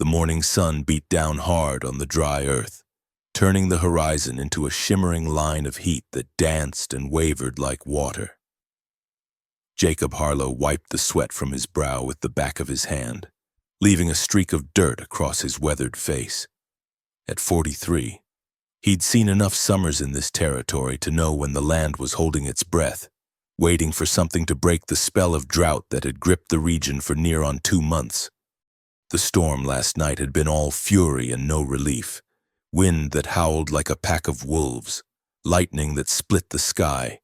The morning sun beat down hard on the dry earth, turning the horizon into a shimmering line of heat that danced and wavered like water. Jacob Harlow wiped the sweat from his brow with the back of his hand, leaving a streak of dirt across his weathered face. At 43, he'd seen enough summers in this territory to know when the land was holding its breath, waiting for something to break the spell of drought that had gripped the region for near on 2 months. The storm last night had been all fury and no relief, wind that howled like a pack of wolves, lightning that split the sky,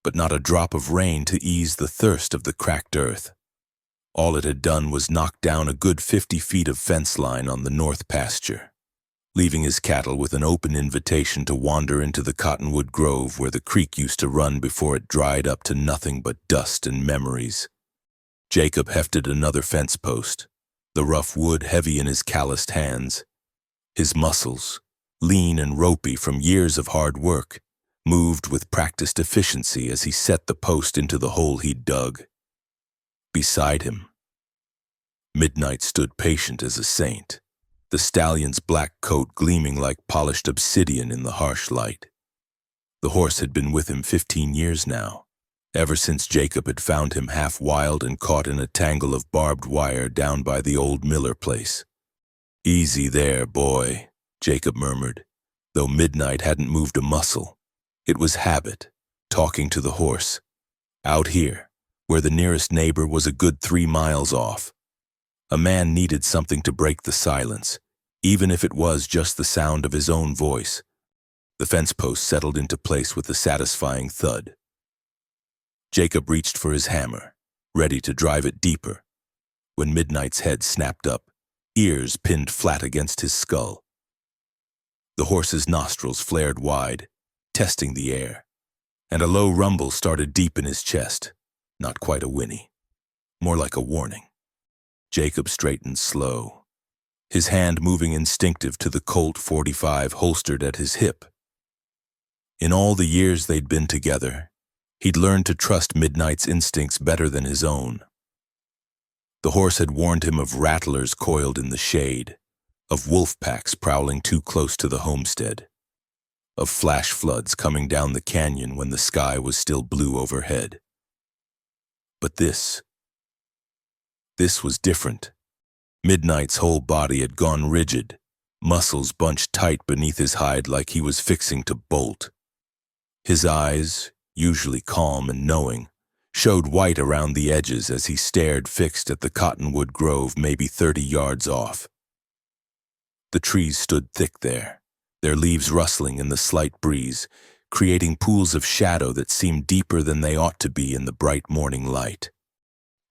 but not a drop of rain to ease the thirst of the cracked earth. All it had done was knock down a good 50 feet of fence line on the north pasture, leaving his cattle with an open invitation to wander into the cottonwood grove where the creek used to run before it dried up to nothing but dust and memories. Jacob hefted another fence post, the rough wood heavy in his calloused hands. His muscles, lean and ropey from years of hard work, moved with practiced efficiency as he set the post into the hole he'd dug. Beside him, Midnight stood patient as a saint, the stallion's black coat gleaming like polished obsidian in the harsh light. The horse had been with him 15 years now, ever since Jacob had found him half wild and caught in a tangle of barbed wire down by the old Miller place. "Easy there, boy," Jacob murmured, though Midnight hadn't moved a muscle. It was habit, talking to the horse. Out here, where the nearest neighbor was a good 3 miles off, a man needed something to break the silence, even if it was just the sound of his own voice. The fence post settled into place with a satisfying thud. Jacob reached for his hammer, ready to drive it deeper, when Midnight's head snapped up, ears pinned flat against his skull. The horse's nostrils flared wide, testing the air, and a low rumble started deep in his chest, not quite a whinny, more like a warning. Jacob straightened slow, his hand moving instinctive to the Colt .45 holstered at his hip. In all the years they'd been together, he'd learned to trust Midnight's instincts better than his own. The horse had warned him of rattlers coiled in the shade, of wolf packs prowling too close to the homestead, of flash floods coming down the canyon when the sky was still blue overhead. But this was different. Midnight's whole body had gone rigid, muscles bunched tight beneath his hide like he was fixing to bolt. His eyes, usually calm and knowing, showed white around the edges as he stared fixed at the cottonwood grove maybe 30 yards off. The trees stood thick there, their leaves rustling in the slight breeze, creating pools of shadow that seemed deeper than they ought to be in the bright morning light.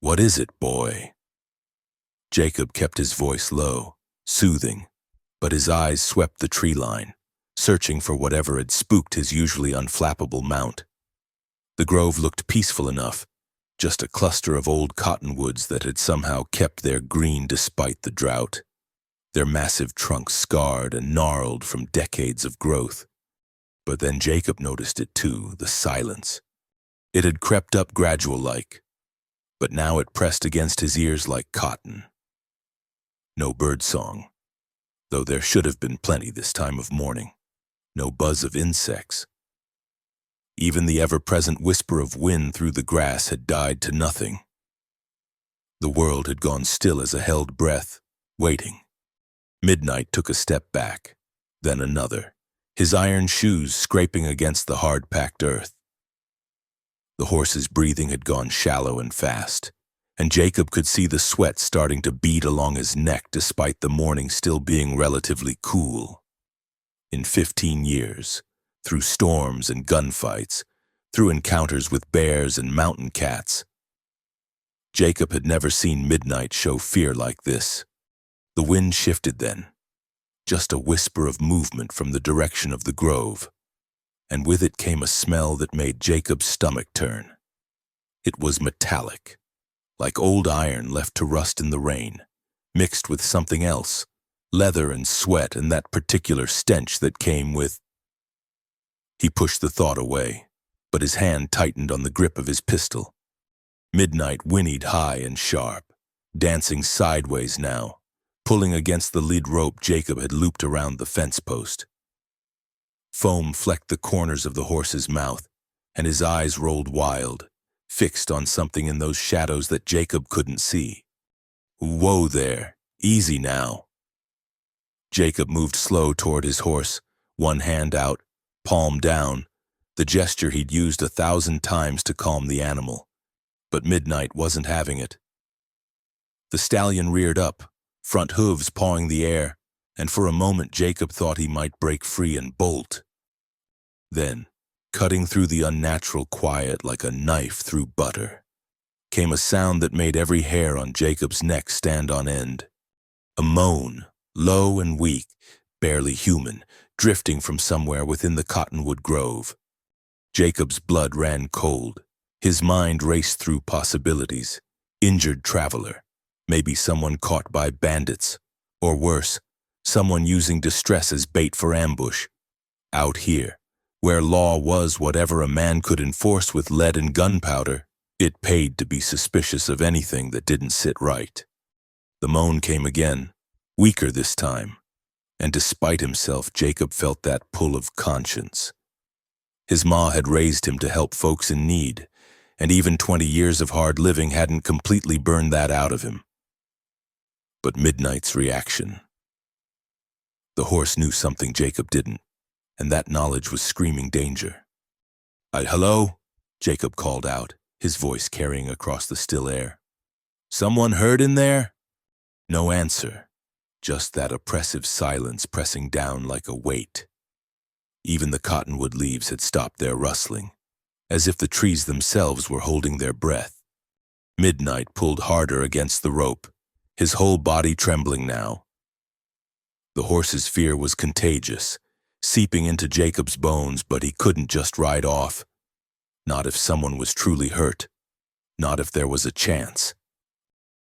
"What is it, boy?" Jacob kept his voice low, soothing, but his eyes swept the tree line, searching for whatever had spooked his usually unflappable mount. The grove looked peaceful enough, just a cluster of old cottonwoods that had somehow kept their green despite the drought, their massive trunks scarred and gnarled from decades of growth. But then Jacob noticed it too, the silence. It had crept up gradual-like, but now it pressed against his ears like cotton. No birdsong, though there should have been plenty this time of morning. No buzz of insects. Even the ever-present whisper of wind through the grass had died to nothing. The world had gone still as a held breath, waiting. Midnight took a step back, then another, his iron shoes scraping against the hard-packed earth. The horse's breathing had gone shallow and fast, and Jacob could see the sweat starting to bead along his neck despite the morning still being relatively cool. In 15 years, through storms and gunfights, through encounters with bears and mountain cats, Jacob had never seen Midnight show fear like this. The wind shifted then, just a whisper of movement from the direction of the grove, and with it came a smell that made Jacob's stomach turn. It was metallic, like old iron left to rust in the rain, mixed with something else, leather and sweat and that particular stench that came with. He pushed the thought away, but his hand tightened on the grip of his pistol. Midnight whinnied high and sharp, dancing sideways now, Pulling against the lead rope Jacob had looped around the fence post. Foam flecked the corners of the horse's mouth, and his eyes rolled wild, fixed on something in those shadows that Jacob couldn't see. Whoa there, easy now. Jacob moved slow toward his horse, one hand out, palm down, the gesture he'd used 1,000 times to calm the animal. But Midnight wasn't having it. The stallion reared up, front hooves pawing the air, and for a moment Jacob thought he might break free and bolt. Then, cutting through the unnatural quiet like a knife through butter, came a sound that made every hair on Jacob's neck stand on end. A moan, low and weak, barely human, drifting from somewhere within the cottonwood grove. Jacob's blood ran cold. His mind raced through possibilities. Injured traveler, maybe someone caught by bandits, or worse, someone using distress as bait for ambush. Out here, where law was whatever a man could enforce with lead and gunpowder, it paid to be suspicious of anything that didn't sit right. The moan came again, weaker this time, and despite himself, Jacob felt that pull of conscience. His ma had raised him to help folks in need, and even 20 years of hard living hadn't completely burned that out of him. But Midnight's reaction. The horse knew something Jacob didn't, and that knowledge was screaming danger. Hello? Jacob called out, his voice carrying across the still air. Someone hurt in there? No answer, just that oppressive silence pressing down like a weight. Even the cottonwood leaves had stopped their rustling, as if the trees themselves were holding their breath. Midnight pulled harder against the rope, his whole body trembling now. The horse's fear was contagious, seeping into Jacob's bones, but he couldn't just ride off. Not if someone was truly hurt. Not if there was a chance.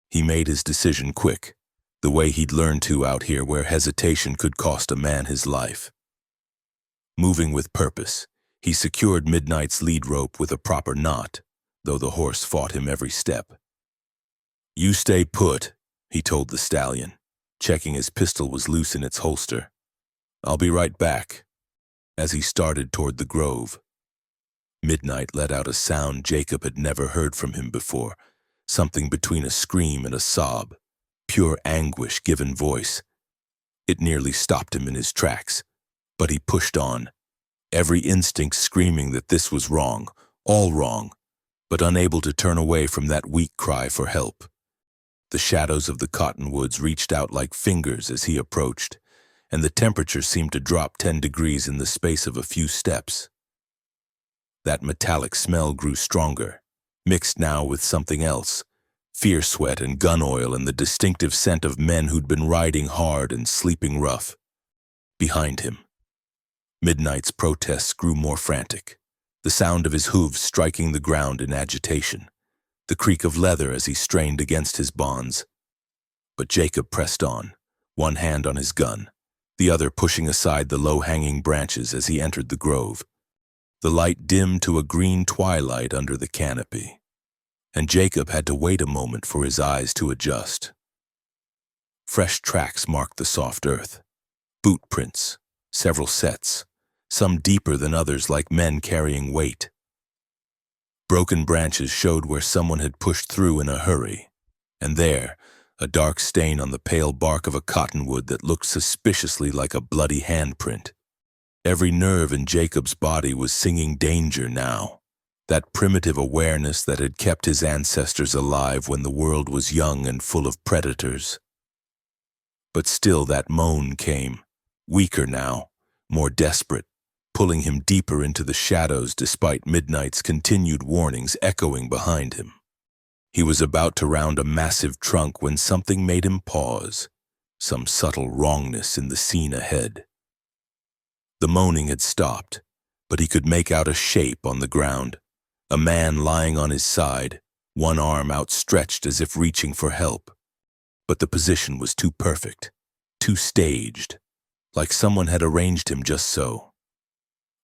He made his decision quick, the way he'd learned to out here where hesitation could cost a man his life. Moving with purpose, he secured Midnight's lead rope with a proper knot, though the horse fought him every step. You stay put, he told the stallion, checking his pistol was loose in its holster. I'll be right back, as he started toward the grove. Midnight let out a sound Jacob had never heard from him before, something between a scream and a sob, pure anguish given voice. It nearly stopped him in his tracks, but he pushed on, every instinct screaming that this was wrong, all wrong, but unable to turn away from that weak cry for help. The shadows of the cottonwoods reached out like fingers as he approached, and the temperature seemed to drop 10 degrees in the space of a few steps. That metallic smell grew stronger, mixed now with something else, fear sweat and gun oil and the distinctive scent of men who'd been riding hard and sleeping rough. Behind him, Midnight's protests grew more frantic, the sound of his hooves striking the ground in agitation, the creak of leather as he strained against his bonds. But Jacob pressed on, one hand on his gun, the other pushing aside the low-hanging branches as he entered the grove. The light dimmed to a green twilight under the canopy, and Jacob had to wait a moment for his eyes to adjust. Fresh tracks marked the soft earth, boot prints, several sets, some deeper than others like men carrying weight. Broken branches showed where someone had pushed through in a hurry, and there, a dark stain on the pale bark of a cottonwood that looked suspiciously like a bloody handprint. Every nerve in Jacob's body was singing danger now, that primitive awareness that had kept his ancestors alive when the world was young and full of predators. But still that moan came, weaker now, more desperate, pulling him deeper into the shadows despite Midnight's continued warnings echoing behind him. He was about to round a massive trunk when something made him pause, some subtle wrongness in the scene ahead. The moaning had stopped, but he could make out a shape on the ground, a man lying on his side, one arm outstretched as if reaching for help. But the position was too perfect, too staged, like someone had arranged him just so.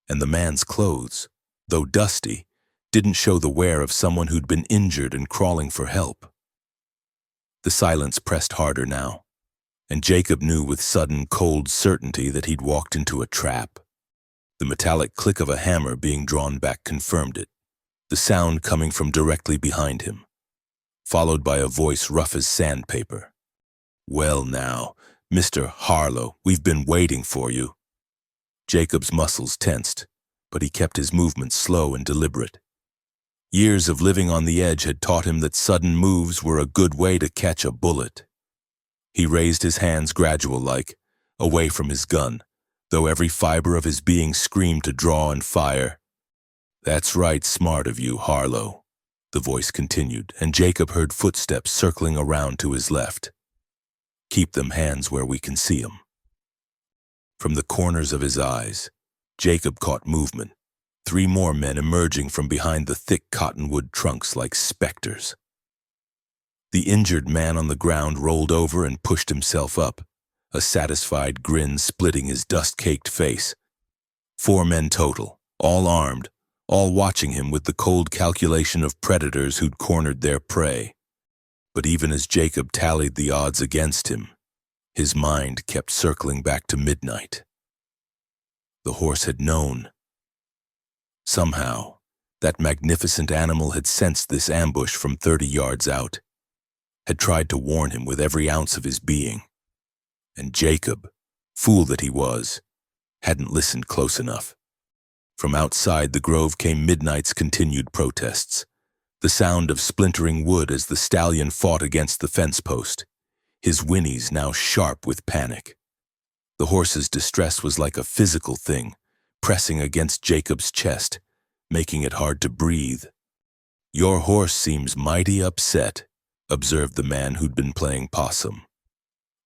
And the man's clothes, though dusty, didn't show the wear of someone who'd been injured and crawling for help. The silence pressed harder now, and Jacob knew with sudden, cold certainty that he'd walked into a trap. The metallic click of a hammer being drawn back confirmed it, the sound coming from directly behind him, followed by a voice rough as sandpaper. "Well now, Mr. Harlow, we've been waiting for you." Jacob's muscles tensed, but he kept his movements slow and deliberate. Years of living on the edge had taught him that sudden moves were a good way to catch a bullet. He raised his hands gradual-like, away from his gun, though every fiber of his being screamed to draw and fire. "That's right, smart of you, Harlow," the voice continued, and Jacob heard footsteps circling around to his left. "Keep them hands where we can see 'em." From the corners of his eyes, Jacob caught movement, 3 more men emerging from behind the thick cottonwood trunks like specters. The injured man on the ground rolled over and pushed himself up, a satisfied grin splitting his dust-caked face. 4 men total, all armed, all watching him with the cold calculation of predators who'd cornered their prey. But even as Jacob tallied the odds against him, his mind kept circling back to midnight. The horse had known. Somehow, that magnificent animal had sensed this ambush from 30 yards out, had tried to warn him with every ounce of his being. And Jacob, fool that he was, hadn't listened close enough. From outside the grove came Midnight's continued protests, the sound of splintering wood as the stallion fought against the fence post, his whinnies now sharp with panic. The horse's distress was like a physical thing, pressing against Jacob's chest, making it hard to breathe. "Your horse seems mighty upset," observed the man who'd been playing possum.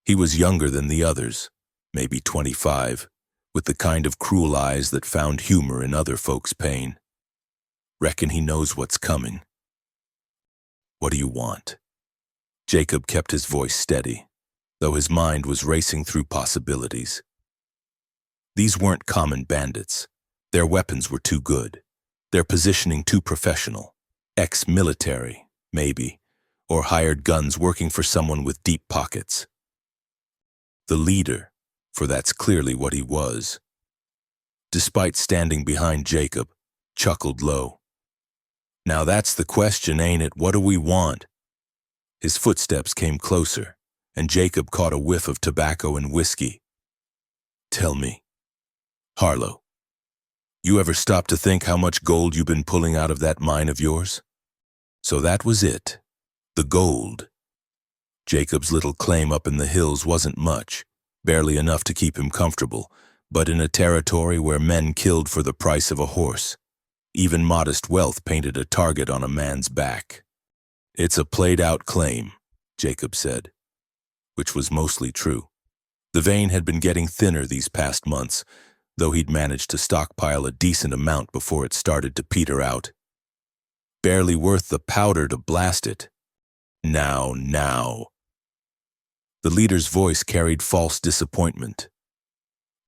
He was younger than the others, maybe 25, with the kind of cruel eyes that found humor in other folks' pain. "Reckon he knows what's coming." "What do you want?" Jacob kept his voice steady, though his mind was racing through possibilities. These weren't common bandits. Their weapons were too good, their positioning too professional. Ex-military, maybe, or hired guns working for someone with deep pockets. The leader, for that's clearly what he was, despite standing behind Jacob, chuckled low. "Now that's the question, ain't it? What do we want?" His footsteps came closer, and Jacob caught a whiff of tobacco and whiskey. "Tell me, Harlow, you ever stop to think how much gold you've been pulling out of that mine of yours?" So that was it, the gold. Jacob's little claim up in the hills wasn't much, barely enough to keep him comfortable, but in a territory where men killed for the price of a horse, even modest wealth painted a target on a man's back. "It's a played-out claim," Jacob said, which was mostly true. The vein had been getting thinner these past months, though he'd managed to stockpile a decent amount before it started to peter out. Barely worth the powder to blast it. Now. The leader's voice carried false disappointment.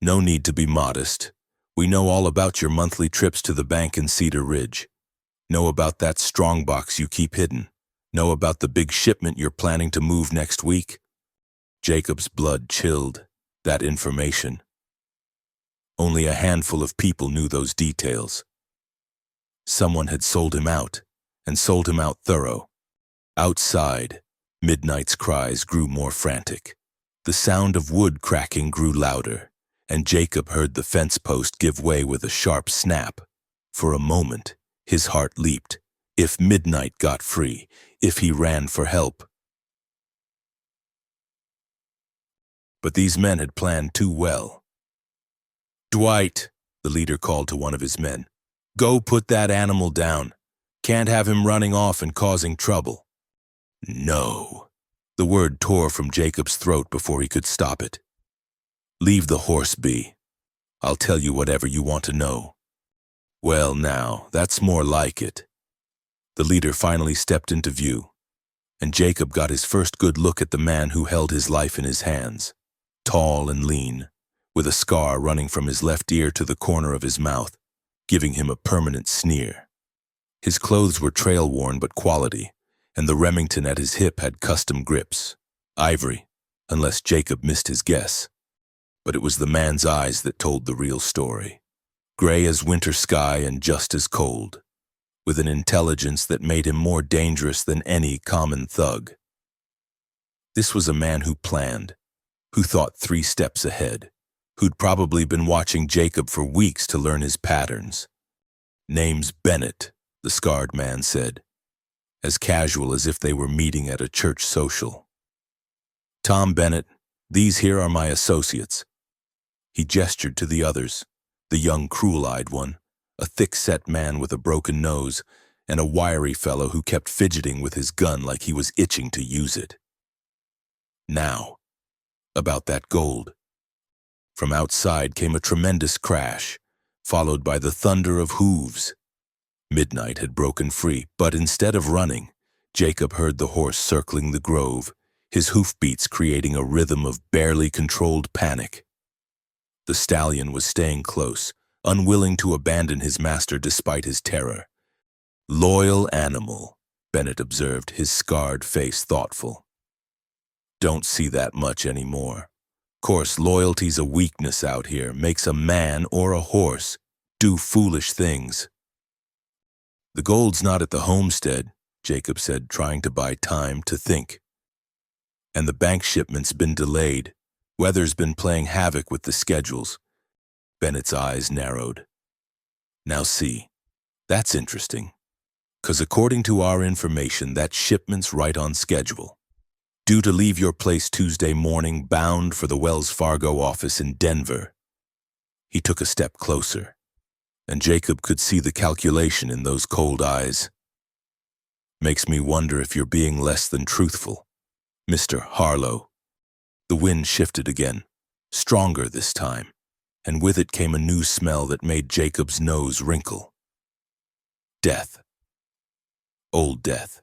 "No need to be modest. We know all about your monthly trips to the bank in Cedar Ridge. Know about that strongbox you keep hidden. Know about the big shipment you're planning to move next week." Jacob's blood chilled. That information. Only a handful of people knew those details. Someone had sold him out, and sold him out thorough. Outside, Midnight's cries grew more frantic. The sound of wood cracking grew louder, and Jacob heard the fence post give way with a sharp snap. For a moment, his heart leaped. If Midnight got free, if he ran for help. But these men had planned too well. "Dwight," the leader called to one of his men, "go put that animal down. Can't have him running off and causing trouble." "No." The word tore from Jacob's throat before he could stop it. "Leave the horse be. I'll tell you whatever you want to know." "Well now, that's more like it." The leader finally stepped into view, and Jacob got his first good look at the man who held his life in his hands. Tall and lean, with a scar running from his left ear to the corner of his mouth, giving him a permanent sneer. His clothes were trail-worn but quality, and the Remington at his hip had custom grips. Ivory, unless Jacob missed his guess. But it was the man's eyes that told the real story. Gray as winter sky and just as cold, with an intelligence that made him more dangerous than any common thug. This was a man who planned, who thought 3 steps ahead, who'd probably been watching Jacob for weeks to learn his patterns. "Name's Bennett," the scarred man said, as casual as if they were meeting at a church social. "Tom Bennett, these here are my associates." He gestured to the others, the young cruel-eyed one, a thick-set man with a broken nose, and a wiry fellow who kept fidgeting with his gun like he was itching to use it. "Now, about that gold." From outside came a tremendous crash, followed by the thunder of hooves. Midnight had broken free, but instead of running, Jacob heard the horse circling the grove, his hoofbeats creating a rhythm of barely controlled panic. The stallion was staying close, unwilling to abandon his master despite his terror. "Loyal animal," Bennett observed, his scarred face thoughtful. "Don't see that much anymore. Course, loyalty's a weakness out here, makes a man or a horse do foolish things." "The gold's not at the homestead," Jacob said, trying to buy time to think. "And the bank shipment's been delayed. Weather's been playing havoc with the schedules." Bennett's eyes narrowed. "Now see, that's interesting. 'Cause according to our information, that shipment's right on schedule. Due to leave your place Tuesday morning, bound for the Wells Fargo office in Denver." He took a step closer, and Jacob could see the calculation in those cold eyes. "Makes me wonder if you're being less than truthful, Mr. Harlow." The wind shifted again, stronger this time, and with it came a new smell that made Jacob's nose wrinkle. Death. Old death,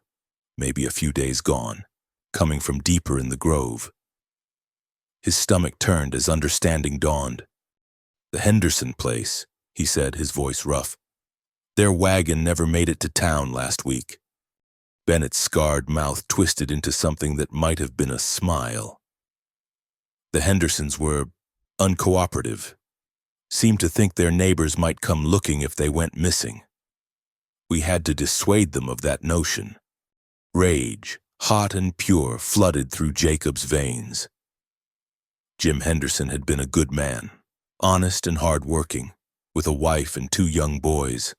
maybe a few days gone, coming from deeper in the grove. His stomach turned as understanding dawned. "The Henderson place," he said, his voice rough. "Their wagon never made it to town last week." Bennett's scarred mouth twisted into something that might have been a smile. "The Hendersons were uncooperative. Seemed to think their neighbors might come looking if they went missing. We had to dissuade them of that notion." Rage, hot and pure, flooded through Jacob's veins. Jim Henderson had been a good man, honest and hard-working, with a wife and 2 young boys.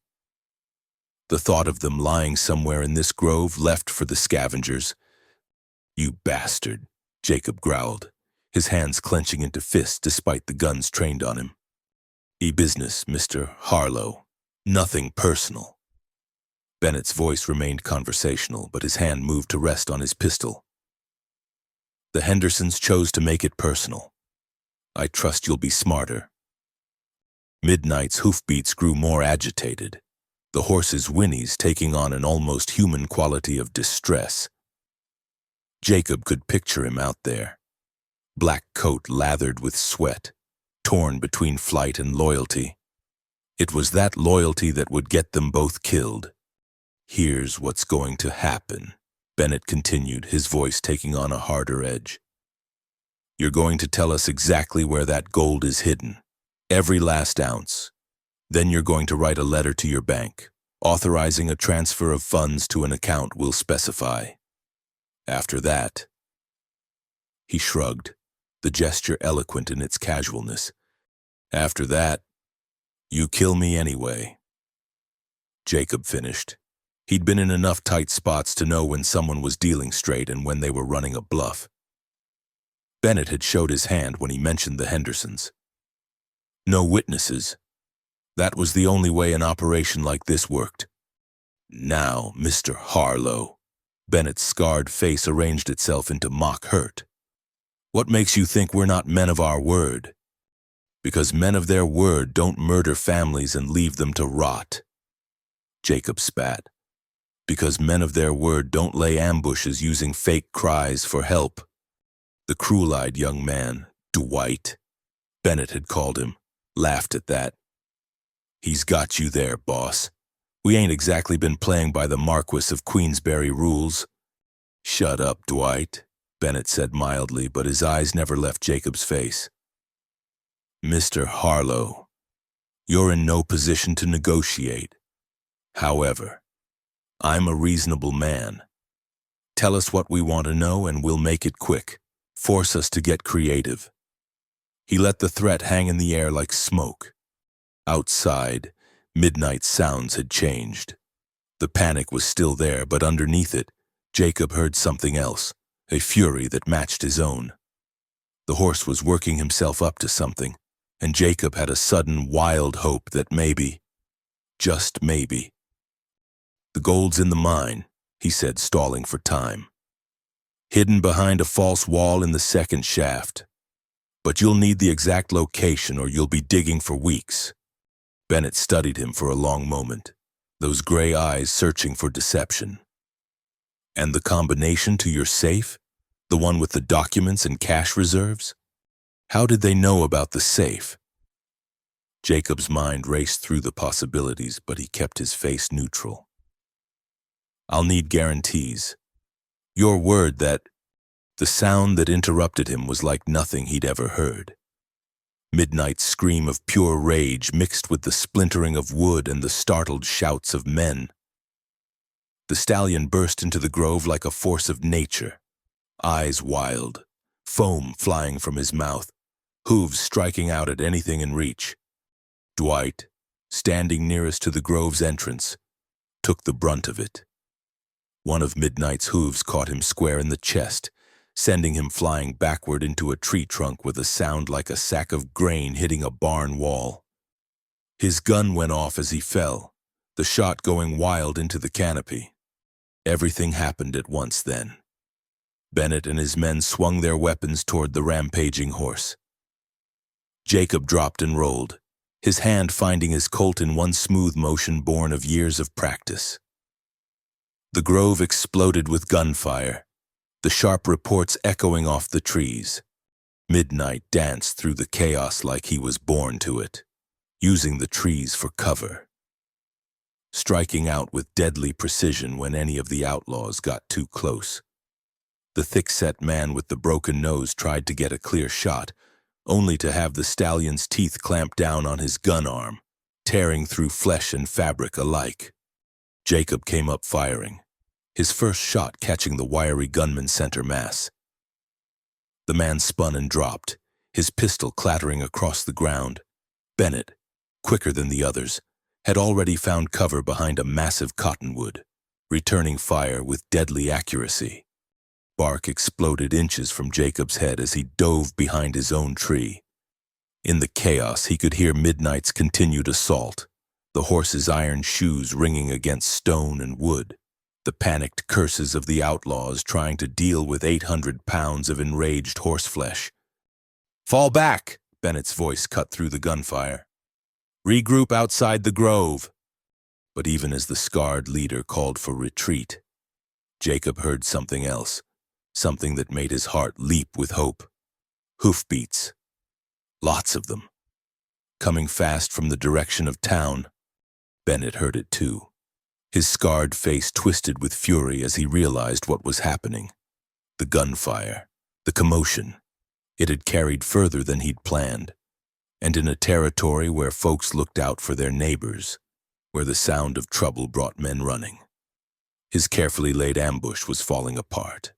The thought of them lying somewhere in this grove left for the scavengers. "You bastard," Jacob growled, his hands clenching into fists despite the guns trained on him. "E-business, Mr. Harlow. Nothing personal." Bennett's voice remained conversational, but his hand moved to rest on his pistol. "The Hendersons chose to make it personal. I trust you'll be smarter." Midnight's hoofbeats grew more agitated, the horse's whinnies taking on an almost human quality of distress. Jacob could picture him out there, black coat lathered with sweat, torn between flight and loyalty. It was that loyalty that would get them both killed. "Here's what's going to happen," Bennett continued, his voice taking on a harder edge. "You're going to tell us exactly where that gold is hidden, every last ounce. Then you're going to write a letter to your bank, authorizing a transfer of funds to an account we'll specify. After that—" He shrugged, the gesture eloquent in its casualness. "After that, you kill me anyway." Jacob finished. He'd been in enough tight spots to know when someone was dealing straight and when they were running a bluff. Bennett had showed his hand when he mentioned the Hendersons. No witnesses. That was the only way an operation like this worked. "Now, Mr. Harlow," Bennett's scarred face arranged itself into mock hurt. "What makes you think we're not men of our word? Because men of their word don't murder families and leave them to rot." Jacob spat. "Because men of their word don't lay ambushes using fake cries for help." The cruel-eyed young man, Dwight, Bennett had called him, laughed at that. "He's got you there, boss. We ain't exactly been playing by the Marquis of Queensberry rules." "Shut up, Dwight," Bennett said mildly, but his eyes never left Jacob's face. Mr. Harlow, you're in no position to negotiate. However, I'm a reasonable man. Tell us what we want to know and we'll make it quick. Force us to get creative. He let the threat hang in the air like smoke. Outside, midnight sounds had changed. The panic was still there, but underneath it, Jacob heard something else, a fury that matched his own. The horse was working himself up to something, and Jacob had a sudden, wild hope that maybe, just maybe. The gold's in the mine, he said, stalling for time. Hidden behind a false wall in the second shaft. But you'll need the exact location or you'll be digging for weeks. Bennett studied him for a long moment, those gray eyes searching for deception. And the combination to your safe? The one with the documents and cash reserves? How did they know about the safe? Jacob's mind raced through the possibilities, but he kept his face neutral. I'll need guarantees. Your word that... The sound that interrupted him was like nothing he'd ever heard. Midnight's scream of pure rage mixed with the splintering of wood and the startled shouts of men. The stallion burst into the grove like a force of nature, eyes wild, foam flying from his mouth, hooves striking out at anything in reach. Dwight, standing nearest to the grove's entrance, took the brunt of it. One of Midnight's hooves caught him square in the chest, sending him flying backward into a tree trunk with a sound like a sack of grain hitting a barn wall. His gun went off as he fell, the shot going wild into the canopy. Everything happened at once then. Bennett and his men swung their weapons toward the rampaging horse. Jacob dropped and rolled, his hand finding his Colt in one smooth motion born of years of practice. The grove exploded with gunfire, the sharp reports echoing off the trees. Midnight danced through the chaos like he was born to it, using the trees for cover, striking out with deadly precision when any of the outlaws got too close. The thick-set man with the broken nose tried to get a clear shot, only to have the stallion's teeth clamp down on his gun arm, tearing through flesh and fabric alike. Jacob came up firing, his first shot catching the wiry gunman's center mass. The man spun and dropped, his pistol clattering across the ground. Bennett, quicker than the others, had already found cover behind a massive cottonwood, returning fire with deadly accuracy. Bark exploded inches from Jacob's head as he dove behind his own tree. In the chaos, he could hear Midnight's continued assault, the horse's iron shoes ringing against stone and wood, the panicked curses of the outlaws trying to deal with 800 pounds of enraged horseflesh. "Fall back!" Bennett's voice cut through the gunfire. "Regroup outside the grove." But even as the scarred leader called for retreat, Jacob heard something else, something that made his heart leap with hope. Hoofbeats. Lots of them. Coming fast from the direction of town. Bennett heard it too. His scarred face twisted with fury as he realized what was happening. The gunfire, the commotion. It had carried further than he'd planned, and in a territory where folks looked out for their neighbors, where the sound of trouble brought men running. His carefully laid ambush was falling apart.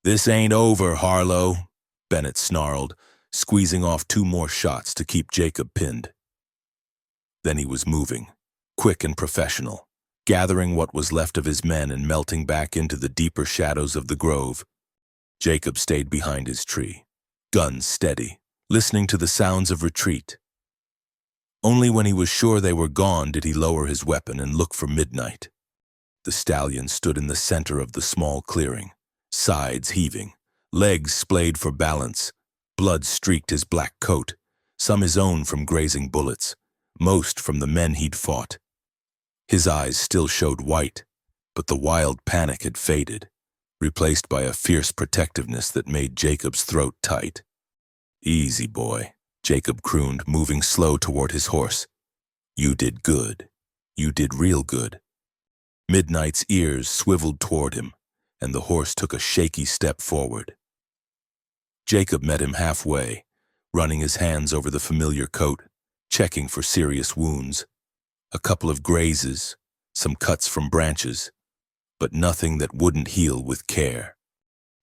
"This ain't over, Harlow," Bennett snarled, squeezing off 2 more shots to keep Jacob pinned. Then he was moving, quick and professional, gathering what was left of his men and melting back into the deeper shadows of the grove. Jacob stayed behind his tree, guns steady, listening to the sounds of retreat. Only when he was sure they were gone did he lower his weapon and look for Midnight. The stallion stood in the center of the small clearing, sides heaving, legs splayed for balance. Blood streaked his black coat, some his own from grazing bullets, most from the men he'd fought. His eyes still showed white, but the wild panic had faded, replaced by a fierce protectiveness that made Jacob's throat tight. "Easy, boy," Jacob crooned, moving slow toward his horse. "You did good. You did real good." Midnight's ears swiveled toward him, and the horse took a shaky step forward. Jacob met him halfway, running his hands over the familiar coat, checking for serious wounds. A couple of grazes, some cuts from branches, but nothing that wouldn't heal with care.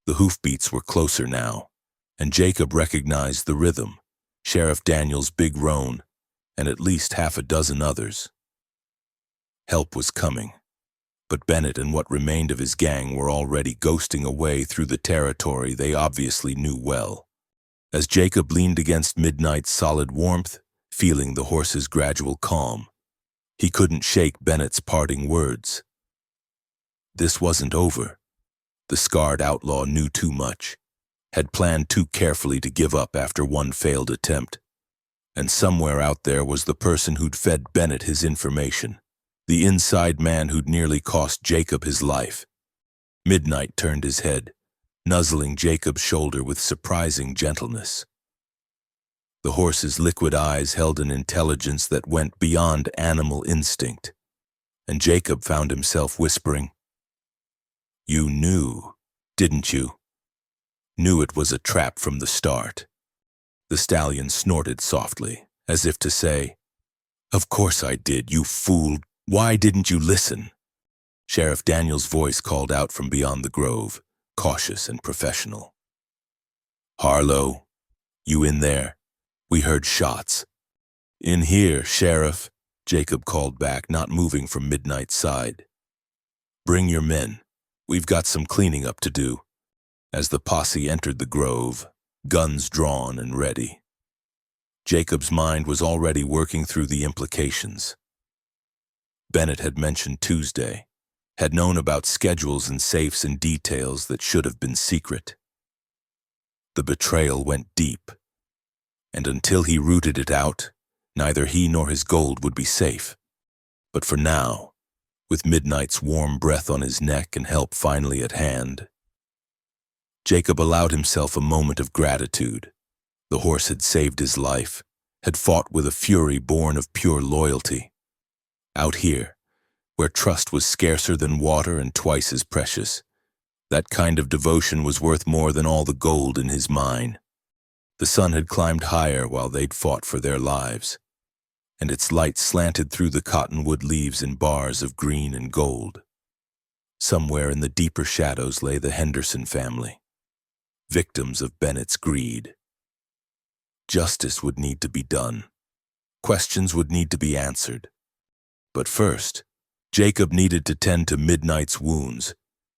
The hoofbeats were closer now, and Jacob recognized the rhythm, Sheriff Daniels' big roan, and at least half a dozen others. Help was coming, but Bennett and what remained of his gang were already ghosting away through the territory they obviously knew well. As Jacob leaned against Midnight's solid warmth, feeling the horse's gradual calm, he couldn't shake Bennett's parting words. This wasn't over. The scarred outlaw knew too much, had planned too carefully to give up after one failed attempt. And somewhere out there was the person who'd fed Bennett his information, the inside man who'd nearly cost Jacob his life. Midnight turned his head, nuzzling Jacob's shoulder with surprising gentleness. The horse's liquid eyes held an intelligence that went beyond animal instinct, and Jacob found himself whispering, "You knew, didn't you? Knew it was a trap from the start." The stallion snorted softly, as if to say, "Of course I did, you fool. Why didn't you listen?" Sheriff Daniels' voice called out from beyond the grove, cautious and professional. "Harlow, you in there? We heard shots." "In here, Sheriff," Jacob called back, not moving from Midnight's side. "Bring your men. We've got some cleaning up to do." As the posse entered the grove, guns drawn and ready, Jacob's mind was already working through the implications. Bennett had mentioned Tuesday, had known about schedules and safes and details that should have been secret. The betrayal went deep, and until he rooted it out, neither he nor his gold would be safe. But for now, with Midnight's warm breath on his neck and help finally at hand, Jacob allowed himself a moment of gratitude. The horse had saved his life, had fought with a fury born of pure loyalty. Out here, where trust was scarcer than water and twice as precious, that kind of devotion was worth more than all the gold in his mine. The sun had climbed higher while they'd fought for their lives, and its light slanted through the cottonwood leaves in bars of green and gold. Somewhere in the deeper shadows lay the Henderson family, victims of Bennett's greed. Justice would need to be done. Questions would need to be answered. But first, Jacob needed to tend to Midnight's wounds,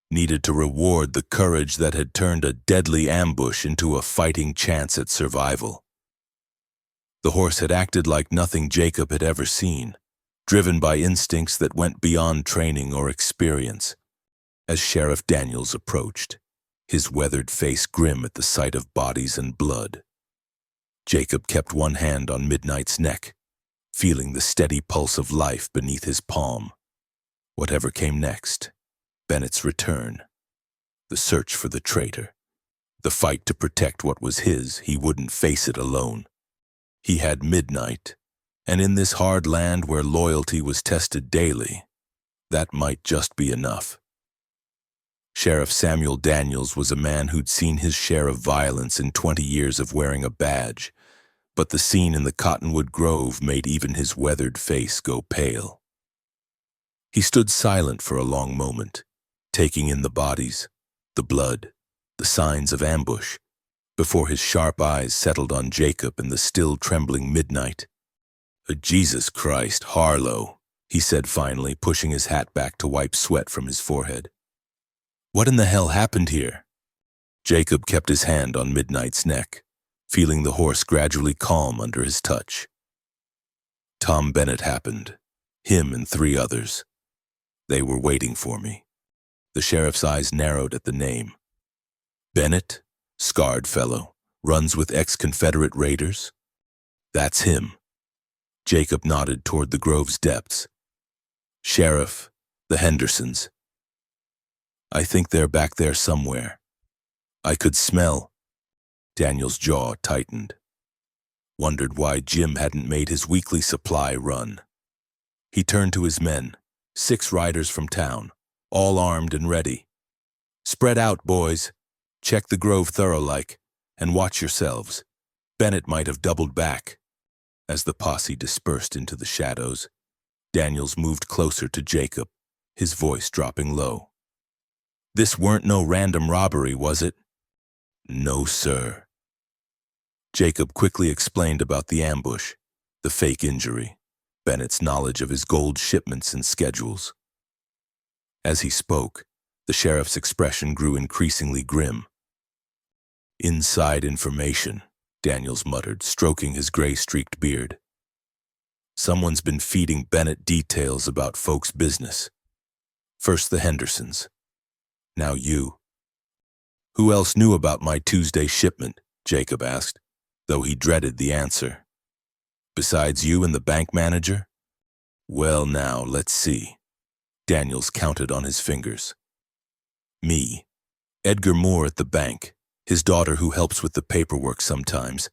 needed to reward the courage that had turned a deadly ambush into a fighting chance at survival. The horse had acted like nothing Jacob had ever seen, driven by instincts that went beyond training or experience. As Sheriff Daniels approached, his weathered face grim at the sight of bodies and blood, Jacob kept one hand on Midnight's neck, feeling the steady pulse of life beneath his palm. Whatever came next, Bennett's return, the search for the traitor, the fight to protect what was his, he wouldn't face it alone. He had Midnight, and in this hard land where loyalty was tested daily, that might just be enough. Sheriff Samuel Daniels was a man who'd seen his share of violence in 20 years of wearing a badge, but the scene in the Cottonwood Grove made even his weathered face go pale. He stood silent for a long moment, taking in the bodies, the blood, the signs of ambush, before his sharp eyes settled on Jacob and the still trembling Midnight. "Jesus Christ, Harlow," he said finally, pushing his hat back to wipe sweat from his forehead. "What in the hell happened here?" Jacob kept his hand on Midnight's neck, feeling the horse gradually calm under his touch. Tom Bennett happened, him and 3 others. They were waiting for me. The sheriff's eyes narrowed at the name. "Bennett, scarred fellow, runs with ex-Confederate raiders?" "That's him." Jacob nodded toward the grove's depths. "Sheriff, the Hendersons. I think they're back there somewhere. I could smell." Daniel's jaw tightened. Wondered why Jim hadn't made his weekly supply run. He turned to his men, 6 riders from town, all armed and ready. Spread out, boys. Check the grove thorough-like, and watch yourselves. Bennett might have doubled back. As the posse dispersed into the shadows, Daniels moved closer to Jacob, his voice dropping low. This weren't no random robbery, was it? No, sir. Jacob quickly explained about the ambush, the fake injury, Bennett's knowledge of his gold shipments and schedules. As he spoke, the sheriff's expression grew increasingly grim. Inside information, Daniels muttered, stroking his gray-streaked beard. Someone's been feeding Bennett details about folks' business. First the Hendersons. Now you. Who else knew about my Tuesday shipment? Jacob asked, though he dreaded the answer. Besides you and the bank manager? Well now, let's see. Daniels counted on his fingers. Me, Edgar Moore at the bank, his daughter who helps with the paperwork sometimes,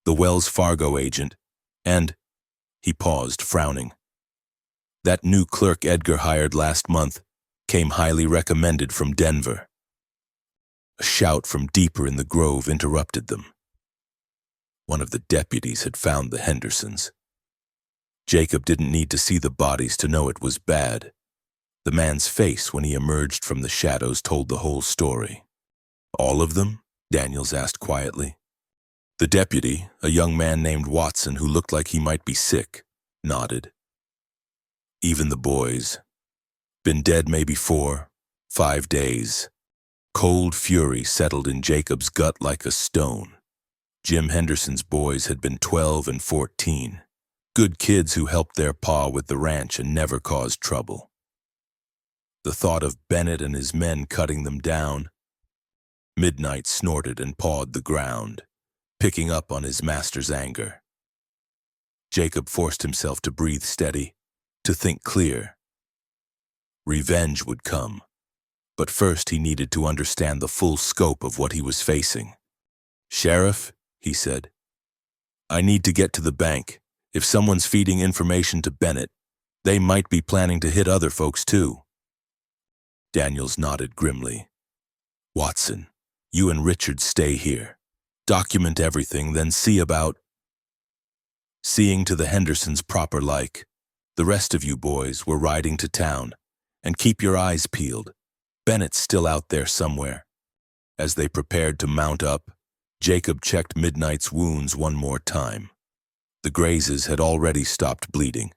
the Wells Fargo agent, and... He paused, frowning. That new clerk Edgar hired last month came highly recommended from Denver. A shout from deeper in the grove interrupted them. One of the deputies had found the Hendersons. Jacob didn't need to see the bodies to know it was bad. The man's face when he emerged from the shadows told the whole story. All of them? Daniels asked quietly. The deputy, a young man named Watson who looked like he might be sick, nodded. Even the boys. Been dead maybe 4, 5 days. Cold fury settled in Jacob's gut like a stone. Jim Henderson's boys had been 12 and 14. Good kids who helped their pa with the ranch and never caused trouble. The thought of Bennett and his men cutting them down. Midnight snorted and pawed the ground, picking up on his master's anger. Jacob forced himself to breathe steady, to think clear. Revenge would come, but first he needed to understand the full scope of what he was facing. Sheriff, he said, I need to get to the bank. If someone's feeding information to Bennett, they might be planning to hit other folks too. Daniels nodded grimly. Watson, you and Richard stay here. Document everything, then see about... Seeing to the Hendersons proper like. The rest of you boys were riding to town. And keep your eyes peeled. Bennett's still out there somewhere. As they prepared to mount up, Jacob checked Midnight's wounds one more time. The grazes had already stopped bleeding,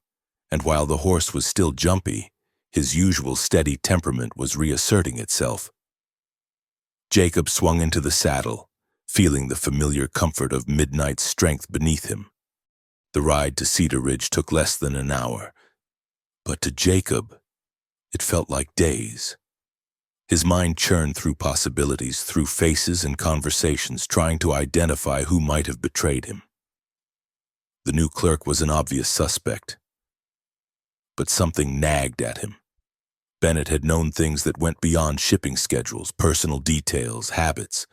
and while the horse was still jumpy, his usual steady temperament was reasserting itself. Jacob swung into the saddle, feeling the familiar comfort of Midnight's strength beneath him. The ride to Cedar Ridge took less than an hour, but to Jacob, it felt like days. His mind churned through possibilities, through faces and conversations, trying to identify who might have betrayed him. The new clerk was an obvious suspect, but something nagged at him. Bennett had known things that went beyond shipping schedules, personal details, habits,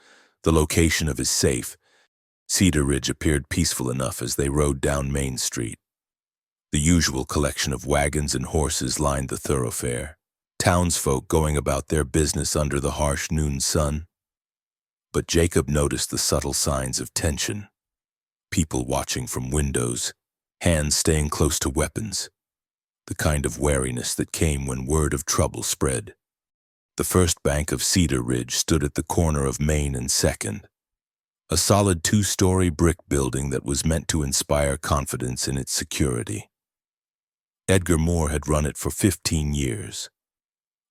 the location of his safe. Cedar Ridge appeared peaceful enough as they rode down Main Street. The usual collection of wagons and horses lined the thoroughfare, townsfolk going about their business under the harsh noon sun. But Jacob noticed the subtle signs of tension. People watching from windows, hands staying close to weapons. The kind of wariness that came when word of trouble spread. The first bank of Cedar Ridge stood at the corner of Main and 2nd. A solid 2-story brick building that was meant to inspire confidence in its security. Edgar Moore had run it for 15 years,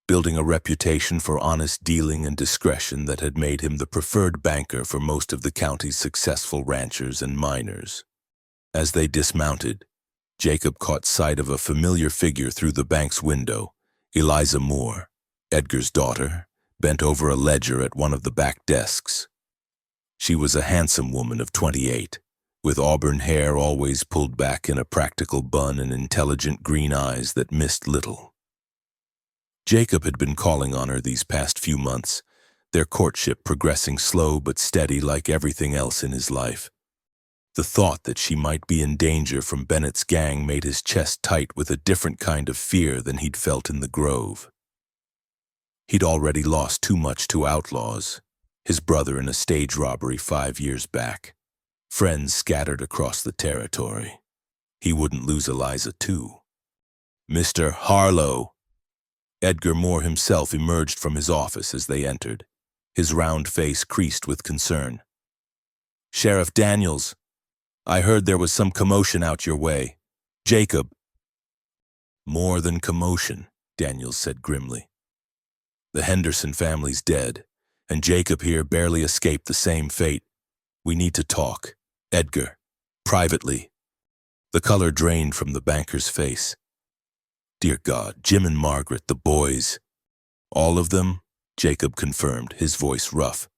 building a reputation for honest dealing and discretion that had made him the preferred banker for most of the county's successful ranchers and miners. As they dismounted, Jacob caught sight of a familiar figure through the bank's window, Eliza Moore, Edgar's daughter, bent over a ledger at one of the back desks. She was a handsome woman of 28, with auburn hair always pulled back in a practical bun and intelligent green eyes that missed little. Jacob had been calling on her these past few months, their courtship progressing slow but steady like everything else in his life. The thought that she might be in danger from Bennett's gang made his chest tight with a different kind of fear than he'd felt in the grove. He'd already lost too much to outlaws, his brother in a stage robbery 5 years back, friends scattered across the territory. He wouldn't lose Eliza too. "Mr. Harlow!" Edgar Moore himself emerged from his office as they entered, his round face creased with concern. "Sheriff Daniels, I heard there was some commotion out your way. Jacob." "More than commotion," Daniels said grimly. "The Henderson family's dead, and Jacob here barely escaped the same fate. We need to talk. Edgar, privately." The color drained from the banker's face. "Dear God, Jim and Margaret, the boys." "All of them?" Jacob confirmed, his voice rough.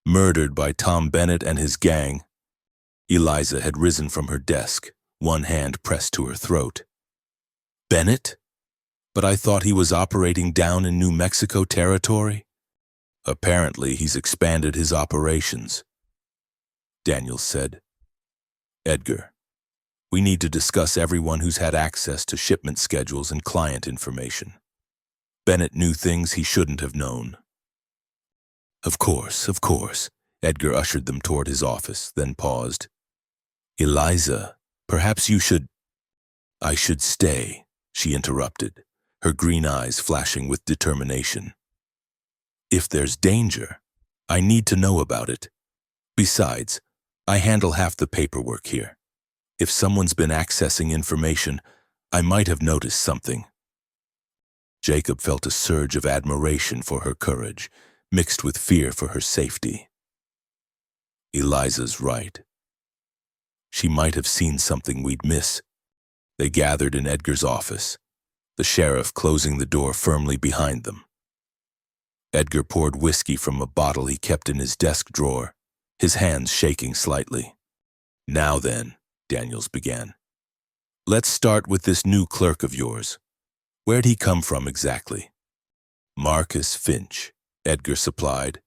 "Murdered by Tom Bennett and his gang." Eliza had risen from her desk, one hand pressed to her throat. "Bennett? But I thought he was operating down in New Mexico territory?" "Apparently he's expanded his operations," Daniels said. "Edgar, we need to discuss everyone who's had access to shipment schedules and client information. Bennett knew things he shouldn't have known." Of course," Edgar ushered them toward his office, then paused. "Eliza, perhaps you should—" "I should stay," she interrupted, her green eyes flashing with determination. "If there's danger, I need to know about it. Besides, I handle half the paperwork here. If someone's been accessing information, I might have noticed something." Jacob felt a surge of admiration for her courage, mixed with fear for her safety. Eliza's right. She might have seen something we'd miss. They gathered in Edgar's office, the sheriff closing the door firmly behind them. Edgar poured whiskey from a bottle he kept in his desk drawer, his hands shaking slightly. "Now then," Daniels began. "Let's start with this new clerk of yours. Where'd he come from exactly?" "Marcus Finch," Edgar supplied.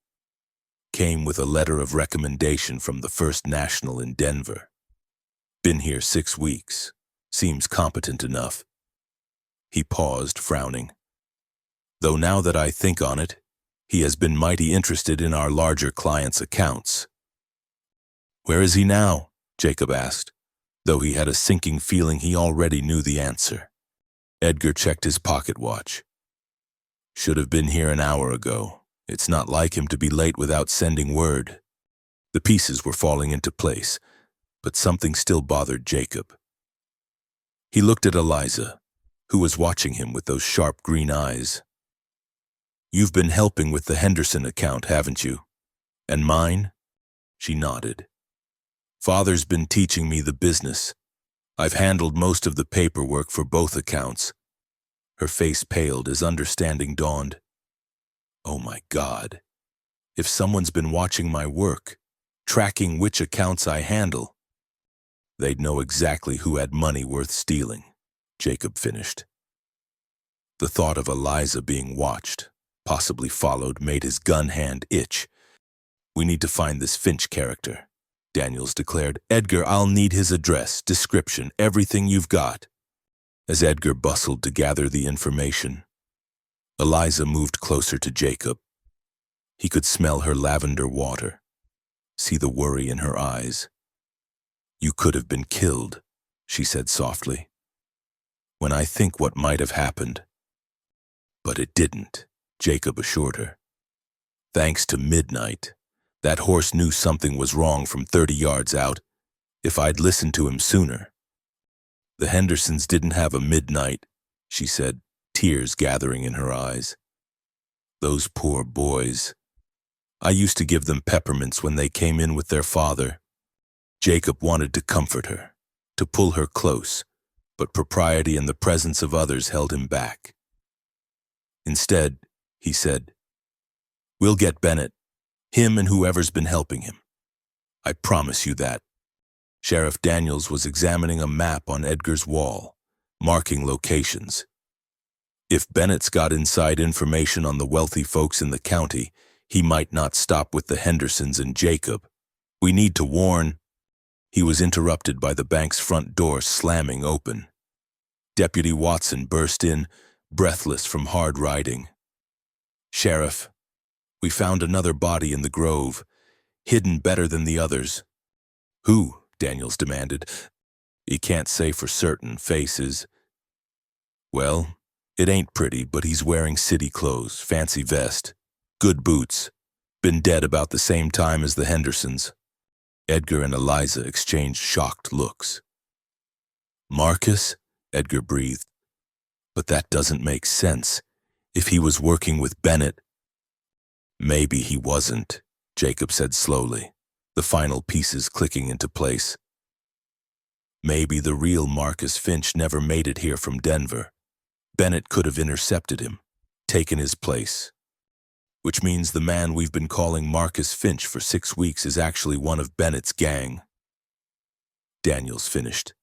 "Came with a letter of recommendation from the First National in Denver. Been here 6 weeks. Seems competent enough." He paused, frowning. "Though now that I think on it, he has been mighty interested in our larger clients' accounts." "Where is he now?" Jacob asked, though he had a sinking feeling he already knew the answer. Edgar checked his pocket watch. "Should have been here an hour ago. It's not like him to be late without sending word." The pieces were falling into place, but something still bothered Jacob. He looked at Eliza, who was watching him with those sharp green eyes. "You've been helping with the Henderson account, haven't you? And mine?" She nodded. "Father's been teaching me the business. I've handled most of the paperwork for both accounts." Her face paled as understanding dawned. "Oh my God. If someone's been watching my work, tracking which accounts I handle, they'd know exactly who had money worth stealing," Jacob finished. The thought of Eliza being watched, possibly followed, made his gun hand itch. "We need to find this Finch character," Daniels declared. "Edgar, I'll need his address, description, everything you've got." As Edgar bustled to gather the information, Eliza moved closer to Jacob. He could smell her lavender water, see the worry in her eyes. "You could have been killed," she said softly. "When I think what might have happened." "But it didn't," Jacob assured her. "Thanks to Midnight. That horse knew something was wrong from 30 yards out. If I'd listened to him sooner." "The Hendersons didn't have a Midnight," she said, tears gathering in her eyes. "Those poor boys. I used to give them peppermints when they came in with their father." Jacob wanted to comfort her, to pull her close, but propriety and the presence of others held him back. Instead, he said, "We'll get Bennett, him and whoever's been helping him. I promise you that." Sheriff Daniels was examining a map on Edgar's wall, marking locations. "If Bennett's got inside information on the wealthy folks in the county, he might not stop with the Hendersons and Jacob. We need to warn—" He was interrupted by the bank's front door slamming open. Deputy Watson burst in, breathless from hard riding. Sheriff, we found another body in the grove, hidden better than the others. Who? Daniels demanded. He can't say for certain. Faces. Well, it ain't pretty, but he's wearing city clothes, fancy vest, good boots. Been dead about the same time as the Hendersons. Edgar and Eliza exchanged shocked looks. Marcus? Edgar breathed. But that doesn't make sense. If he was working with Bennett. Maybe he wasn't, Jacob said slowly, the final pieces clicking into place. Maybe the real Marcus Finch never made it here from Denver. Bennett could have intercepted him, taken his place. Which means the man we've been calling Marcus Finch for 6 weeks is actually one of Bennett's gang. Daniels finished.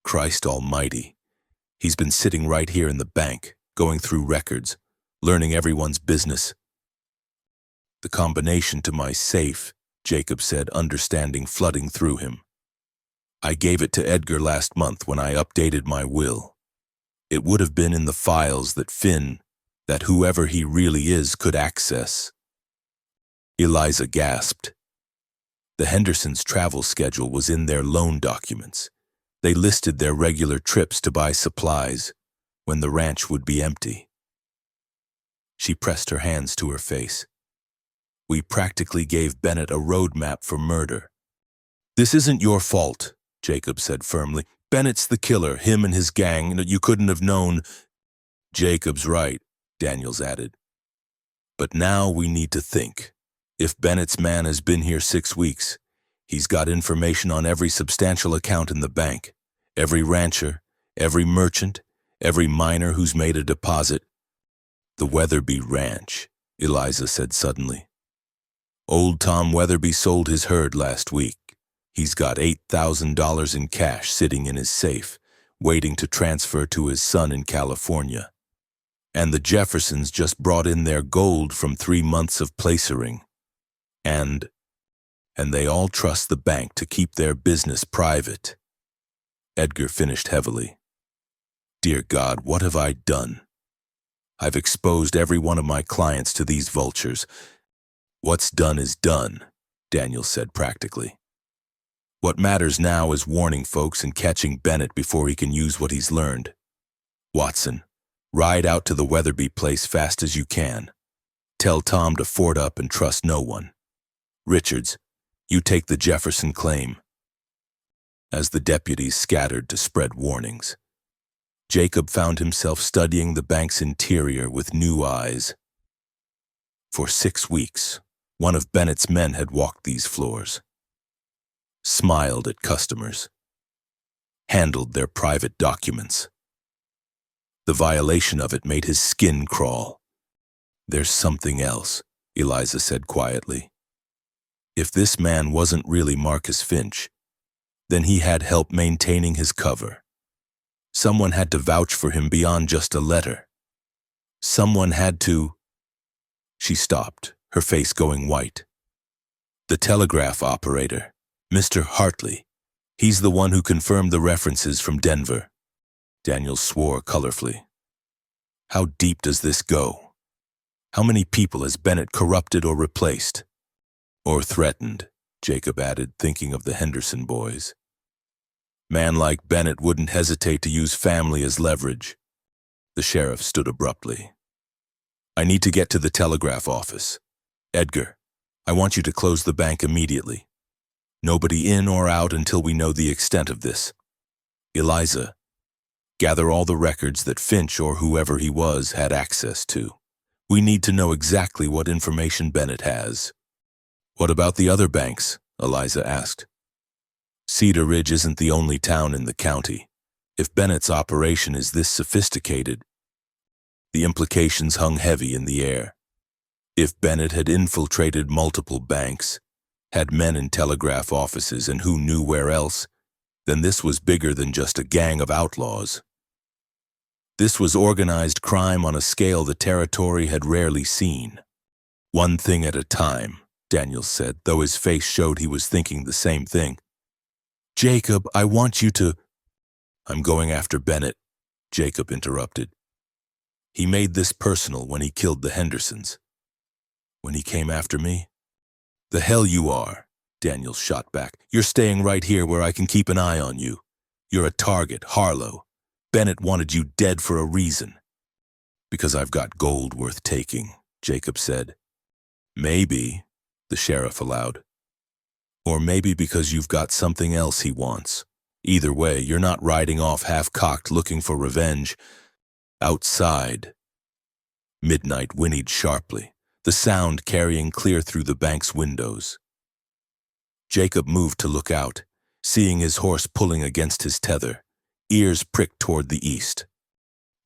Christ almighty. He's been sitting right here in the bank, going through records, learning everyone's business. The combination to my safe, Jacob said, understanding flooding through him. I gave it to Edgar last month when I updated my will. It would have been in the files that that whoever he really is could access. Eliza gasped. The Hendersons' travel schedule was in their loan documents. They listed their regular trips to buy supplies when the ranch would be empty. She pressed her hands to her face. We practically gave Bennett a roadmap for murder. This isn't your fault, Jacob said firmly. Bennett's the killer, him and his gang. You couldn't have known. Jacob's right, Daniels added. But now we need to think. If Bennett's man has been here 6 weeks, he's got information on every substantial account in the bank, every rancher, every merchant, every miner who's made a deposit. The Weatherby Ranch, Eliza said suddenly. Old Tom Weatherby sold his herd last week. He's got $8,000 in cash sitting in his safe, waiting to transfer to his son in California. And the Jeffersons just brought in their gold from 3 months of placering. And they all trust the bank to keep their business private. Edgar finished heavily. Dear God, what have I done? I've exposed every one of my clients to these vultures. What's done is done, Daniel said practically. What matters now is warning folks and catching Bennett before he can use what he's learned. Watson, ride out to the Weatherby place fast as you can. Tell Tom to fort up and trust no one. Richards, you take the Jefferson claim. As the deputies scattered to spread warnings, Jacob found himself studying the bank's interior with new eyes. For 6 weeks, one of Bennett's men had walked these floors, smiled at customers, handled their private documents. The violation of it made his skin crawl. There's something else, Eliza said quietly. If this man wasn't really Marcus Finch, then he had help maintaining his cover. Someone had to vouch for him beyond just a letter. Someone had to... She stopped, her face going white. The telegraph operator, Mr. Hartley. He's the one who confirmed the references from Denver. Daniel swore colorfully. How deep does this go? How many people has Bennett corrupted or replaced? Or threatened, Jacob added, thinking of the Henderson boys. Man like Bennett wouldn't hesitate to use family as leverage. The sheriff stood abruptly. I need to get to the telegraph office. Edgar, I want you to close the bank immediately. Nobody in or out until we know the extent of this. Eliza, gather all the records that Finch or whoever he was had access to. We need to know exactly what information Bennett has. What about the other banks? Eliza asked. Cedar Ridge isn't the only town in the county. If Bennett's operation is this sophisticated, the implications hung heavy in the air. If Bennett had infiltrated multiple banks, had men in telegraph offices and who knew where else, then this was bigger than just a gang of outlaws. This was organized crime on a scale the territory had rarely seen. One thing at a time, Daniel said, though his face showed he was thinking the same thing. Jacob, I want you to... I'm going after Bennett, Jacob interrupted. He made this personal when he killed the Hendersons. When he came after me? The hell you are, Daniels shot back. You're staying right here where I can keep an eye on you. You're a target, Harlow. Bennett wanted you dead for a reason. Because I've got gold worth taking, Jacob said. Maybe, the sheriff allowed. Or maybe because you've got something else he wants. Either way, you're not riding off half-cocked looking for revenge. Outside. Midnight whinnied sharply, the sound carrying clear through the bank's windows. Jacob moved to look out, seeing his horse pulling against his tether, ears pricked toward the east.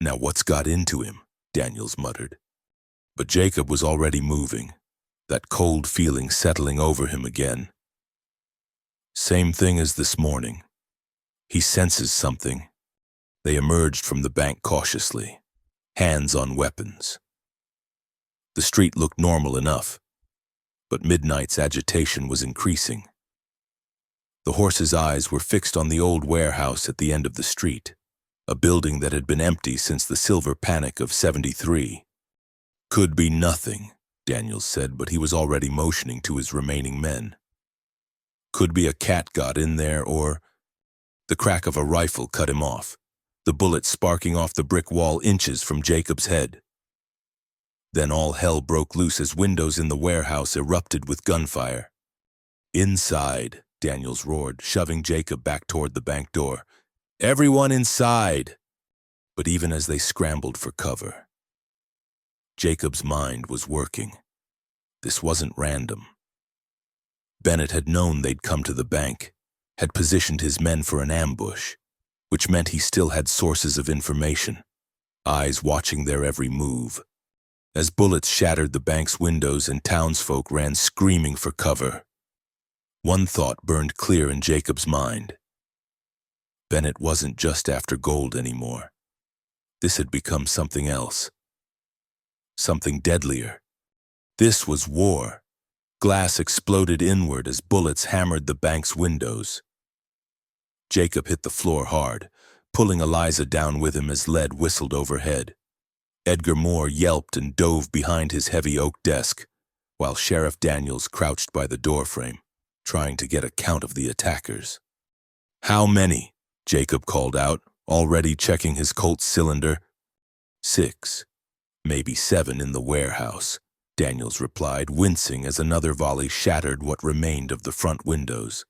Now what's got into him? Daniels muttered. But Jacob was already moving, that cold feeling settling over him again. Same thing as this morning. He senses something. They emerged from the bank cautiously, hands on weapons. The street looked normal enough, but Midnight's agitation was increasing. The horse's eyes were fixed on the old warehouse at the end of the street, a building that had been empty since the silver panic of '73. Could be nothing, Daniels said, but he was already motioning to his remaining men. Could be a cat got in there, or... The crack of a rifle cut him off, the bullet sparking off the brick wall inches from Jacob's head. Then all hell broke loose as windows in the warehouse erupted with gunfire. Inside, Daniels roared, shoving Jacob back toward the bank door. Everyone inside! But even as they scrambled for cover, Jacob's mind was working. This wasn't random. Bennett had known they'd come to the bank, had positioned his men for an ambush, which meant he still had sources of information, eyes watching their every move. As bullets shattered the bank's windows and townsfolk ran screaming for cover, one thought burned clear in Jacob's mind. Bennett wasn't just after gold anymore. This had become something else. Something deadlier. This was war. Glass exploded inward as bullets hammered the bank's windows. Jacob hit the floor hard, pulling Eliza down with him as lead whistled overhead. Edgar Moore yelped and dove behind his heavy oak desk, while Sheriff Daniels crouched by the doorframe, trying to get a count of the attackers. How many? Jacob called out, already checking his Colt's cylinder. 6, maybe 7 in the warehouse, Daniels replied, wincing as another volley shattered what remained of the front windows.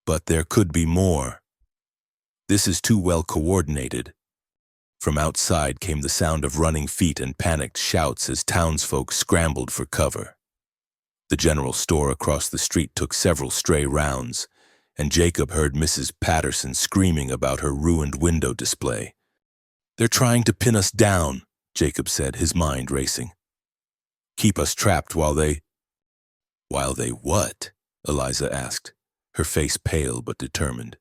But there could be more. This is too well coordinated. From outside came the sound of running feet and panicked shouts as townsfolk scrambled for cover. The general store across the street took several stray rounds, and Jacob heard Mrs. Patterson screaming about her ruined window display. They're trying to pin us down, Jacob said, his mind racing. Keep us trapped while they... While they what? Eliza asked, her face pale but determined.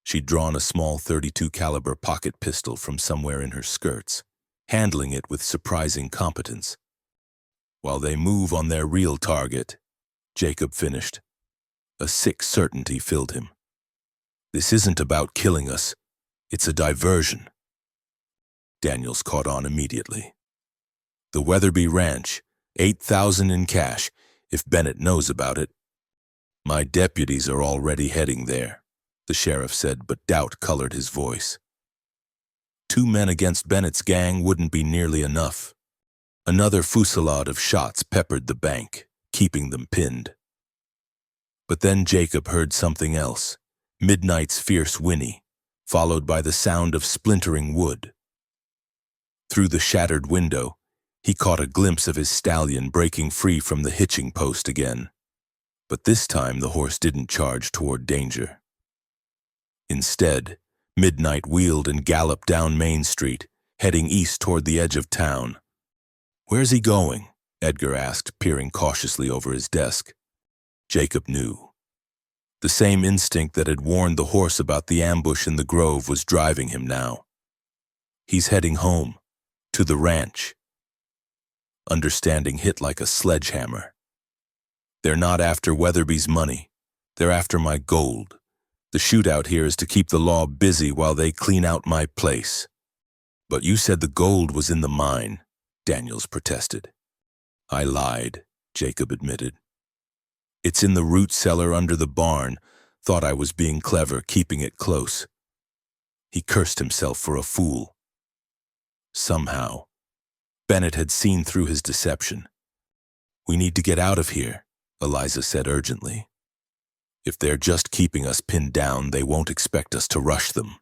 She'd drawn a small .32 caliber pocket pistol from somewhere in her skirts, handling it with surprising competence. While they move on their real target, Jacob finished. A sick certainty filled him. This isn't about killing us. It's a diversion. Daniels caught on immediately. The Weatherby Ranch, $8,000 in cash, if Bennett knows about it. My deputies are already heading there, the sheriff said, but doubt colored his voice. 2 men against Bennett's gang wouldn't be nearly enough. Another fusillade of shots peppered the bank, keeping them pinned. But then Jacob heard something else, Midnight's fierce whinny, followed by the sound of splintering wood. Through the shattered window, he caught a glimpse of his stallion breaking free from the hitching post again. But this time the horse didn't charge toward danger. Instead, Midnight wheeled and galloped down Main Street, heading east toward the edge of town. Where's he going? Edgar asked, peering cautiously over his desk. Jacob knew. The same instinct that had warned the horse about the ambush in the grove was driving him now. He's heading home, to the ranch. Understanding hit like a sledgehammer. They're not after Weatherby's money. They're after my gold. The shootout here is to keep the law busy while they clean out my place. But you said the gold was in the mine, Daniels protested. I lied, Jacob admitted. It's in the root cellar under the barn. Thought I was being clever, keeping it close. He cursed himself for a fool. Somehow, Bennett had seen through his deception. We need to get out of here, Eliza said urgently. If they're just keeping us pinned down, they won't expect us to rush them.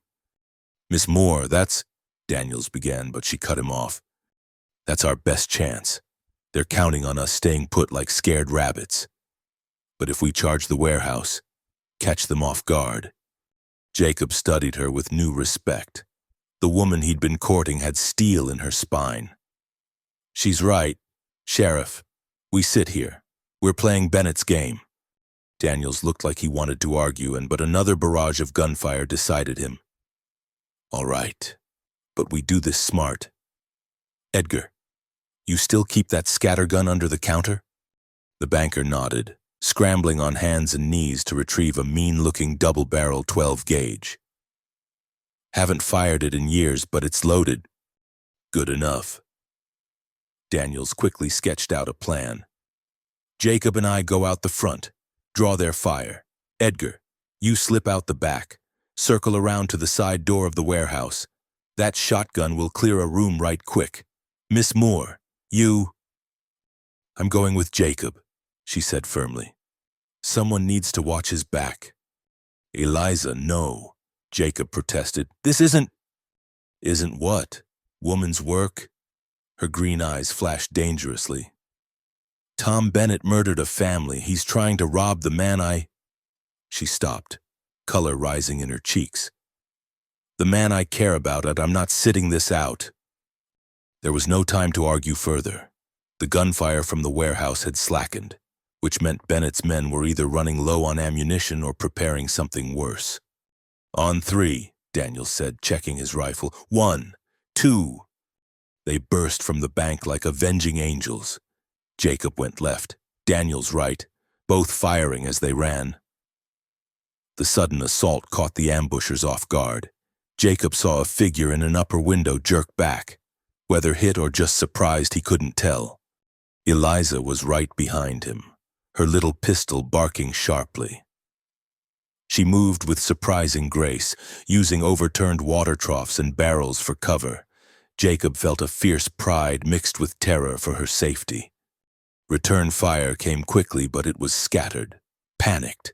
Miss Moore, that's... Daniels began, but she cut him off. That's our best chance. They're counting on us staying put like scared rabbits. But if we charge the warehouse, catch them off guard. Jacob studied her with new respect. The woman he'd been courting had steel in her spine. She's right, Sheriff. We sit here. We're playing Bennett's game. Daniels looked like he wanted to argue, but another barrage of gunfire decided him. All right, but we do this smart. Edgar, you still keep that scattergun under the counter? The banker nodded, scrambling on hands and knees to retrieve a mean-looking double-barrel 12-gauge. Haven't fired it in years, but it's loaded. Good enough. Daniels quickly sketched out a plan. Jacob and I go out the front, draw their fire. Edgar, you slip out the back, circle around to the side door of the warehouse. That shotgun will clear a room right quick. Miss Moore, you... I'm going with Jacob, she said firmly. Someone needs to watch his back. Eliza, no, Jacob protested. This isn't... Isn't what? Woman's work? Her green eyes flashed dangerously. Tom Bennett murdered a family. He's trying to rob the man I... She stopped, color rising in her cheeks. The man I care about, and I'm not sitting this out. There was no time to argue further. The gunfire from the warehouse had slackened, which meant Bennett's men were either running low on ammunition or preparing something worse. On three, Daniels said, checking his rifle. 1, 2. They burst from the bank like avenging angels. Jacob went left, Daniels right, both firing as they ran. The sudden assault caught the ambushers off guard. Jacob saw a figure in an upper window jerk back. Whether hit or just surprised, he couldn't tell. Eliza was right behind him, her little pistol barking sharply. She moved with surprising grace, using overturned water troughs and barrels for cover. Jacob felt a fierce pride mixed with terror for her safety. Return fire came quickly, but it was scattered, panicked.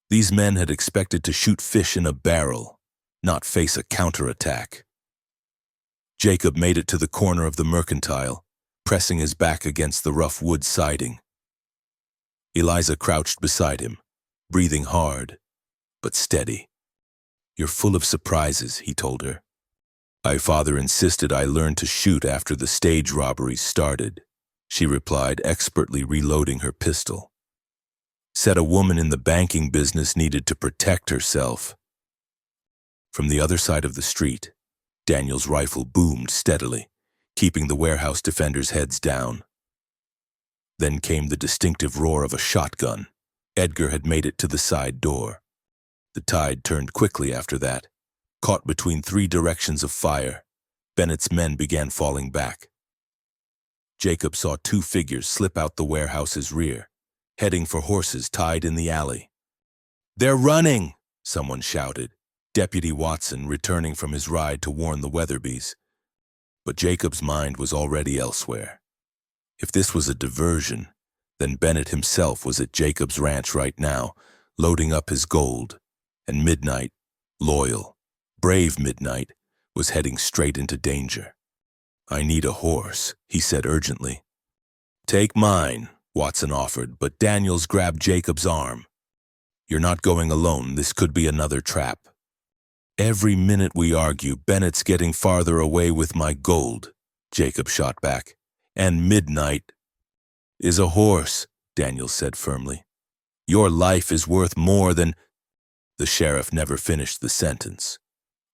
These men had expected to shoot fish in a barrel, not face a counterattack. Jacob made it to the corner of the mercantile, pressing his back against the rough wood siding. Eliza crouched beside him, breathing hard, but steady. You're full of surprises, he told her. My father insisted I learn to shoot after the stage robberies started, she replied, expertly reloading her pistol. Said a woman in the banking business needed to protect herself. From the other side of the street, Daniel's rifle boomed steadily, keeping the warehouse defenders' heads down. Then came the distinctive roar of a shotgun. Edgar had made it to the side door. The tide turned quickly after that. Caught between 3 directions of fire, Bennett's men began falling back. Jacob saw 2 figures slip out the warehouse's rear, heading for horses tied in the alley. They're running, someone shouted, Deputy Watson returning from his ride to warn the Weatherbys. But Jacob's mind was already elsewhere. If this was a diversion, then Bennett himself was at Jacob's ranch right now, loading up his gold, and Midnight, loyal, brave Midnight, was heading straight into danger. I need a horse, he said urgently. Take mine, Watson offered, but Daniels grabbed Jacob's arm. You're not going alone. This could be another trap. Every minute we argue, Bennett's getting farther away with my gold, Jacob shot back. And Midnight is a horse, Daniels said firmly. Your life is worth more than... The sheriff never finished the sentence.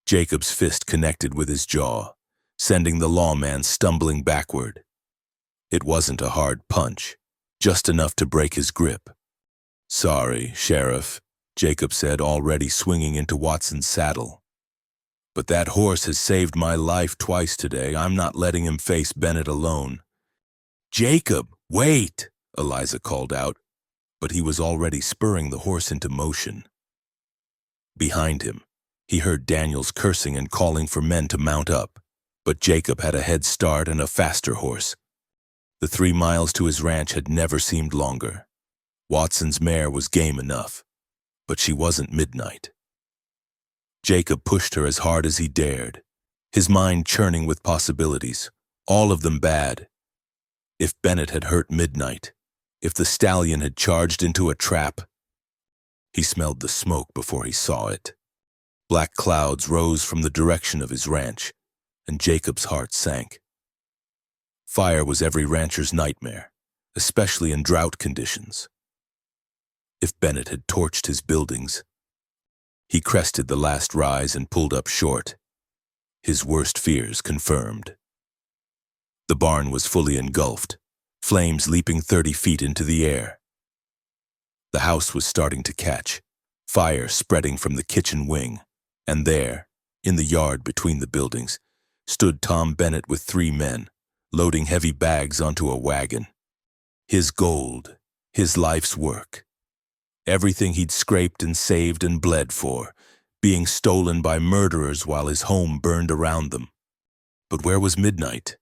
Jacob's fist connected with his jaw, sending the lawman stumbling backward. It wasn't a hard punch, just enough to break his grip. Sorry, Sheriff, Jacob said, already swinging into Watson's saddle. But that horse has saved my life twice today. I'm not letting him face Bennett alone. Jacob, wait, Eliza called out, but he was already spurring the horse into motion. Behind him, he heard Daniels cursing and calling for men to mount up, but Jacob had a head start and a faster horse. The 3 miles to his ranch had never seemed longer. Watson's mare was game enough, but she wasn't Midnight. Jacob pushed her as hard as he dared, his mind churning with possibilities, all of them bad. If Bennett had hurt Midnight, if the stallion had charged into a trap. He smelled the smoke before he saw it. Black clouds rose from the direction of his ranch, and Jacob's heart sank. Fire was every rancher's nightmare, especially in drought conditions. If Bennett had torched his buildings. He crested the last rise and pulled up short, his worst fears confirmed. The barn was fully engulfed, flames leaping 30 feet into the air. The house was starting to catch, fire spreading from the kitchen wing, and there, in the yard between the buildings, stood Tom Bennett with 3 men, loading heavy bags onto a wagon. His gold, his life's work. Everything he'd scraped and saved and bled for, being stolen by murderers while his home burned around them. But where was Midnight?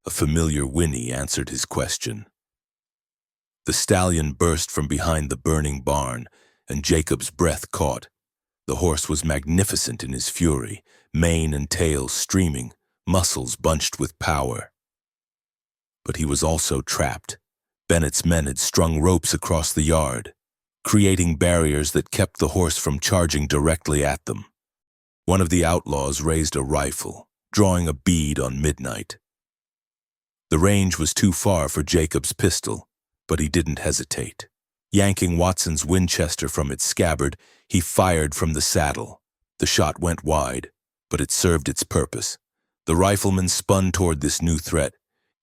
A familiar whinny answered his question. The stallion burst from behind the burning barn, and Jacob's breath caught. The horse was magnificent in his fury, mane and tail streaming, muscles bunched with power. But he was also trapped. Bennett's men had strung ropes across the yard, creating barriers that kept the horse from charging directly at them. One of the outlaws raised a rifle, drawing a bead on Midnight. The range was too far for Jacob's pistol, but he didn't hesitate. Yanking Watson's Winchester from its scabbard, he fired from the saddle. The shot went wide, but it served its purpose. The rifleman spun toward this new threat,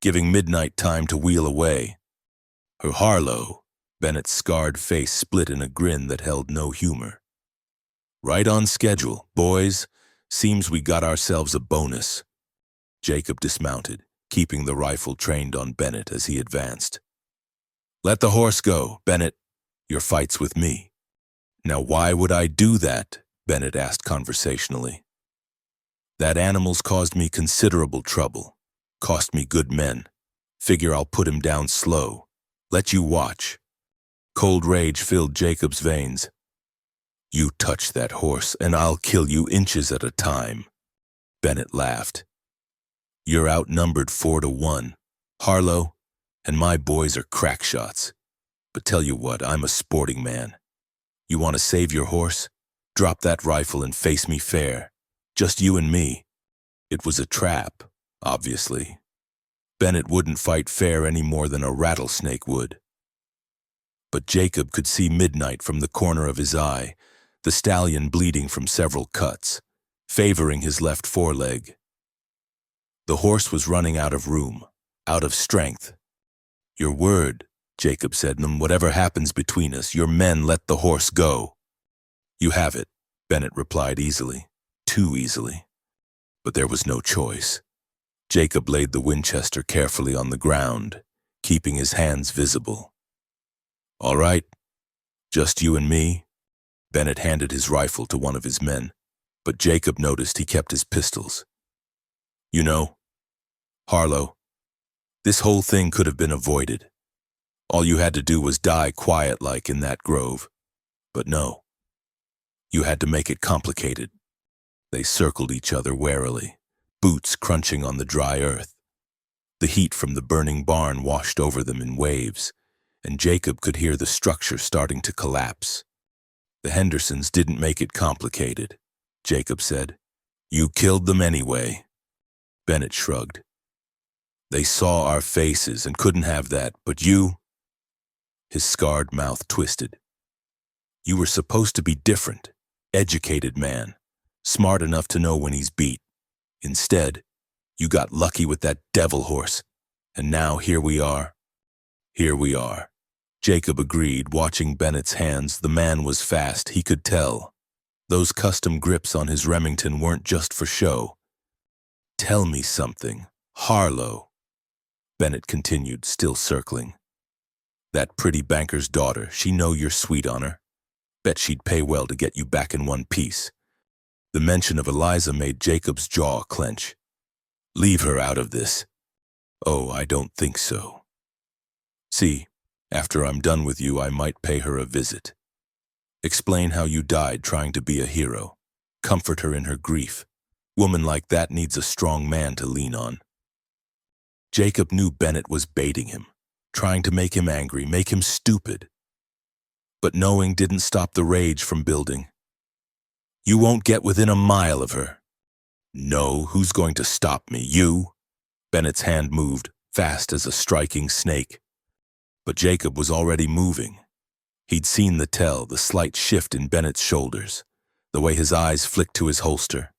giving Midnight time to wheel away. Her Harlow, Bennett's scarred face split in a grin that held no humor. Right on schedule, boys. Seems we got ourselves a bonus. Jacob dismounted, keeping the rifle trained on Bennett as he advanced. Let the horse go, Bennett. Your fight's with me. Now why would I do that? Bennett asked conversationally. That animal's caused me considerable trouble. Cost me good men. Figure I'll put him down slow. Let you watch. Cold rage filled Jacob's veins. You touch that horse, and I'll kill you inches at a time. Bennett laughed. You're outnumbered 4-1. Harlow and my boys are crack shots. But tell you what, I'm a sporting man. You want to save your horse? Drop that rifle and face me fair. Just you and me. It was a trap, obviously. Bennett wouldn't fight fair any more than a rattlesnake would. But Jacob could see Midnight from the corner of his eye, the stallion bleeding from several cuts, favoring his left foreleg. The horse was running out of room, out of strength. Your word, Jacob said, and whatever happens between us, your men let the horse go. You have it, Bennett replied easily, too easily. But there was no choice. Jacob laid the Winchester carefully on the ground, keeping his hands visible. All right, just you and me. Bennett handed his rifle to one of his men, but Jacob noticed he kept his pistols. You know, Harlow, this whole thing could have been avoided. All you had to do was die quiet-like in that grove. But no, you had to make it complicated. They circled each other warily, boots crunching on the dry earth. The heat from the burning barn washed over them in waves, and Jacob could hear the structure starting to collapse. The Hendersons didn't make it complicated, Jacob said. You killed them anyway. Bennett shrugged. They saw our faces and couldn't have that, but you... His scarred mouth twisted. You were supposed to be different, educated man, smart enough to know when he's beat. Instead, you got lucky with that devil horse, and now here we are. Here we are. Jacob agreed, watching Bennett's hands. The man was fast, he could tell. Those custom grips on his Remington weren't just for show. "Tell me something, Harlow," Bennett continued, still circling. "That pretty banker's daughter, she know you're sweet on her. Bet she'd pay well to get you back in one piece." The mention of Eliza made Jacob's jaw clench. "Leave her out of this." "Oh, I don't think so. See, after I'm done with you, I might pay her a visit. Explain how you died trying to be a hero. Comfort her in her grief. Woman like that needs a strong man to lean on." Jacob knew Bennett was baiting him, trying to make him angry, make him stupid. But knowing didn't stop the rage from building. "You won't get within a mile of her." "No, who's going to stop me? You?" Bennett's hand moved, fast as a striking snake. But Jacob was already moving. He'd seen the tell, the slight shift in Bennett's shoulders, the way his eyes flicked to his holster.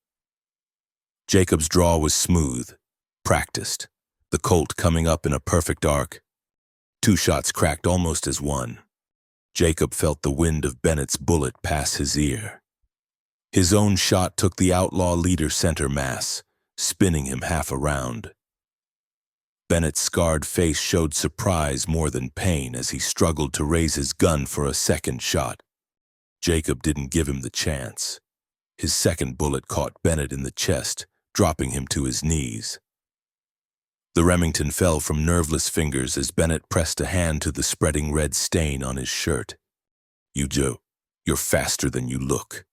Jacob's draw was smooth, practiced, the Colt coming up in a perfect arc. 2 shots cracked almost as one. Jacob felt the wind of Bennett's bullet pass his ear. His own shot took the outlaw leader center mass, spinning him half around. Bennett's scarred face showed surprise more than pain as he struggled to raise his gun for a second shot. Jacob didn't give him the chance. His second bullet caught Bennett in the chest, dropping him to his knees. The Remington fell from nerveless fingers as Bennett pressed a hand to the spreading red stain on his shirt. You're faster than you look,"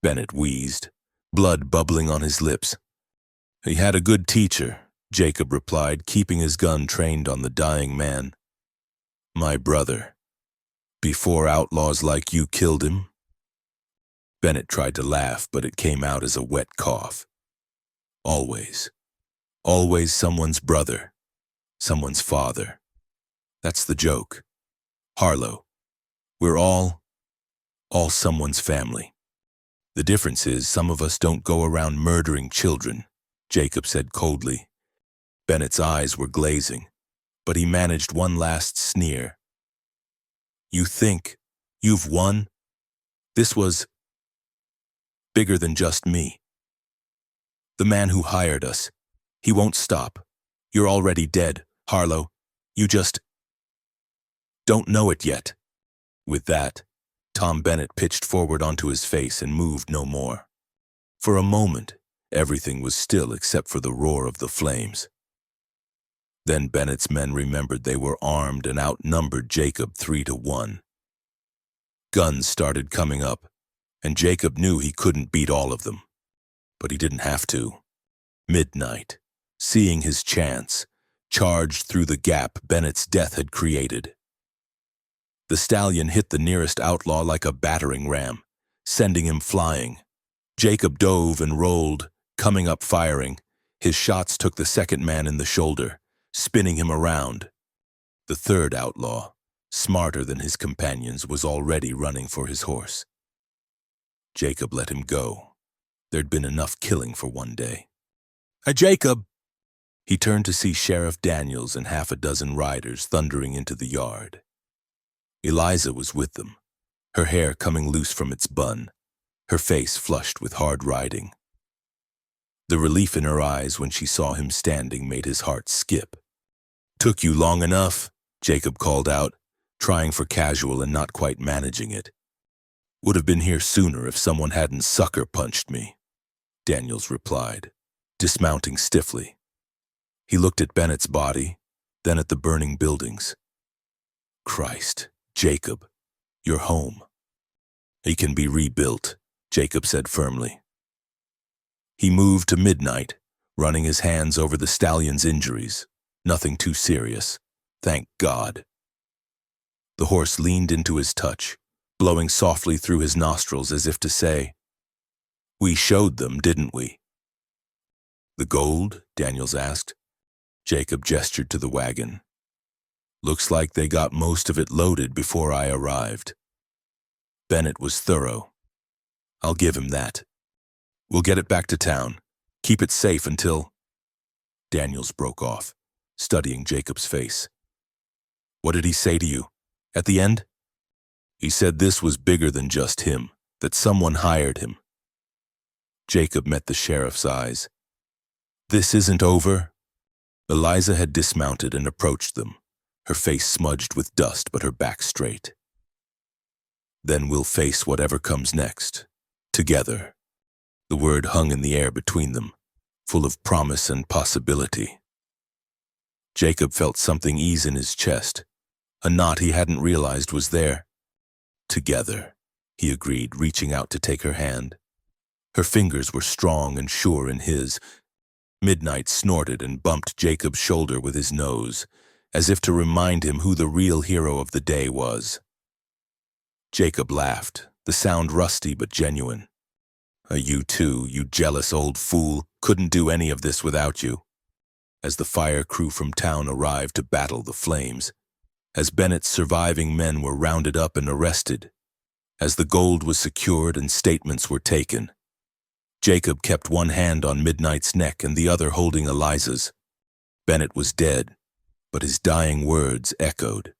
Bennett wheezed, blood bubbling on his lips. "He had a good teacher," Jacob replied, keeping his gun trained on the dying man. "My brother. Before outlaws like you killed him?" Bennett tried to laugh, but it came out as a wet cough. "Always. Always someone's brother, someone's father. That's the joke. Harlow, we're all someone's family. The difference is some of us don't go around murdering children," Jacob said coldly. Bennett's eyes were glazing, but he managed one last sneer. "You think you've won? This was bigger than just me. The man who hired us, he won't stop. You're already dead, Harlow. You just don't know it yet." With that, Tom Bennett pitched forward onto his face and moved no more. For a moment, everything was still except for the roar of the flames. Then Bennett's men remembered they were armed and outnumbered Jacob 3-1. Guns started coming up, and Jacob knew he couldn't beat all of them. But he didn't have to. Midnight, seeing his chance, charged through the gap Bennett's death had created. The stallion hit the nearest outlaw like a battering ram, sending him flying. Jacob dove and rolled, coming up firing. His shots took the second man in the shoulder, spinning him around. The third outlaw, smarter than his companions, was already running for his horse. Jacob let him go. There'd been enough killing for one day. Jacob!" He turned to see Sheriff Daniels and half a dozen riders thundering into the yard. Eliza was with them, her hair coming loose from its bun, her face flushed with hard riding. The relief in her eyes when she saw him standing made his heart skip. "Took you long enough," Jacob called out, trying for casual and not quite managing it. "Would have been here sooner if someone hadn't sucker punched me," Daniels replied, dismounting stiffly. He looked at Bennett's body, then at the burning buildings. "Christ, Jacob, you're home." "He can be rebuilt," Jacob said firmly. He moved to Midnight, running his hands over the stallion's injuries. Nothing too serious, thank God. The horse leaned into his touch, blowing softly through his nostrils as if to say, "We showed them, didn't we?" "The gold?" Daniels asked. Jacob gestured to the wagon. "Looks like they got most of it loaded before I arrived." Bennett was thorough. I'll give him that. "We'll get it back to town. Keep it safe until—" Daniels broke off, studying Jacob's face. "What did he say to you? At the end?" "He said this was bigger than just him. that someone hired him. Jacob met the sheriff's eyes. "This isn't over?" Eliza had dismounted and approached them, her face smudged with dust but her back straight. "Then we'll face whatever comes next, together." The word hung in the air between them, full of promise and possibility. Jacob felt something ease in his chest, a knot he hadn't realized was there. "Together," he agreed, reaching out to take her hand. Her fingers were strong and sure in his. Midnight snorted and bumped Jacob's shoulder with his nose, as if to remind him who the real hero of the day was. Jacob laughed, the sound rusty but genuine. "You too, you jealous old fool. Couldn't do any of this without you." As the fire crew from town arrived to battle the flames, as Bennett's surviving men were rounded up and arrested, as the gold was secured and statements were taken, Jacob kept one hand on Midnight's neck and the other holding Eliza's. Bennett was dead, but his dying words echoed.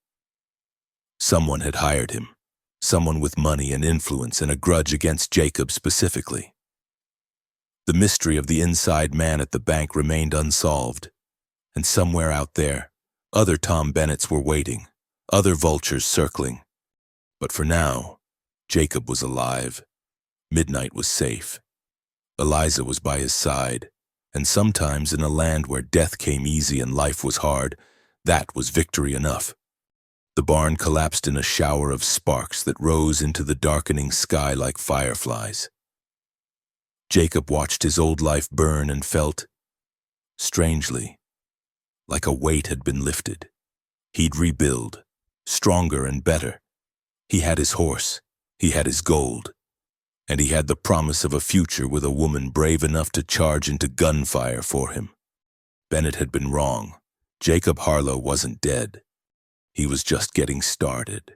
Someone had hired him, someone with money and influence and a grudge against Jacob specifically. The mystery of the inside man at the bank remained unsolved, and somewhere out there, other Tom Bennetts were waiting, other vultures circling. But for now, Jacob was alive. Midnight was safe. Eliza was by his side, and sometimes in a land where death came easy and life was hard, that was victory enough. The barn collapsed in a shower of sparks that rose into the darkening sky like fireflies. Jacob watched his old life burn and felt, strangely, like a weight had been lifted. He'd rebuild, stronger and better. He had his horse, he had his gold, and he had the promise of a future with a woman brave enough to charge into gunfire for him. Bennett had been wrong. Jacob Harlow wasn't dead. He was just getting started.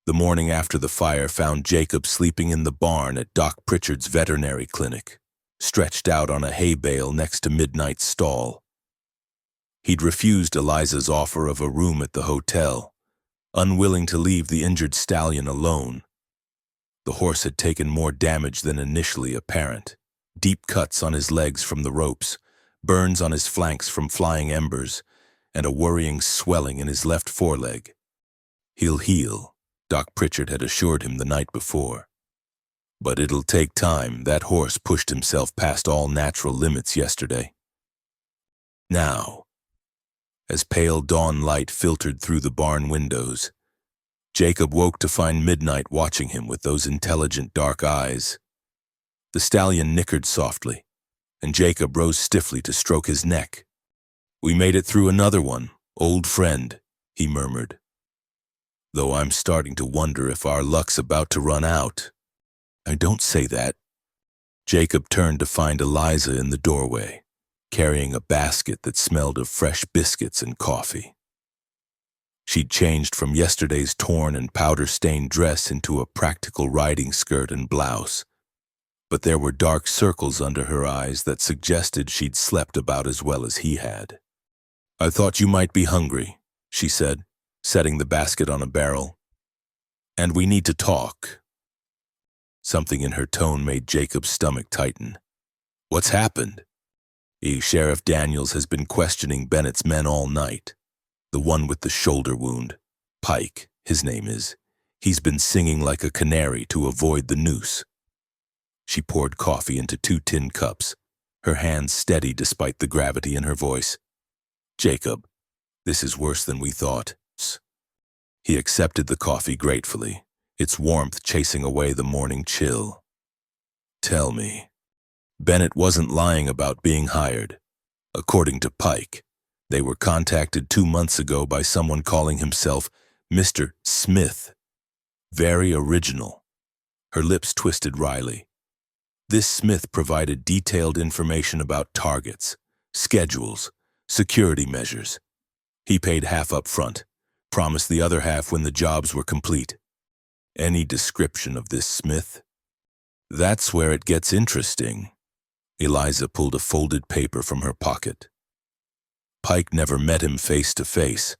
The morning after the fire found Jacob sleeping in the barn at Doc Pritchard's veterinary clinic, stretched out on a hay bale next to Midnight's stall. He'd refused Eliza's offer of a room at the hotel, unwilling to leave the injured stallion alone. The horse had taken more damage than initially apparent. Deep cuts on his legs from the ropes, burns on his flanks from flying embers, and a worrying swelling in his left foreleg. "He'll heal," Doc Pritchard had assured him the night before. "But it'll take time. That horse pushed himself past all natural limits yesterday." Now, as pale dawn light filtered through the barn windows, Jacob woke to find Midnight watching him with those intelligent dark eyes. The stallion nickered softly, and Jacob rose stiffly to stroke his neck. "We made it through another one, old friend," he murmured. "Though I'm starting to wonder if our luck's about to run out." "I don't say that." Jacob turned to find Eliza in the doorway, carrying a basket that smelled of fresh biscuits and coffee. She'd changed from yesterday's torn and powder-stained dress into a practical riding skirt and blouse, but there were dark circles under her eyes that suggested she'd slept about as well as he had. "I thought you might be hungry," she said, setting the basket on a barrel. "And we need to talk." Something in her tone made Jacob's stomach tighten. "What's happened?" "Sheriff Daniels has been questioning Bennett's men all night. The one with the shoulder wound. Pike, his name is. He's been singing like a canary to avoid the noose." She poured coffee into 2 tin cups, her hands steady despite the gravity in her voice. "Jacob, this is worse than we thought." He accepted the coffee gratefully, its warmth chasing away the morning chill. "Tell me." Bennett wasn't lying about being hired. According to Pike, they were contacted 2 months ago by someone calling himself Mr. Smith. Very original. Her lips twisted wryly. This Smith provided detailed information about targets, schedules, security measures. He paid half up front, promised the other half when the jobs were complete. Any description of this Smith? That's where it gets interesting. Eliza pulled a folded paper from her pocket. Pike never met him face to face.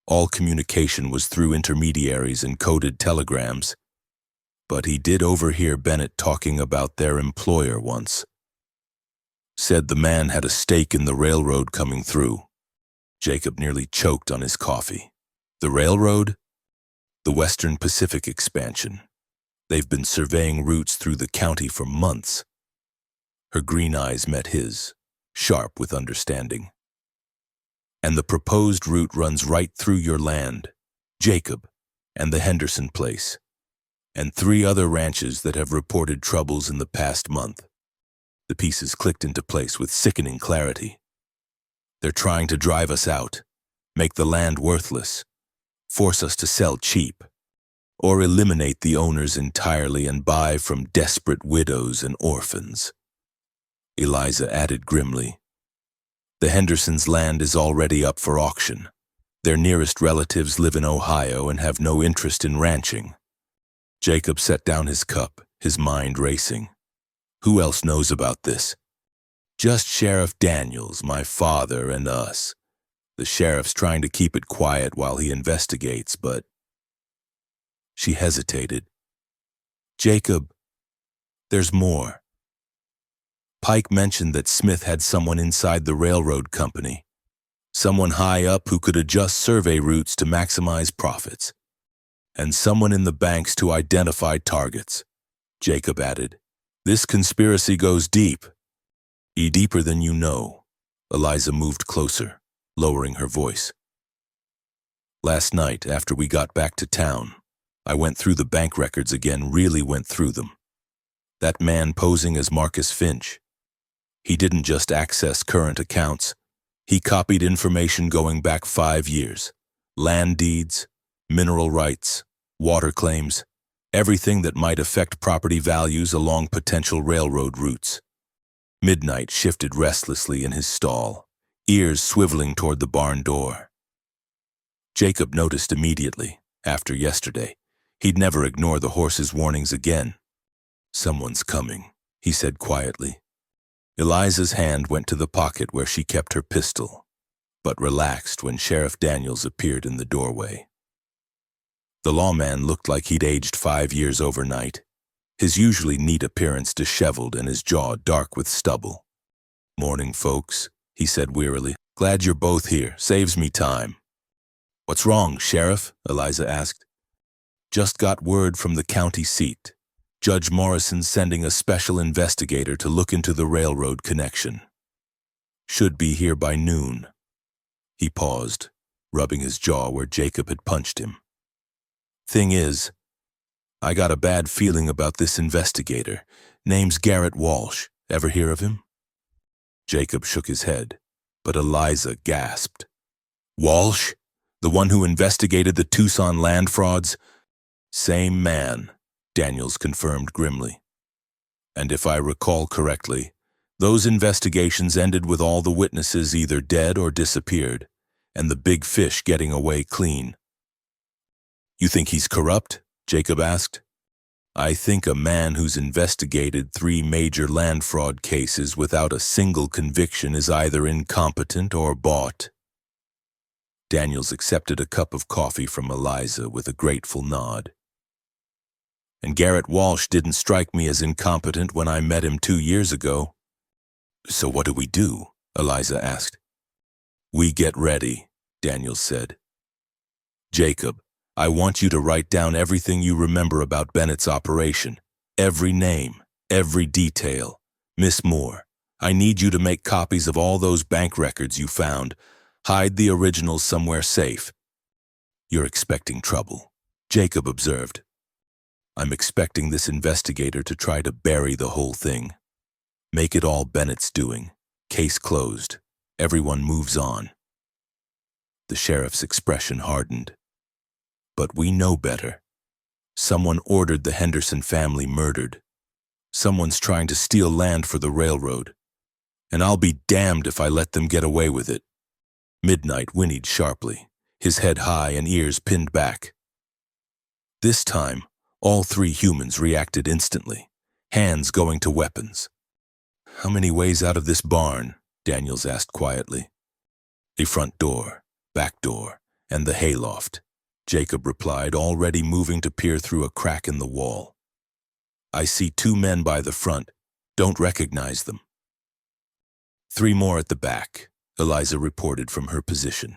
All communication was through intermediaries and coded telegrams. but he did overhear Bennett talking about their employer once. Said the man had a stake in the railroad coming through. Jacob nearly choked on his coffee. The railroad? The Western Pacific expansion. They've been surveying routes through the county for months. Her green eyes met his, sharp with understanding. And the proposed route runs right through your land, Jacob, and the Henderson place, and 3 other ranches that have reported troubles in the past month. The pieces clicked into place with sickening clarity. They're trying to drive us out, make the land worthless, force us to sell cheap, or eliminate the owners entirely and buy from desperate widows and orphans. Eliza added grimly, the Hendersons' land is already up for auction. Their nearest relatives live in Ohio and have no interest in ranching. Jacob set down his cup, his mind racing. Who else knows about this? Just Sheriff Daniels, my father, and us. The sheriff's trying to keep it quiet while he investigates, but... She hesitated. Jacob, there's more. Pike mentioned that Smith had someone inside the railroad company, someone high up who could adjust survey routes to maximize profits, and someone in the banks to identify targets. Jacob added, this conspiracy goes deep. Deeper than you know. Eliza moved closer, lowering her voice. Last night, after we got back to town, I went through the bank records again, really went through them. That man posing as Marcus Finch. He didn't just access current accounts. He copied information going back 5 years. Land deeds, mineral rights, water claims, everything that might affect property values along potential railroad routes. Midnight shifted restlessly in his stall, ears swiveling toward the barn door. Jacob noticed immediately, after yesterday. He'd never ignore the horse's warnings again. Someone's coming, he said quietly. Eliza's hand went to the pocket where she kept her pistol, but relaxed when Sheriff Daniels appeared in the doorway. The lawman looked like he'd aged 5 years overnight, his usually neat appearance disheveled and his jaw dark with stubble. Morning, folks, he said wearily. Glad you're both here. Saves me time. What's wrong, Sheriff? Eliza asked. Just got word from the county seat. Judge Morrison sending a special investigator to look into the railroad connection. Should be here by noon. He paused, rubbing his jaw where Jacob had punched him. Thing is, I got a bad feeling about this investigator. Name's Garrett Walsh. Ever hear of him? Jacob shook his head, but Eliza gasped. Walsh? The one who investigated the Tucson land frauds? Same man, Daniels confirmed grimly. And if I recall correctly, those investigations ended with all the witnesses either dead or disappeared, and the big fish getting away clean. You think he's corrupt? Jacob asked. I think a man who's investigated 3 major land fraud cases without a single conviction is either incompetent or bought. Daniels accepted a cup of coffee from Eliza with a grateful nod. And Garrett Walsh didn't strike me as incompetent when I met him 2 years ago. So what do we do? Eliza asked. We get ready, Daniels said. Jacob, I want you to write down everything you remember about Bennett's operation. Every name, every detail. Miss Moore, I need you to make copies of all those bank records you found. Hide the originals somewhere safe. You're expecting trouble, Jacob observed. I'm expecting this investigator to try to bury the whole thing. Make it all Bennett's doing. Case closed. Everyone moves on. The sheriff's expression hardened. But we know better. Someone ordered the Henderson family murdered. Someone's trying to steal land for the railroad. And I'll be damned if I let them get away with it. Midnight whinnied sharply, his head high and ears pinned back. This time, all 3 humans reacted instantly, hands going to weapons. How many ways out of this barn? Daniels asked quietly. A front door, back door, and the hayloft, Jacob replied, already moving to peer through a crack in the wall. I see 2 men by the front. Don't recognize them. 3 more at the back, Eliza reported from her position.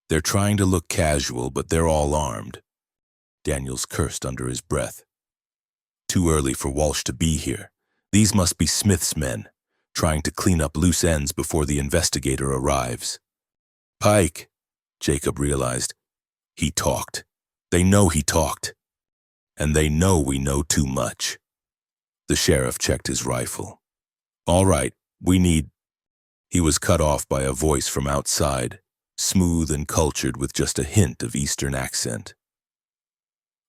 They're trying to look casual, but they're all armed. Daniels cursed under his breath. Too early for Walsh to be here. These must be Smith's men, trying to clean up loose ends before the investigator arrives. Pike, Jacob realized. He talked. They know he talked. And they know we know too much. The sheriff checked his rifle. All right, we need... He was cut off by a voice from outside, smooth and cultured with just a hint of Eastern accent.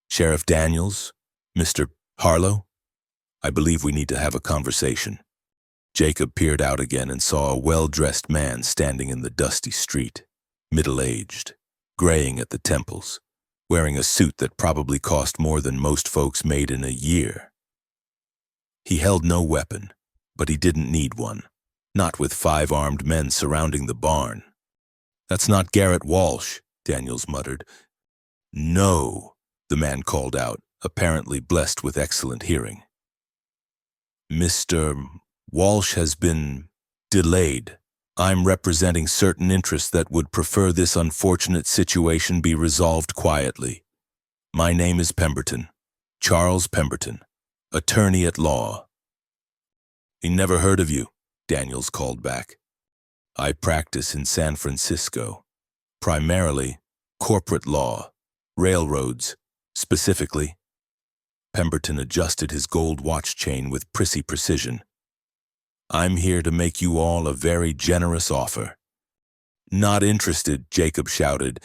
Sheriff Daniels? Mr. Harlow? I believe we need to have a conversation. Jacob peered out again and saw a well-dressed man standing in the dusty street, middle-aged, graying at the temples, wearing a suit that probably cost more than most folks made in a year. He held no weapon, but he didn't need one, not with 5 armed men surrounding the barn. That's not Garrett Walsh, Daniels muttered. No, the man called out, apparently blessed with excellent hearing. Mr. Walsh has been delayed. I'm representing certain interests that would prefer this unfortunate situation be resolved quietly. My name is Pemberton, Charles Pemberton, attorney at law. He never heard of you, Daniels called back. I practice in San Francisco, primarily corporate law, railroads, specifically. Pemberton adjusted his gold watch chain with prissy precision. I'm here to make you all a very generous offer. Not interested, Jacob shouted.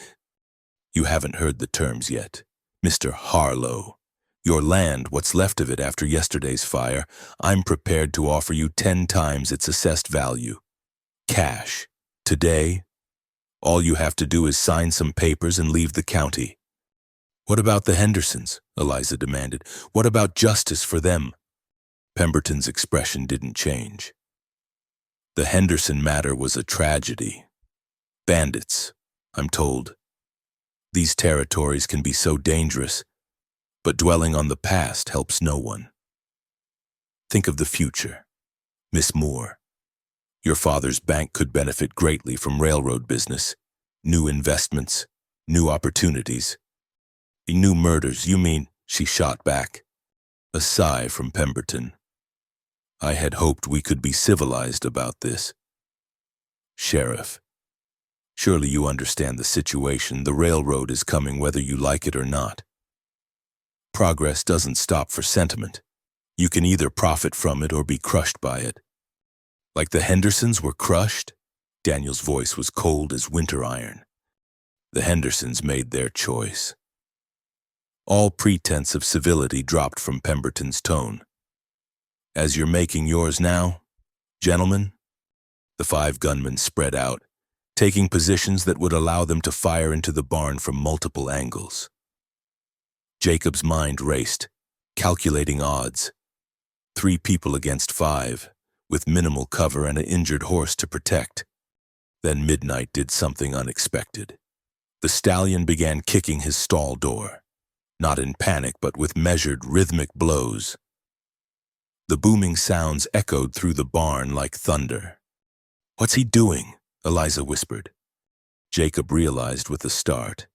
You haven't heard the terms yet. Mr. Harlow, your land, what's left of it after yesterday's fire, I'm prepared to offer you 10 times its assessed value. Cash. Today, all you have to do is sign some papers and leave the county. What about the Hendersons? Eliza demanded. What about justice for them? Pemberton's expression didn't change. The Henderson matter was a tragedy. Bandits, I'm told. These territories can be so dangerous, but dwelling on the past helps no one. Think of the future. Miss Moore, your father's bank could benefit greatly from railroad business, new investments, new opportunities. New murders, you mean? She shot back. A sigh from Pemberton. I had hoped we could be civilized about this. Sheriff, surely you understand the situation. The railroad is coming whether you like it or not. Progress doesn't stop for sentiment. You can either profit from it or be crushed by it. Like the Hendersons were crushed? Daniel's voice was cold as winter iron. The Hendersons made their choice. All pretense of civility dropped from Pemberton's tone. As you're making yours now, gentlemen? The 5 gunmen spread out, taking positions that would allow them to fire into the barn from multiple angles. Jacob's mind raced, calculating odds. 3 people against 5, with minimal cover and an injured horse to protect. Then Midnight did something unexpected. The stallion began kicking his stall door. Not in panic, but with measured, rhythmic blows. The booming sounds echoed through the barn like thunder. What's he doing? Eliza whispered. Jacob realized with a start.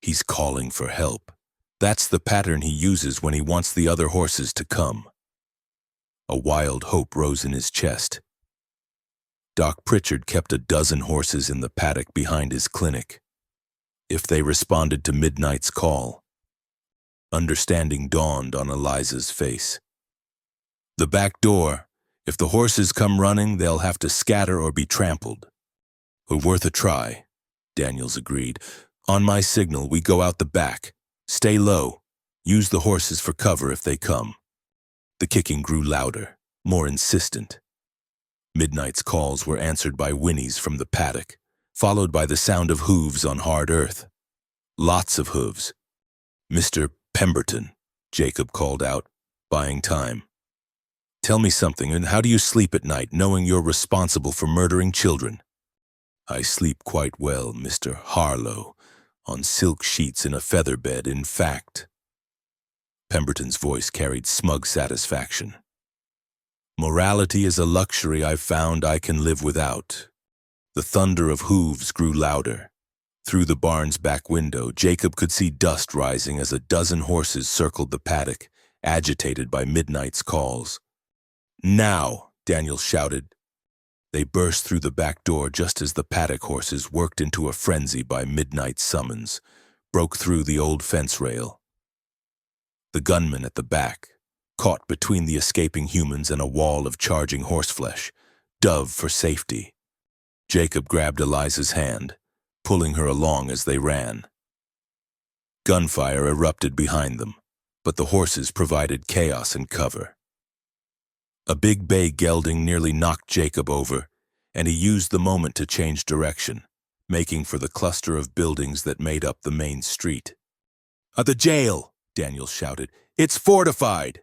He's calling for help. That's the pattern he uses when he wants the other horses to come. A wild hope rose in his chest. Doc Pritchard kept a dozen horses in the paddock behind his clinic. If they responded to Midnight's call, understanding dawned on Eliza's face. The back door. If the horses come running, they'll have to scatter or be trampled. Worth a try, Daniels agreed. On my signal, we go out the back. Stay low. Use the horses for cover if they come. The kicking grew louder, more insistent. Midnight's calls were answered by whinnies from the paddock, followed by the sound of hooves on hard earth. Lots of hooves. Mr. Pemberton, Jacob called out, buying time. Tell me something, and how do you sleep at night, knowing you're responsible for murdering children? I sleep quite well, Mr. Harlow, on silk sheets in a feather bed, in fact. Pemberton's voice carried smug satisfaction. Morality is a luxury I've found I can live without. The thunder of hooves grew louder. Through the barn's back window, Jacob could see dust rising as a dozen horses circled the paddock, agitated by midnight's calls. "Now!" Daniel shouted. They burst through the back door just as the paddock horses, worked into a frenzy by midnight's summons, broke through the old fence rail. The gunman at the back, caught between the escaping humans and a wall of charging horseflesh, dove for safety. Jacob grabbed Eliza's hand, pulling her along as they ran. Gunfire erupted behind them, but the horses provided chaos and cover. A big bay gelding nearly knocked Jacob over, and he used the moment to change direction, making for the cluster of buildings that made up the main street. "At the jail!" Daniel shouted. "It's fortified!"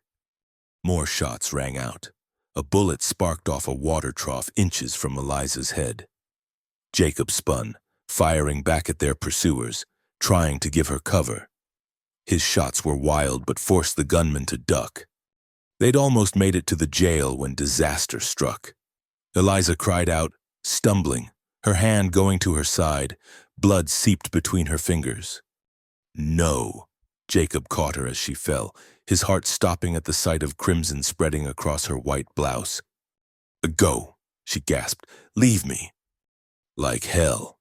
More shots rang out. A bullet sparked off a water trough inches from Eliza's head. Jacob spun, firing back at their pursuers, trying to give her cover. His shots were wild but forced the gunman to duck. They'd almost made it to the jail when disaster struck. Eliza cried out, stumbling, her hand going to her side. Blood seeped between her fingers. "No!" Jacob caught her as she fell, his heart stopping at the sight of crimson spreading across her white blouse. "Go," she gasped. "Leave me." "Like hell."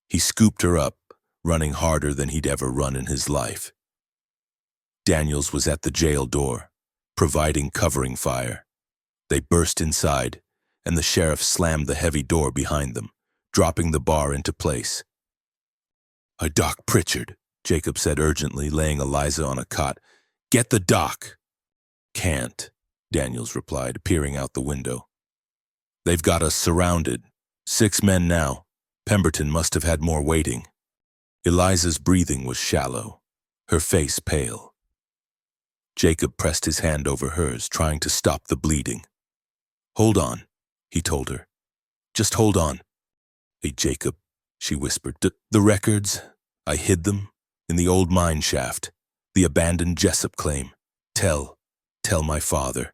He scooped her up, running harder than he'd ever run in his life. Daniels was at the jail door, providing covering fire. They burst inside, and the sheriff slammed the heavy door behind them, dropping the bar into place. "Doc Pritchard," Jacob said urgently, laying Eliza on a cot. "Get the doc." "Can't," Daniels replied, peering out the window. "They've got us surrounded. 6 men now. Pemberton must have had more waiting." Eliza's breathing was shallow, her face pale. Jacob pressed his hand over hers, trying to stop the bleeding. "Hold on," he told her. "Just hold on." "Hey, Jacob," she whispered. The records, I hid them in the old mine shaft, the abandoned Jessup claim. Tell my father."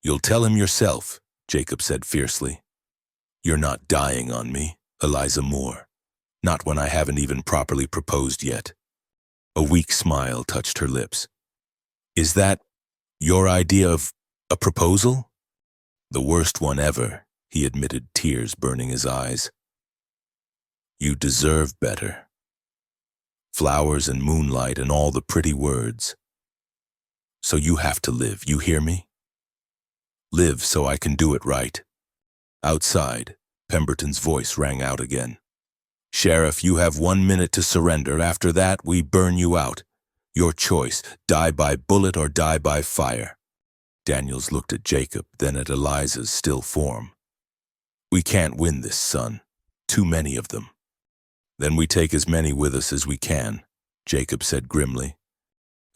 "You'll tell him yourself," Jacob said fiercely. "You're not dying on me, Eliza Moore. Not when I haven't even properly proposed yet." A weak smile touched her lips. "Is that your idea of a proposal?" "The worst one ever," he admitted, tears burning his eyes. "You deserve better. Flowers and moonlight and all the pretty words. So you have to live, you hear me? Live so I can do it right." Outside, Pemberton's voice rang out again. "Sheriff, you have 1 minute to surrender. After that, we burn you out. Your choice, die by bullet or die by fire." Daniels looked at Jacob, then at Eliza's still form. "We can't win this, son. Too many of them." "Then we take as many with us as we can," Jacob said grimly.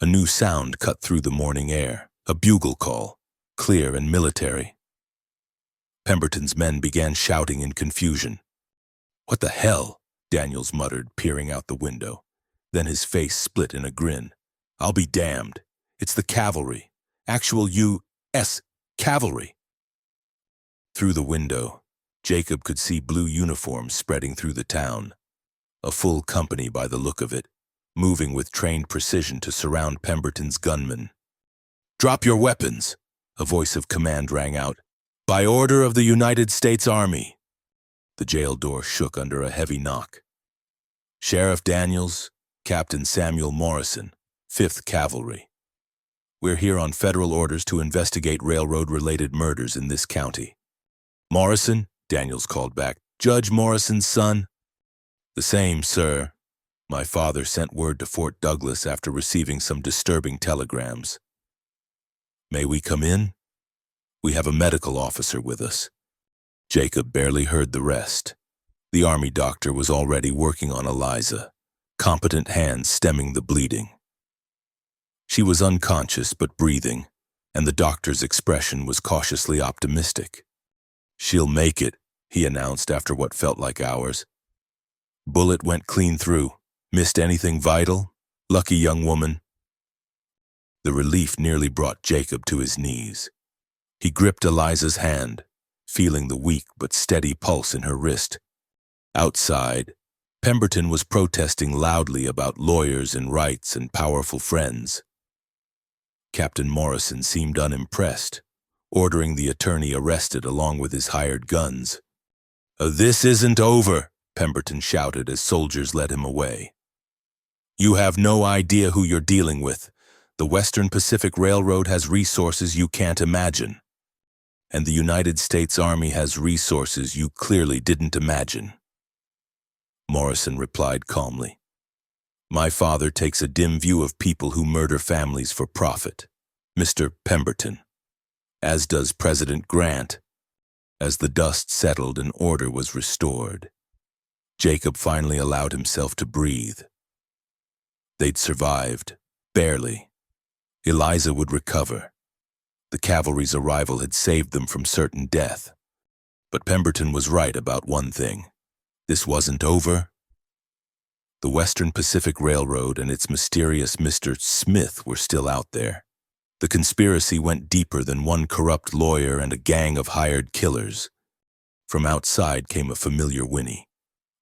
A new sound cut through the morning air, a bugle call, clear and military. Pemberton's men began shouting in confusion. "What the hell?" Daniels muttered, peering out the window. Then his face split in a grin. "I'll be damned. It's the cavalry. Actual U.S. cavalry." Through the window, Jacob could see blue uniforms spreading through the town. A full company by the look of it, moving with trained precision to surround Pemberton's gunmen. "Drop your weapons," a voice of command rang out. "By order of the United States Army." The jail door shook under a heavy knock. "Sheriff Daniels, Captain Samuel Morrison, 5th Cavalry. We're here on federal orders to investigate railroad-related murders in this county." "Morrison?" Daniels called back. "Judge Morrison's son?" "The same, sir. My father sent word to Fort Douglas after receiving some disturbing telegrams." "May we come in? We have a medical officer with us." Jacob barely heard the rest. The army doctor was already working on Eliza, competent hands stemming the bleeding. She was unconscious but breathing, and the doctor's expression was cautiously optimistic. "She'll make it," he announced after what felt like hours. "Bullet went clean through. Missed anything vital? Lucky young woman." The relief nearly brought Jacob to his knees. He gripped Eliza's hand, feeling the weak but steady pulse in her wrist. Outside, Pemberton was protesting loudly about lawyers and rights and powerful friends. Captain Morrison seemed unimpressed, ordering the attorney arrested along with his hired guns. "This isn't over," Pemberton shouted as soldiers led him away. "You have no idea who you're dealing with. The Western Pacific Railroad has resources you can't imagine. And the United States Army has resources you clearly didn't imagine." Morrison replied calmly, "My father takes a dim view of people who murder families for profit, Mr. Pemberton, as does President Grant." As the dust settled and order was restored, Jacob finally allowed himself to breathe. They'd survived, barely. Eliza would recover. The cavalry's arrival had saved them from certain death. But Pemberton was right about one thing. This wasn't over. The Western Pacific Railroad and its mysterious Mr. Smith were still out there. The conspiracy went deeper than one corrupt lawyer and a gang of hired killers. From outside came a familiar whinny.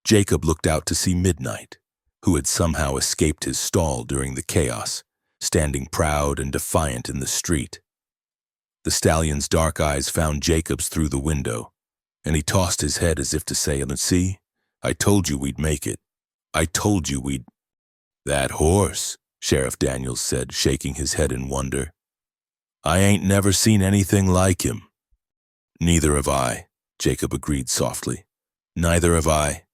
Jacob looked out to see Midnight, who had somehow escaped his stall during the chaos, standing proud and defiant in the street. The stallion's dark eyes found Jacob's through the window, and he tossed his head as if to say, "See, I told you we'd make it. I told you we'd—" "That horse," Sheriff Daniels said, shaking his head in wonder. "I ain't never seen anything like him." "Neither have I," Jacob agreed softly. "Neither have I."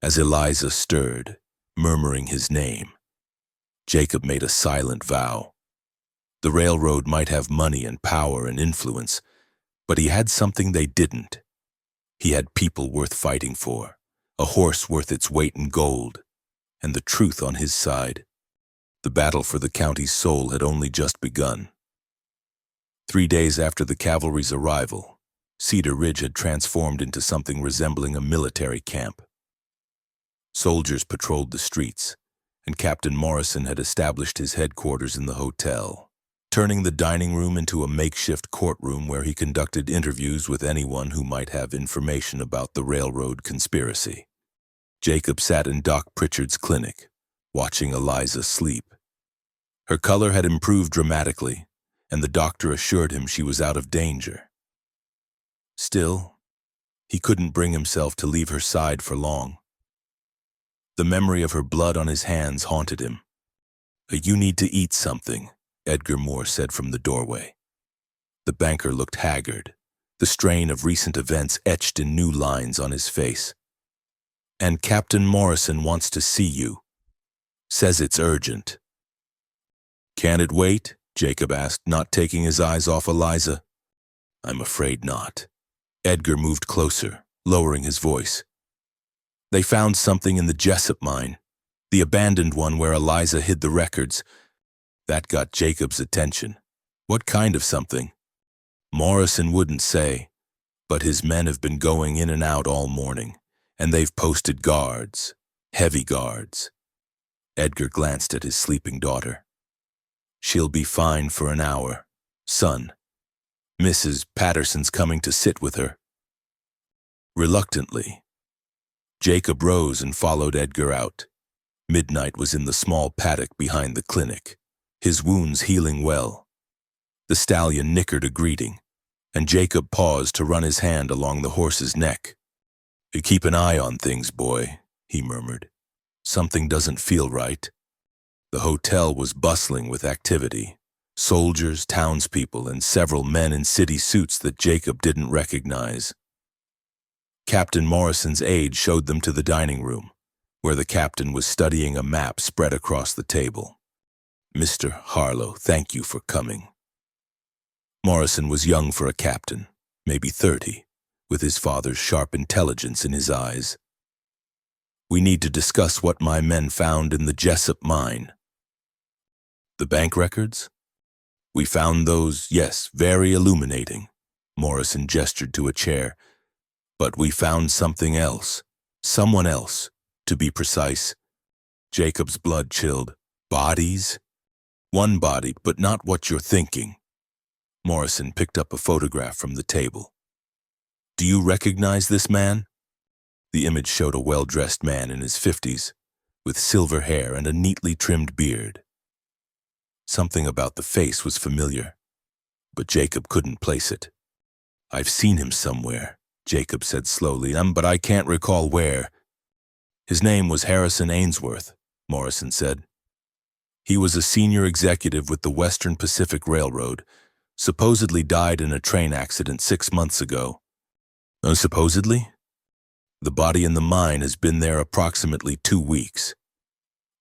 As Eliza stirred, murmuring his name, Jacob made a silent vow. The railroad might have money and power and influence, but he had something they didn't. He had people worth fighting for, a horse worth its weight in gold, and the truth on his side. The battle for the county's soul had only just begun. 3 days after the cavalry's arrival, Cedar Ridge had transformed into something resembling a military camp. Soldiers patrolled the streets, and Captain Morrison had established his headquarters in the hotel, turning the dining room into a makeshift courtroom where he conducted interviews with anyone who might have information about the railroad conspiracy. Jacob sat in Doc Pritchard's clinic, watching Eliza sleep. Her color had improved dramatically, and the doctor assured him she was out of danger. Still, he couldn't bring himself to leave her side for long. The memory of her blood on his hands haunted him. "You need to eat something," Edgar Moore said from the doorway. The banker looked haggard, the strain of recent events etched in new lines on his face. "And Captain Morrison wants to see you. Says it's urgent." "Can it wait?" Jacob asked, not taking his eyes off Eliza. "I'm afraid not." Edgar moved closer, lowering his voice. "They found something in the Jessup mine, the abandoned one where Eliza hid the records." That got Jacob's attention. "What kind of something?" "Morrison wouldn't say, but his men have been going in and out all morning, and they've posted guards, heavy guards." Edgar glanced at his sleeping daughter. "She'll be fine for an hour. Son, Mrs. Patterson's coming to sit with her." Reluctantly, Jacob rose and followed Edgar out. Midnight was in the small paddock behind the clinic, his wounds healing well. The stallion nickered a greeting, and Jacob paused to run his hand along the horse's neck. "Keep an eye on things, boy," he murmured. "Something doesn't feel right." The hotel was bustling with activity. Soldiers, townspeople, and several men in city suits that Jacob didn't recognize. Captain Morrison's aide showed them to the dining room, where the captain was studying a map spread across the table. "Mr. Harlow, thank you for coming." Morrison was young for a captain, maybe 30, with his father's sharp intelligence in his eyes. "We need to discuss what my men found in the Jessup mine." "The bank records?" "We found those, yes, very illuminating." Morrison gestured to a chair. "But we found something else. Someone else, to be precise." Jacob's blood chilled. "Bodies?" One body, but not what you're thinking. Morrison picked up a photograph from the table. Do you recognize this man? The image showed a well-dressed man in his 50s, with silver hair and a neatly trimmed beard. Something about the face was familiar, but Jacob couldn't place it. I've seen him somewhere, Jacob said slowly, but I can't recall where. His name was Harrison Ainsworth, Morrison said. He was a senior executive with the Western Pacific Railroad, supposedly died in a train accident 6 months ago. Supposedly? The body in the mine has been there approximately 2 weeks.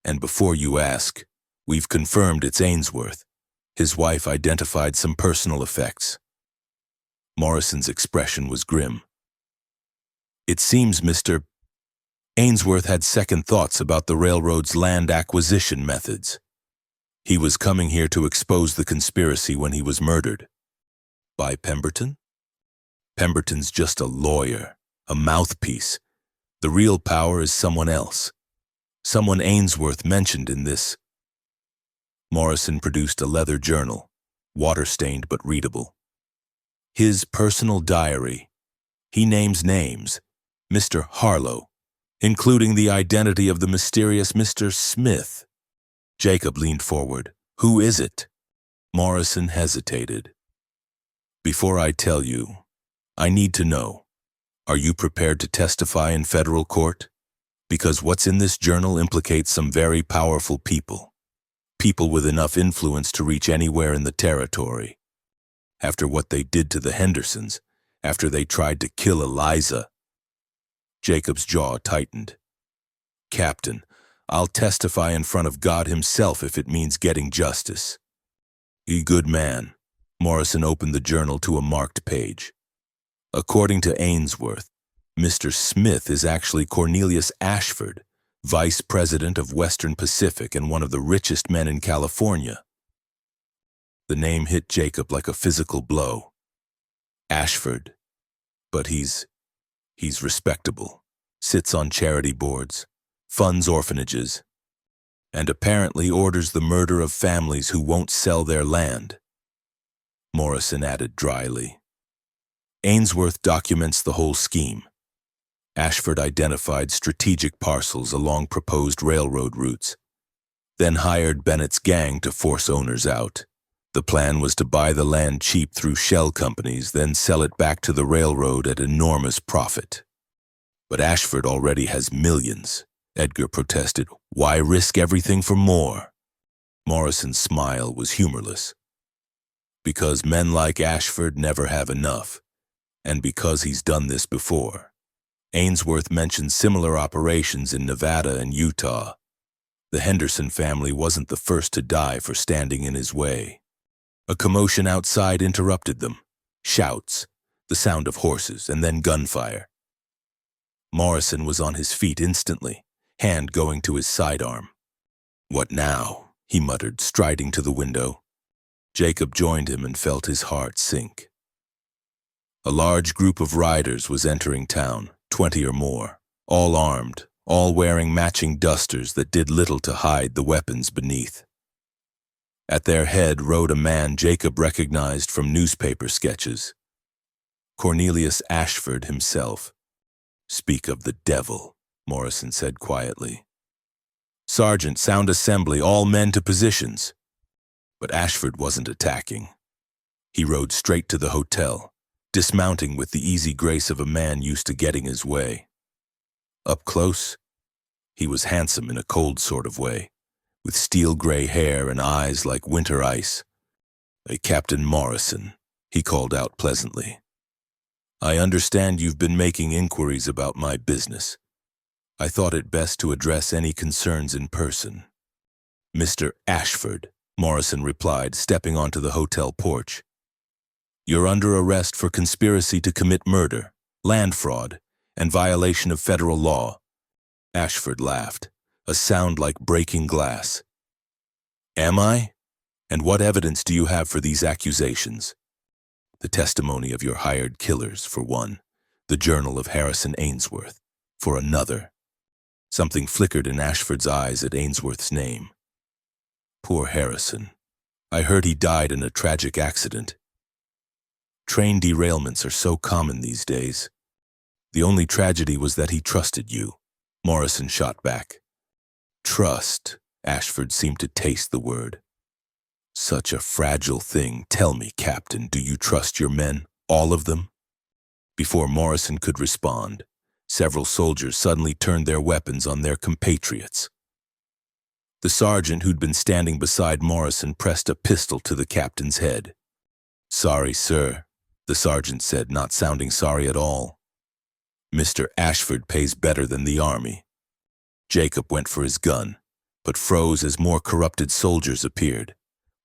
And before you ask, we've confirmed it's Ainsworth. His wife identified some personal effects. Morrison's expression was grim. It seems Mr. Ainsworth had second thoughts about the railroad's land acquisition methods. He was coming here to expose the conspiracy when he was murdered. By Pemberton? Pemberton's just a lawyer, a mouthpiece. The real power is someone else. Someone Ainsworth mentioned in this. Morrison produced a leather journal, water-stained but readable. His personal diary. He names names. Mr. Harlow, including the identity of the mysterious Mr. Smith. Jacob leaned forward. Who is it? Morrison hesitated. Before I tell you, I need to know. Are you prepared to testify in federal court? Because what's in this journal implicates some very powerful people. People with enough influence to reach anywhere in the territory. After what they did to the Hendersons, after they tried to kill Eliza. Jacob's jaw tightened. Captain, I'll testify in front of God himself if it means getting justice. Ye good man. Morrison opened the journal to a marked page. According to Ainsworth, Mr. Smith is actually Cornelius Ashford, Vice President of Western Pacific and one of the richest men in California. The name hit Jacob like a physical blow. Ashford. But he's respectable, sits on charity boards, funds orphanages, and apparently orders the murder of families who won't sell their land. Morrison added dryly. Ainsworth documents the whole scheme. Ashford identified strategic parcels along proposed railroad routes, then hired Bennett's gang to force owners out. The plan was to buy the land cheap through shell companies, then sell it back to the railroad at enormous profit. But Ashford already has millions, Edgar protested. Why risk everything for more? Morrison's smile was humorless. Because men like Ashford never have enough, and because he's done this before. Ainsworth mentioned similar operations in Nevada and Utah. The Henderson family wasn't the first to die for standing in his way. A commotion outside interrupted them. Shouts, the sound of horses, and then gunfire. Morrison was on his feet instantly, hand going to his sidearm. What now? He muttered, striding to the window. Jacob joined him and felt his heart sink. A large group of riders was entering town, 20 or more, all armed, all wearing matching dusters that did little to hide the weapons beneath. At their head rode a man Jacob recognized from newspaper sketches. Cornelius Ashford himself. Speak of the devil, Morrison said quietly. Sergeant, sound assembly, all men to positions. But Ashford wasn't attacking. He rode straight to the hotel, dismounting with the easy grace of a man used to getting his way. Up close, he was handsome in a cold sort of way, with steel-gray hair and eyes like winter ice. A Captain Morrison, he called out pleasantly. I understand you've been making inquiries about my business. I thought it best to address any concerns in person. Mr. Ashford, Morrison replied, stepping onto the hotel porch. You're under arrest for conspiracy to commit murder, land fraud, and violation of federal law. Ashford laughed, a sound like breaking glass. Am I? And what evidence do you have for these accusations? The testimony of your hired killers, for one. The journal of Harrison Ainsworth, for another. Something flickered in Ashford's eyes at Ainsworth's name. Poor Harrison, I heard he died in a tragic accident. Train derailments are so common these days. The only tragedy was that he trusted you, Morrison shot back. Trust, Ashford seemed to taste the word. Such a fragile thing. Tell me, Captain, do you trust your men, all of them? Before Morrison could respond, several soldiers suddenly turned their weapons on their compatriots. The sergeant who'd been standing beside Morrison pressed a pistol to the captain's head. "Sorry, sir," the sergeant said, not sounding sorry at all. "Mr. Ashford pays better than the army." Jacob went for his gun, but froze as more corrupted soldiers appeared,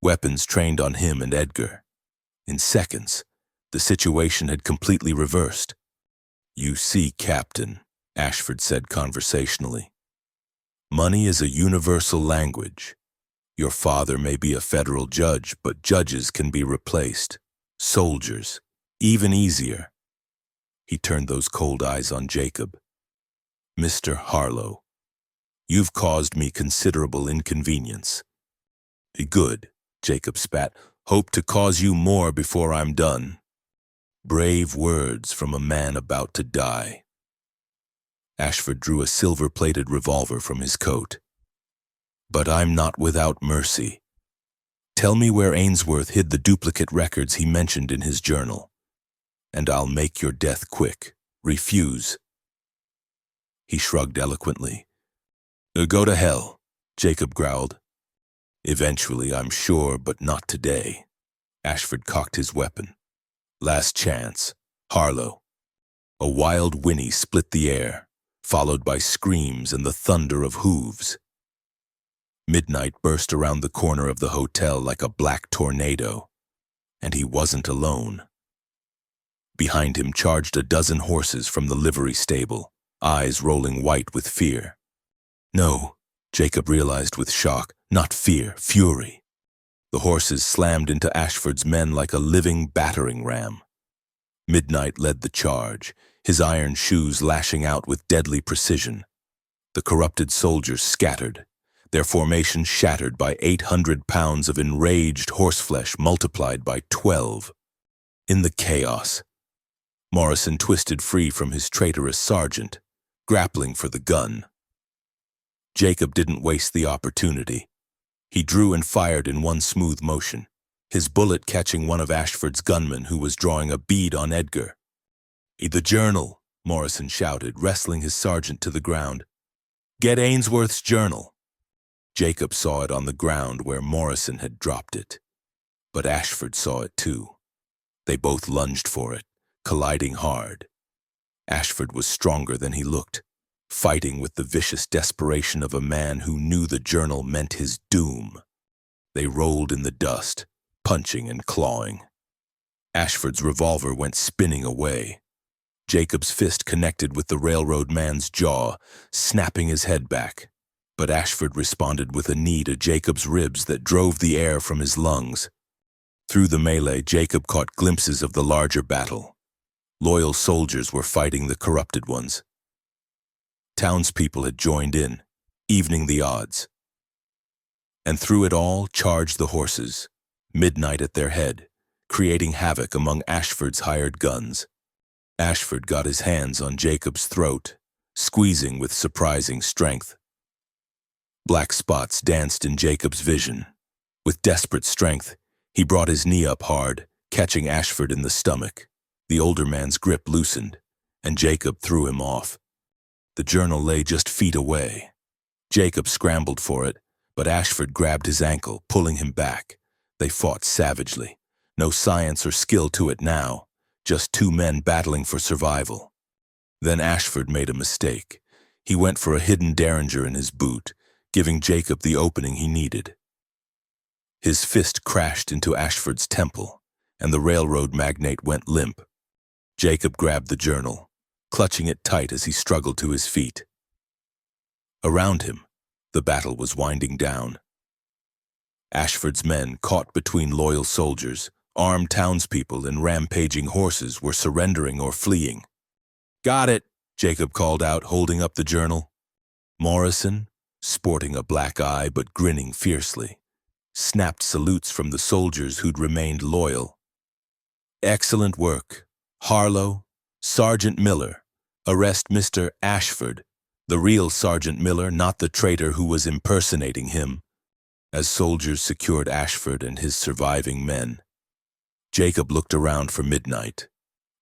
weapons trained on him and Edgar. In seconds, the situation had completely reversed. "You see, Captain," Ashford said conversationally, "money is a universal language. Your father may be a federal judge, but judges can be replaced. Soldiers, even easier." He turned those cold eyes on Jacob. "Mr. Harlow, you've caused me considerable inconvenience." "Good," Jacob spat. "Hope to cause you more before I'm done." Brave words from a man about to die. Ashford drew a silver-plated revolver from his coat. "But I'm not without mercy. Tell me where Ainsworth hid the duplicate records he mentioned in his journal, and I'll make your death quick. Refuse." He shrugged eloquently. "Go to hell," Jacob growled. "Eventually, I'm sure, but not today." Ashford cocked his weapon. "Last chance. Harlow." A wild whinny split the air, followed by screams and the thunder of hooves. Midnight burst around the corner of the hotel like a black tornado, and he wasn't alone. Behind him charged a dozen horses from the livery stable, eyes rolling white with fear. No, Jacob realized with shock, not fear, fury. The horses slammed into Ashford's men like a living battering ram. Midnight led the charge, his iron shoes lashing out with deadly precision. The corrupted soldiers scattered, their formation shattered by 800 pounds of enraged horseflesh multiplied by 12. In the chaos, Morrison twisted free from his traitorous sergeant, grappling for the gun. Jacob didn't waste the opportunity. He drew and fired in one smooth motion, his bullet catching one of Ashford's gunmen who was drawing a bead on Edgar. "The journal," Morrison shouted, wrestling his sergeant to the ground. "Get Ainsworth's journal." Jacob saw it on the ground where Morrison had dropped it. But Ashford saw it too. They both lunged for it, colliding hard. Ashford was stronger than he looked, fighting with the vicious desperation of a man who knew the journal meant his doom. They rolled in the dust, punching and clawing. Ashford's revolver went spinning away. Jacob's fist connected with the railroad man's jaw, snapping his head back. But Ashford responded with a knee to Jacob's ribs that drove the air from his lungs. Through the melee, Jacob caught glimpses of the larger battle. Loyal soldiers were fighting the corrupted ones. Townspeople had joined in, evening the odds. And through it all charged the horses, Midnight at their head, creating havoc among Ashford's hired guns. Ashford got his hands on Jacob's throat, squeezing with surprising strength. Black spots danced in Jacob's vision. With desperate strength, he brought his knee up hard, catching Ashford in the stomach. The older man's grip loosened, and Jacob threw him off. The journal lay just feet away. Jacob scrambled for it, but Ashford grabbed his ankle, pulling him back. They fought savagely. No science or skill to it now, just two men battling for survival. Then Ashford made a mistake. He went for a hidden derringer in his boot, giving Jacob the opening he needed. His fist crashed into Ashford's temple, and the railroad magnate went limp. Jacob grabbed the journal, clutching it tight as he struggled to his feet. Around him, the battle was winding down. Ashford's men, caught between loyal soldiers, armed townspeople, and rampaging horses, were surrendering or fleeing. "Got it," Jacob called out, holding up the journal. Morrison, sporting a black eye but grinning fiercely, snapped salutes from the soldiers who'd remained loyal. "Excellent work. Harlow, Sergeant Miller, arrest Mr. Ashford, the real Sergeant Miller, not the traitor who was impersonating him," as soldiers secured Ashford and his surviving men. Jacob looked around for Midnight.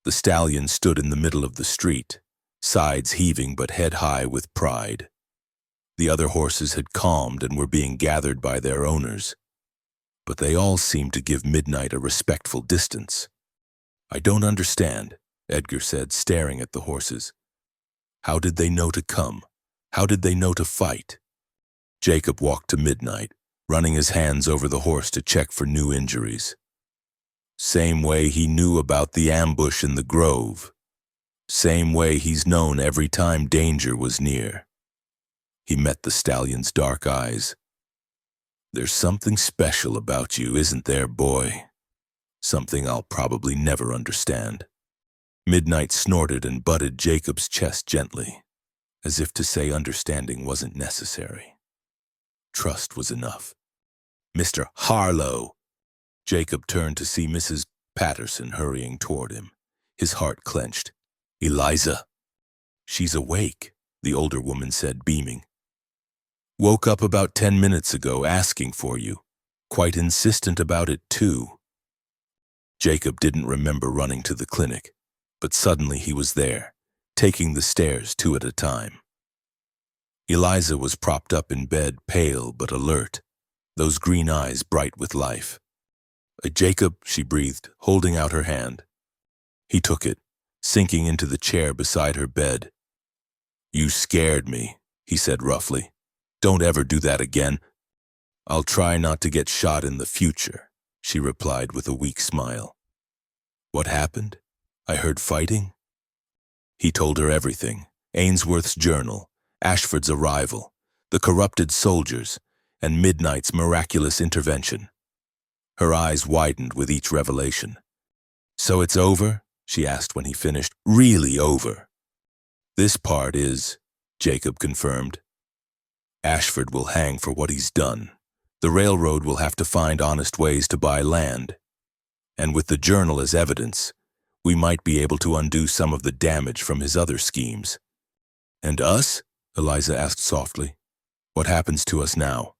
The stallion stood in the middle of the street, sides heaving but head high with pride. The other horses had calmed and were being gathered by their owners, but they all seemed to give Midnight a respectful distance. "I don't understand," Edgar said, staring at the horses. "How did they know to come? How did they know to fight?" Jacob walked to Midnight, running his hands over the horse to check for new injuries. "Same way he knew about the ambush in the grove. Same way he's known every time danger was near." He met the stallion's dark eyes. "There's something special about you, isn't there, boy? Something I'll probably never understand." Midnight snorted and butted Jacob's chest gently, as if to say understanding wasn't necessary. Trust was enough. "Mr. Harlow!" Jacob turned to see Mrs. Patterson hurrying toward him, his heart clenched. "Eliza." "She's awake," the older woman said, beaming. "Woke up about 10 minutes ago asking for you. Quite insistent about it, too." Jacob didn't remember running to the clinic, but suddenly he was there, taking the stairs 2 at a time. Eliza was propped up in bed, pale but alert, those green eyes bright with life. "Jacob," she breathed, holding out her hand. He took it, sinking into the chair beside her bed. "You scared me," he said roughly. "Don't ever do that again." "I'll try not to get shot in the future," she replied with a weak smile. "What happened? I heard fighting." He told her everything: Ainsworth's journal, Ashford's arrival, the corrupted soldiers, and Midnight's miraculous intervention. Her eyes widened with each revelation. "So it's over?" she asked when he finished. "Really over?" "This part is," Jacob confirmed. "Ashford will hang for what he's done. The railroad will have to find honest ways to buy land. And with the journal as evidence, we might be able to undo some of the damage from his other schemes." "And us?" Eliza asked softly. "What happens to us now?"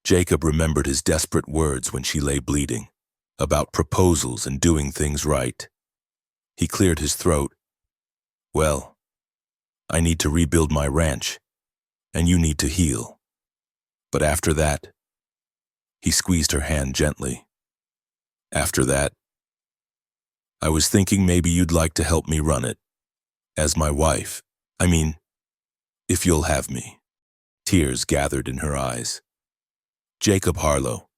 Jacob remembered his desperate words when she lay bleeding, about proposals and doing things right. He cleared his throat. "Well, I need to rebuild my ranch, and you need to heal. But after that," he squeezed her hand gently. "After that, I was thinking maybe you'd like to help me run it. As my wife. I mean, if you'll have me." Tears gathered in her eyes. "Jacob Harlow,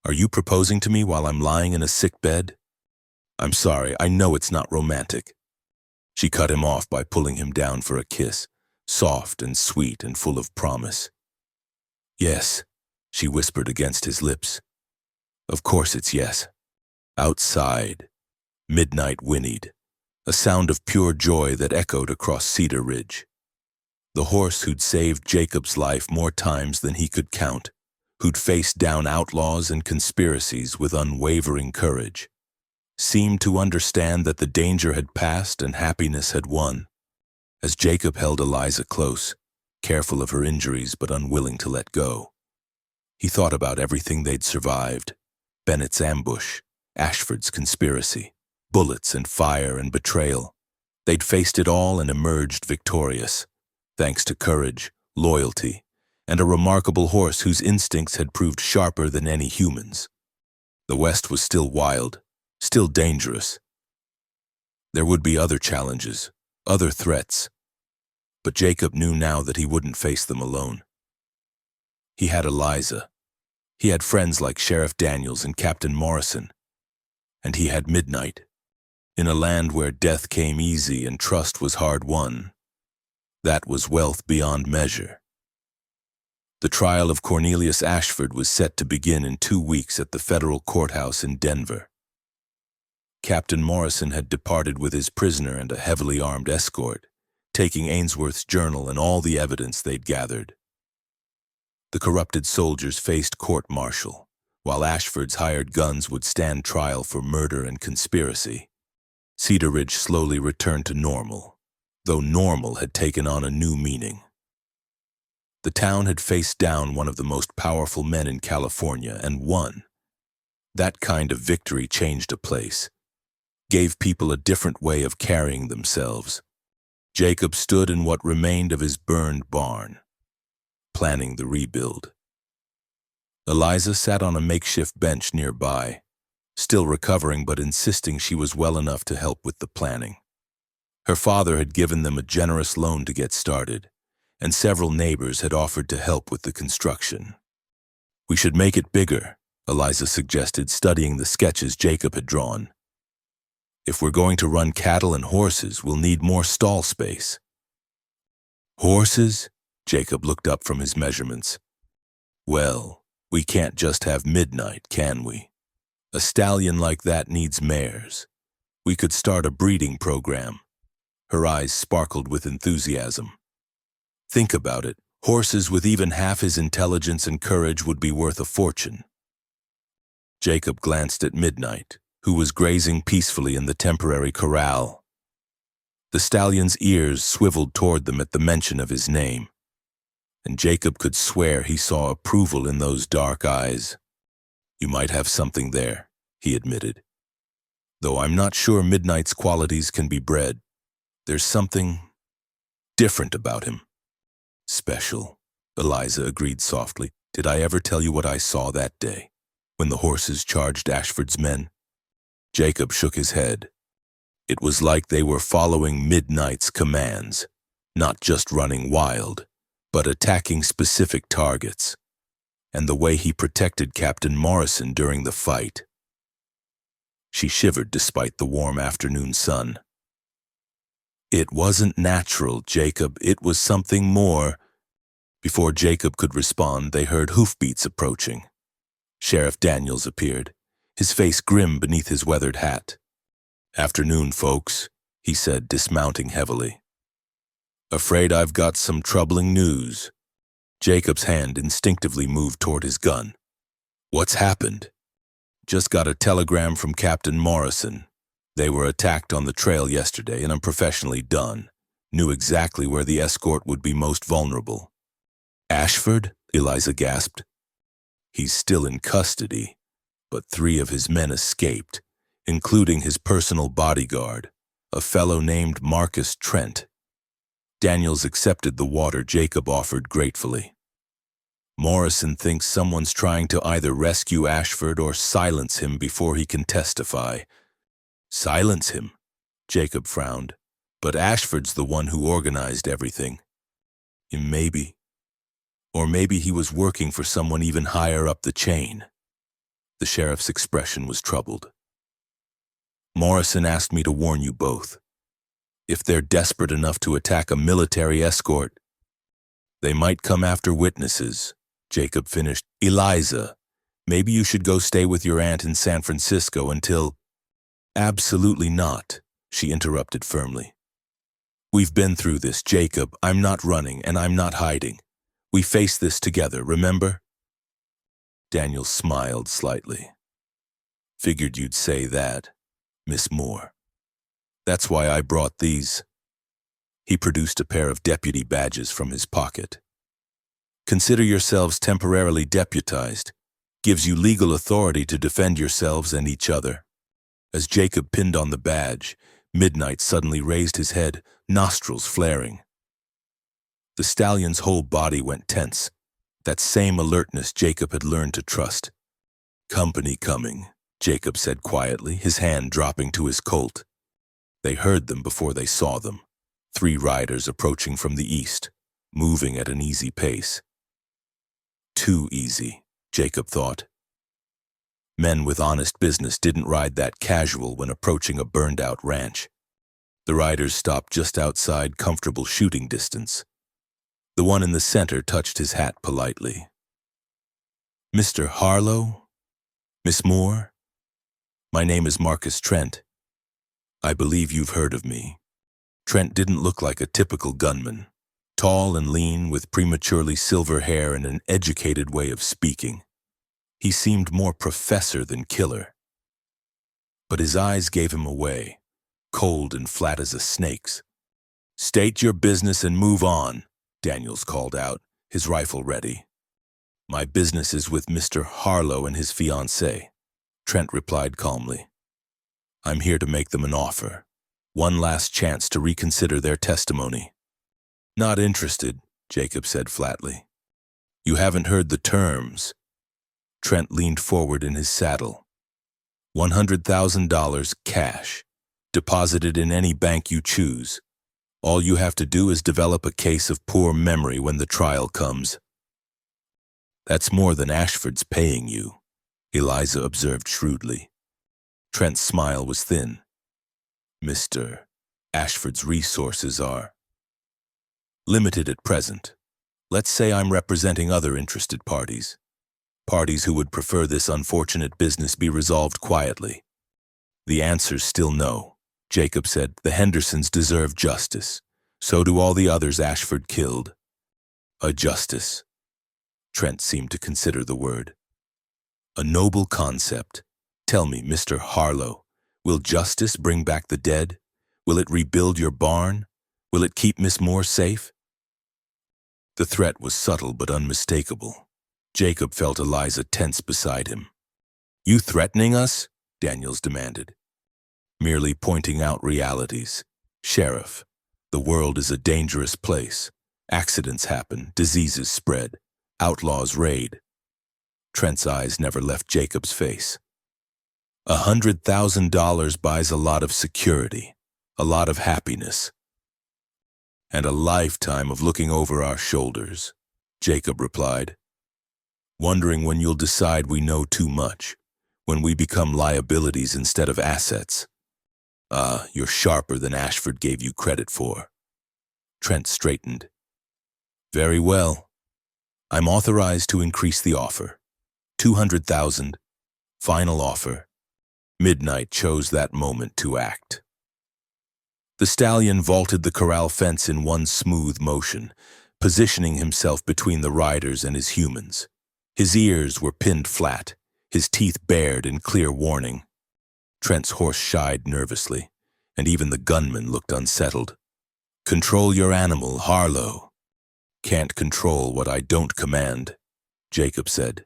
are you proposing to me while I'm lying in a sick bed? I'm sorry, I know it's not romantic." She cut him off by pulling him down for a kiss, soft and sweet and full of promise. "Yes," she whispered against his lips. "Of course it's yes." Outside, Midnight whinnied, a sound of pure joy that echoed across Cedar Ridge. The horse who'd saved Jacob's life more times than he could count, who'd faced down outlaws and conspiracies with unwavering courage, seemed to understand that the danger had passed and happiness had won. As Jacob held Eliza close, careful of her injuries but unwilling to let go, he thought about everything they'd survived: Bennett's ambush, Ashford's conspiracy, bullets and fire and betrayal. They'd faced it all and emerged victorious, thanks to courage, loyalty, and a remarkable horse whose instincts had proved sharper than any human's. The West was still wild, still dangerous. There would be other challenges, other threats, but Jacob knew now that he wouldn't face them alone. He had Eliza. He had friends like Sheriff Daniels and Captain Morrison. And he had Midnight. In a land where death came easy and trust was hard won, that was wealth beyond measure. The trial of Cornelius Ashford was set to begin in 2 weeks at the federal courthouse in Denver. Captain Morrison had departed with his prisoner and a heavily armed escort, taking Ainsworth's journal and all the evidence they'd gathered. The corrupted soldiers faced court-martial, while Ashford's hired guns would stand trial for murder and conspiracy. Cedar Ridge slowly returned to normal, though normal had taken on a new meaning. The town had faced down one of the most powerful men in California and won. That kind of victory changed a place, gave people a different way of carrying themselves. Jacob stood in what remained of his burned barn, planning the rebuild. Eliza sat on a makeshift bench nearby, still recovering but insisting she was well enough to help with the planning. Her father had given them a generous loan to get started, and several neighbors had offered to help with the construction. "We should make it bigger," Eliza suggested, studying the sketches Jacob had drawn. "If we're going to run cattle and horses, we'll need more stall space." "Horses?" Jacob looked up from his measurements. "Well, we can't just have Midnight, can we? A stallion like that needs mares. We could start a breeding program." Her eyes sparkled with enthusiasm. "Think about it. Horses with even half his intelligence and courage would be worth a fortune." Jacob glanced at Midnight, who was grazing peacefully in the temporary corral. The stallion's ears swiveled toward them at the mention of his name, and Jacob could swear he saw approval in those dark eyes. "You might have something there," he admitted. "Though I'm not sure Midnight's qualities can be bred. There's something different about him." "Special," Eliza agreed softly. "Did I ever tell you what I saw that day, when the horses charged Ashford's men?" Jacob shook his head. "It was like they were following Midnight's commands, not just running wild, but attacking specific targets. And the way he protected Captain Morrison during the fight." She shivered despite the warm afternoon sun. "It wasn't natural, Jacob. It was something more." Before Jacob could respond, they heard hoofbeats approaching. Sheriff Daniels appeared, his face grim beneath his weathered hat. "Afternoon, folks," he said, dismounting heavily. "Afraid I've got some troubling news." Jacob's hand instinctively moved toward his gun. "What's happened?" "Just got a telegram from Captain Morrison. They were attacked on the trail yesterday, and I'm professionally done. Knew exactly where the escort would be most vulnerable." "Ashford?" Eliza gasped. "He's still in custody, but 3 of his men escaped, including his personal bodyguard, a fellow named Marcus Trent." Daniels accepted the water Jacob offered gratefully. "Morrison thinks someone's trying to either rescue Ashford or silence him before he can testify." "Silence him?" Jacob frowned. "But Ashford's the one who organized everything." "Maybe. Or maybe he was working for someone even higher up the chain." The sheriff's expression was troubled. "Morrison asked me to warn you both. If they're desperate enough to attack a military escort, they might come after witnesses," Jacob finished. "Eliza, maybe you should go stay with your aunt in San Francisco until—" "Absolutely not," she interrupted firmly. "We've been through this, Jacob. I'm not running, and I'm not hiding. We faced this together, remember?" Daniel smiled slightly. "Figured you'd say that, Miss Moore. That's why I brought these." He produced a pair of deputy badges from his pocket. "Consider yourselves temporarily deputized. Gives you legal authority to defend yourselves and each other." As Jacob pinned on the badge, Midnight suddenly raised his head, nostrils flaring. The stallion's whole body went tense, that same alertness Jacob had learned to trust. "Company coming," Jacob said quietly, his hand dropping to his Colt. They heard them before they saw them, 3 riders approaching from the east, moving at an easy pace. Too easy, Jacob thought. Men with honest business didn't ride that casual when approaching a burned-out ranch. The riders stopped just outside comfortable shooting distance. The one in the center touched his hat politely. "Mr. Harlow? Miss Moore? My name is Marcus Trent. I believe you've heard of me." Trent didn't look like a typical gunman, tall and lean with prematurely silver hair and an educated way of speaking. He seemed more professor than killer. But his eyes gave him away, cold and flat as a snake's. "State your business and move on," Daniels called out, his rifle ready. "My business is with Mr. Harlow and his fiancée," Trent replied calmly. "I'm here to make them an offer. One last chance to reconsider their testimony." "Not interested," Jacob said flatly. "You haven't heard the terms." Trent leaned forward in his saddle. $100,000 cash, deposited in any bank you choose. All you have to do is develop a case of poor memory when the trial comes. "That's more than Ashford's paying you," Eliza observed shrewdly. Trent's smile was thin. "Mr. Ashford's resources are limited at present. Let's say I'm representing other interested parties. Parties who would prefer this unfortunate business be resolved quietly." "The answer's still no," Jacob said. "The Hendersons deserve justice. So do all the others Ashford killed." "A justice." Trent seemed to consider the word. "A noble concept. Tell me, Mr. Harlow, will justice bring back the dead? Will it rebuild your barn? Will it keep Miss Moore safe?" The threat was subtle but unmistakable. Jacob felt Eliza tense beside him. "You threatening us?" Daniels demanded. "Merely pointing out realities. Sheriff, the world is a dangerous place. Accidents happen, diseases spread, outlaws raid." Trent's eyes never left Jacob's face. $100,000 buys a lot of security, a lot of happiness, and a lifetime of looking over our shoulders," Jacob replied. "Wondering when you'll decide we know too much, when we become liabilities instead of assets. You're sharper than Ashford gave you credit for." Trent straightened. "Very well. I'm authorized to increase the offer. 200,000. Final offer." Midnight chose that moment to act. The stallion vaulted the corral fence in one smooth motion, positioning himself between the riders and his humans. His ears were pinned flat, his teeth bared in clear warning. Trent's horse shied nervously, and even the gunman looked unsettled. "Control your animal, Harlow." "Can't control what I don't command," Jacob said.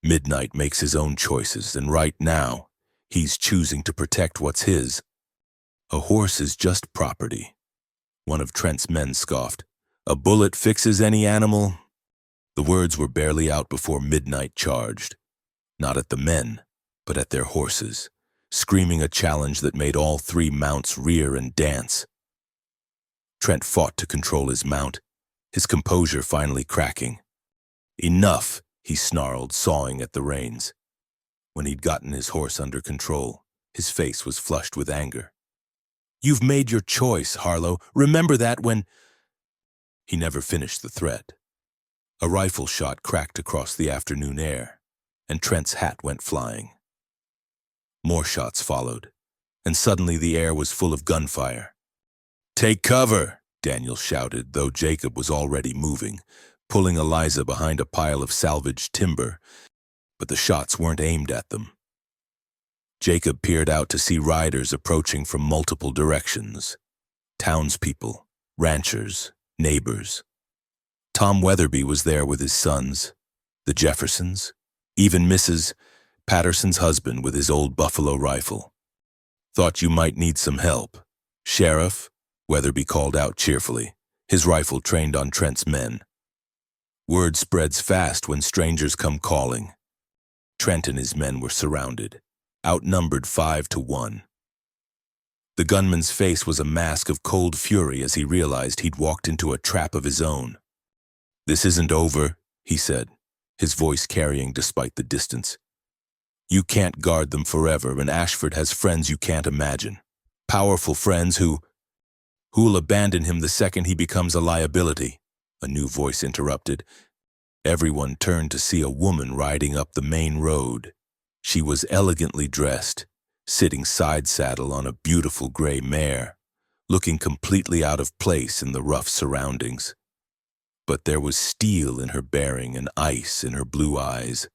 "Midnight makes his own choices, and right now, he's choosing to protect what's his." "A horse is just property," one of Trent's men scoffed. "A bullet fixes any animal." The words were barely out before Midnight charged. Not at the men, but at their horses, screaming a challenge that made all three mounts rear and dance. Trent fought to control his mount, his composure finally cracking. "Enough," he snarled, sawing at the reins. When he'd gotten his horse under control, his face was flushed with anger. "You've made your choice, Harlow. Remember that when—" He never finished the threat. A rifle shot cracked across the afternoon air, and Trent's hat went flying. More shots followed, and suddenly the air was full of gunfire. "Take cover," Daniel shouted, though Jacob was already moving, pulling Eliza behind a pile of salvaged timber, but the shots weren't aimed at them. Jacob peered out to see riders approaching from multiple directions. Townspeople, ranchers, neighbors. Tom Weatherby was there with his sons, the Jeffersons, even Mrs. Patterson's husband with his old buffalo rifle. "Thought you might need some help. Sheriff," Weatherby called out cheerfully, his rifle trained on Trent's men. Word spreads fast when strangers come calling. Trent and his men were surrounded, outnumbered 5-1. The gunman's face was a mask of cold fury as he realized he'd walked into a trap of his own. "This isn't over," he said, his voice carrying despite the distance. "You can't guard them forever, and Ashford has friends you can't imagine. Powerful friends who'll abandon him the second he becomes a liability," a new voice interrupted. Everyone turned to see a woman riding up the main road. She was elegantly dressed, sitting side saddle on a beautiful gray mare, looking completely out of place in the rough surroundings. But there was steel in her bearing and ice in her blue eyes.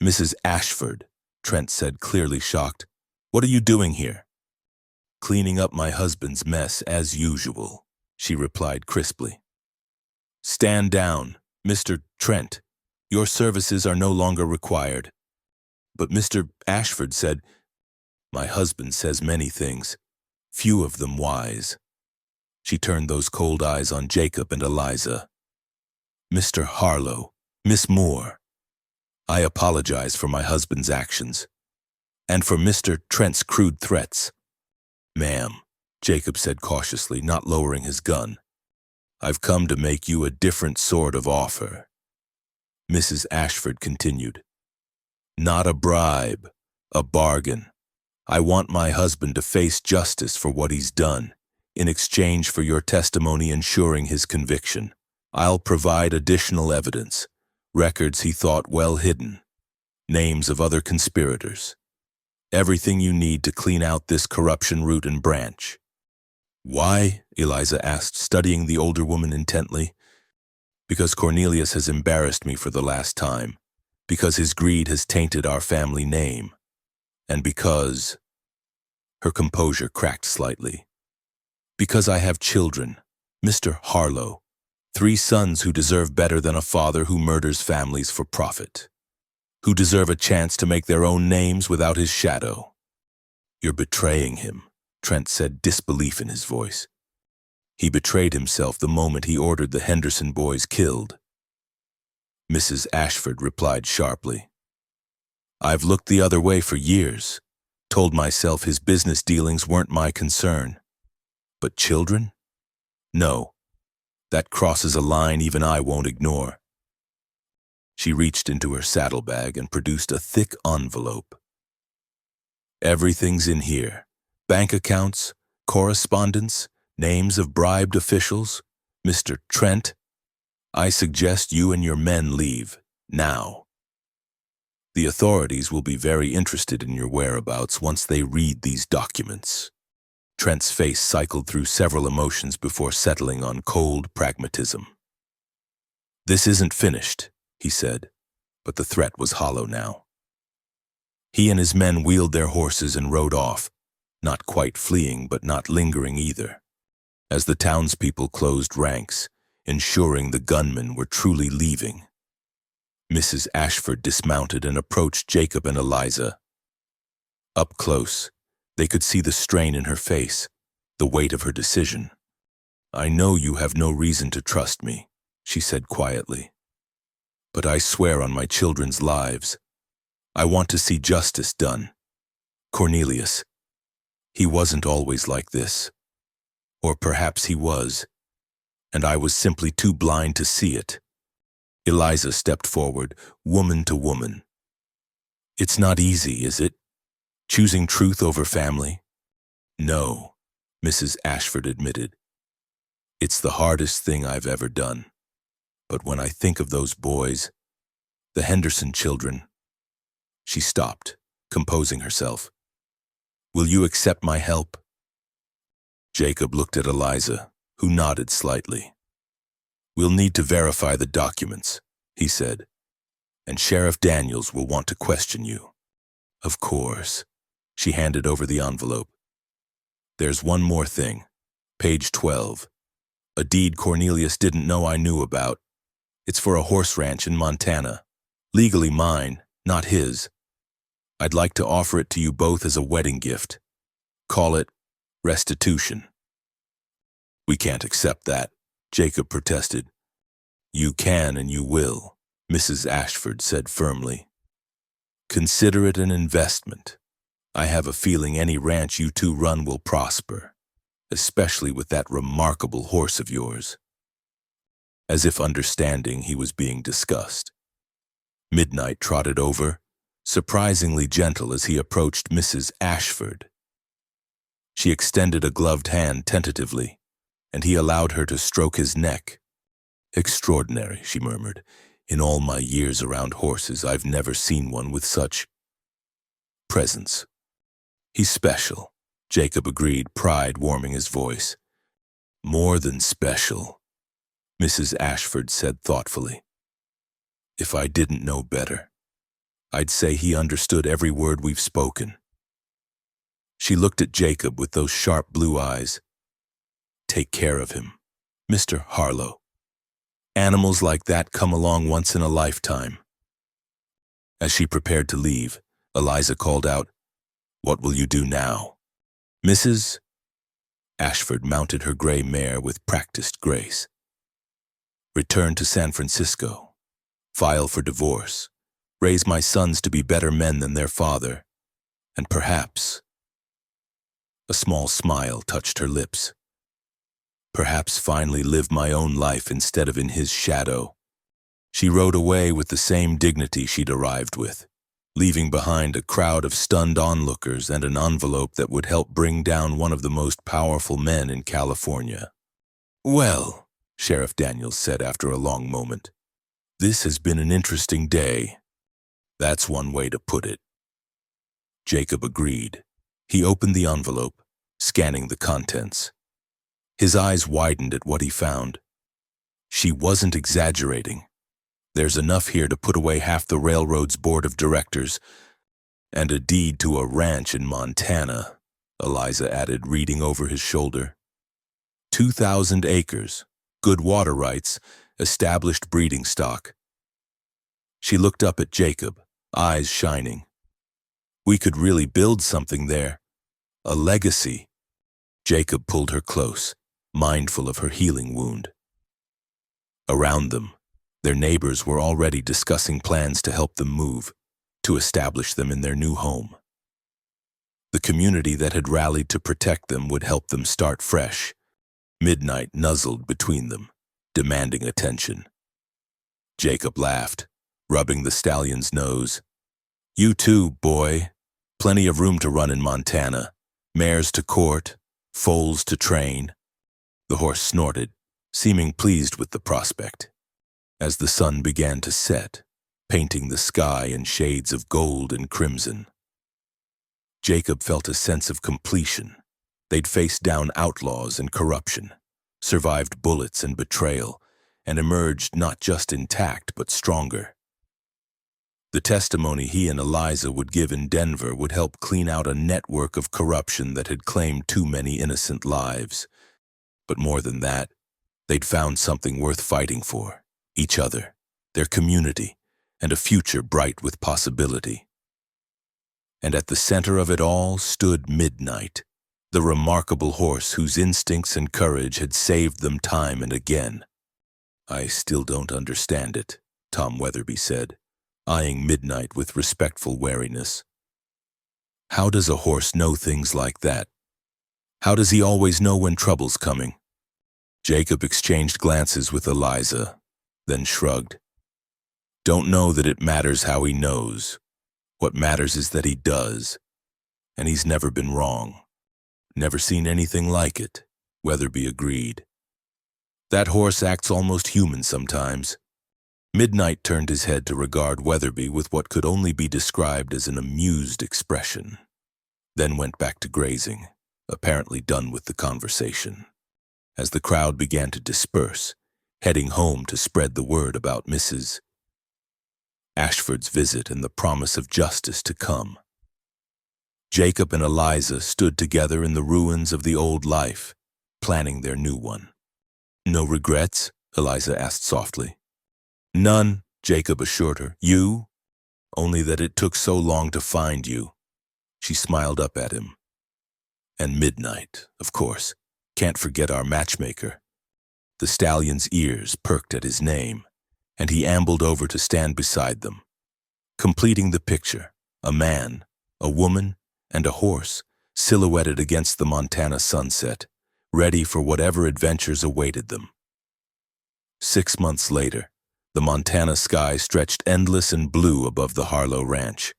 Mrs. Ashford, Trent said, clearly shocked. What are you doing here? Cleaning up my husband's mess as usual, she replied crisply. Stand down, Mr. Trent. Your services are no longer required. But Mr. Ashford said, my husband says many things, few of them wise. She turned those cold eyes on Jacob and Eliza. Mr. Harlow, Miss Moore, I apologize for my husband's actions, and for Mr. Trent's crude threats. Ma'am, Jacob said cautiously, not lowering his gun, I've come to make you a different sort of offer. Mrs. Ashford continued, not a bribe, a bargain. I want my husband to face justice for what he's done, in exchange for your testimony ensuring his conviction. I'll provide additional evidence, records he thought well hidden, names of other conspirators, everything you need to clean out this corruption root and branch. Why? Eliza asked, studying the older woman intently. Because Cornelius has embarrassed me for the last time, because his greed has tainted our family name, and because... Her composure cracked slightly. Because I have children, Mr. Harlow, 3 sons who deserve better than a father who murders families for profit, who deserve a chance to make their own names without his shadow. You're betraying him, Trent said, disbelief in his voice. He betrayed himself the moment he ordered the Henderson boys killed. Mrs. Ashford replied sharply. I've looked the other way for years, told myself his business dealings weren't my concern. But children? No. That crosses a line even I won't ignore. She reached into her saddlebag and produced a thick envelope. Everything's in here. Bank accounts, correspondence, names of bribed officials. Mr. Trent, I suggest you and your men leave, now. The authorities will be very interested in your whereabouts once they read these documents. Trent's face cycled through several emotions before settling on cold pragmatism. This isn't finished, he said, but the threat was hollow now. He and his men wheeled their horses and rode off, not quite fleeing but not lingering either, as the townspeople closed ranks, ensuring the gunmen were truly leaving. Mrs. Ashford dismounted and approached Jacob and Eliza. Up close, they could see the strain in her face, the weight of her decision. I know you have no reason to trust me, she said quietly. But I swear on my children's lives, I want to see justice done. Cornelius, he wasn't always like this. Or perhaps he was, and I was simply too blind to see it. Eliza stepped forward, woman to woman. It's not easy, is it? Choosing truth over family? No, Mrs. Ashford admitted. It's the hardest thing I've ever done. But when I think of those boys, the Henderson children... She stopped, composing herself. Will you accept my help? Jacob looked at Eliza, who nodded slightly. We'll need to verify the documents, he said, and Sheriff Daniels will want to question you. Of course. She handed over the envelope. There's one more thing. Page 12. A deed Cornelius didn't know I knew about. It's for a horse ranch in Montana. Legally mine, not his. I'd like to offer it to you both as a wedding gift. Call it restitution. We can't accept that, Jacob protested. You can and you will, Mrs. Ashford said firmly. Consider it an investment. I have a feeling any ranch you two run will prosper, especially with that remarkable horse of yours. As if understanding he was being discussed. Midnight trotted over, surprisingly gentle as he approached Mrs. Ashford. She extended a gloved hand tentatively, and he allowed her to stroke his neck. Extraordinary, she murmured. In all my years around horses, I've never seen one with such presence. He's special, Jacob agreed, pride warming his voice. More than special, Mrs. Ashford said thoughtfully. If I didn't know better, I'd say he understood every word we've spoken. She looked at Jacob with those sharp blue eyes. Take care of him, Mr. Harlow. Animals like that come along once in a lifetime. As she prepared to leave, Eliza called out, What will you do now? Mrs. Ashford mounted her gray mare with practiced grace. Return to San Francisco. File for divorce. Raise my sons to be better men than their father. And perhaps... A small smile touched her lips. Perhaps finally live my own life instead of in his shadow. She rode away with the same dignity she'd arrived with, leaving behind a crowd of stunned onlookers and an envelope that would help bring down one of the most powerful men in California. Well, Sheriff Daniels said after a long moment, this has been an interesting day. That's one way to put it. Jacob agreed. He opened the envelope, scanning the contents. His eyes widened at what he found. She wasn't exaggerating. There's enough here to put away half the railroad's board of directors, and a deed to a ranch in Montana, Eliza added, reading over his shoulder. 2,000 acres, good water rights, established breeding stock. She looked up at Jacob, eyes shining. We could really build something there. A legacy. Jacob pulled her close, mindful of her healing wound. Around them, their neighbors were already discussing plans to help them move, to establish them in their new home. The community that had rallied to protect them would help them start fresh. Midnight nuzzled between them, demanding attention. Jacob laughed, rubbing the stallion's nose. You too, boy. Plenty of room to run in Montana. Mares to court, foals to train. The horse snorted, seeming pleased with the prospect. As the sun began to set, painting the sky in shades of gold and crimson, Jacob felt a sense of completion. They'd faced down outlaws and corruption, survived bullets and betrayal, and emerged not just intact but stronger. The testimony he and Eliza would give in Denver would help clean out a network of corruption that had claimed too many innocent lives. But more than that, they'd found something worth fighting for. Each other, their community, and a future bright with possibility. And at the center of it all stood Midnight, the remarkable horse whose instincts and courage had saved them time and again. I still don't understand it, Tom Weatherby said, eyeing Midnight with respectful wariness. How does a horse know things like that? How does he always know when trouble's coming? Jacob exchanged glances with Eliza, then shrugged. Don't know that it matters how he knows. What matters is that he does. And he's never been wrong. Never seen anything like it, Weatherby agreed. That horse acts almost human sometimes. Midnight turned his head to regard Weatherby with what could only be described as an amused expression, then went back to grazing, apparently done with the conversation. As the crowd began to disperse, heading home to spread the word about Mrs. Ashford's visit and the promise of justice to come. Jacob and Eliza stood together in the ruins of the old life, planning their new one. No regrets? Eliza asked softly. None, Jacob assured her. You? Only that it took so long to find you. She smiled up at him. And Midnight, of course. Can't forget our matchmaker. The stallion's ears perked at his name, and he ambled over to stand beside them. Completing the picture, a man, a woman, and a horse silhouetted against the Montana sunset, ready for whatever adventures awaited them. 6 months later, the Montana sky stretched endless and blue above the Harlow Ranch.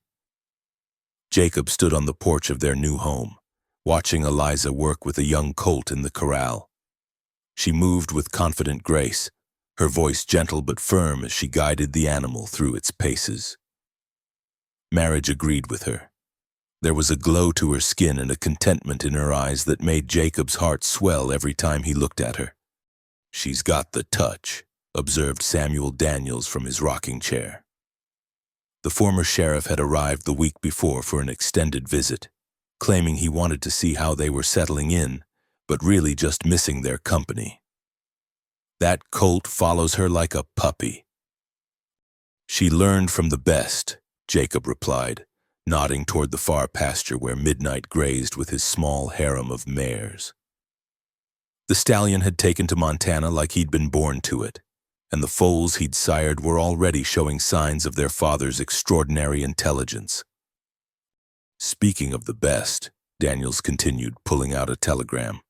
Jacob stood on the porch of their new home, watching Eliza work with a young colt in the corral. She moved with confident grace, her voice gentle but firm as she guided the animal through its paces. Marriage agreed with her. There was a glow to her skin and a contentment in her eyes that made Jacob's heart swell every time he looked at her. She's got the touch, observed Samuel Daniels from his rocking chair. The former sheriff had arrived the week before for an extended visit, claiming he wanted to see how they were settling in, but really just missing their company. That colt follows her like a puppy. She learned from the best, Jacob replied, nodding toward the far pasture where Midnight grazed with his small harem of mares. The stallion had taken to Montana like he'd been born to it, and the foals he'd sired were already showing signs of their father's extraordinary intelligence. Speaking of the best, Daniels continued, pulling out a telegram.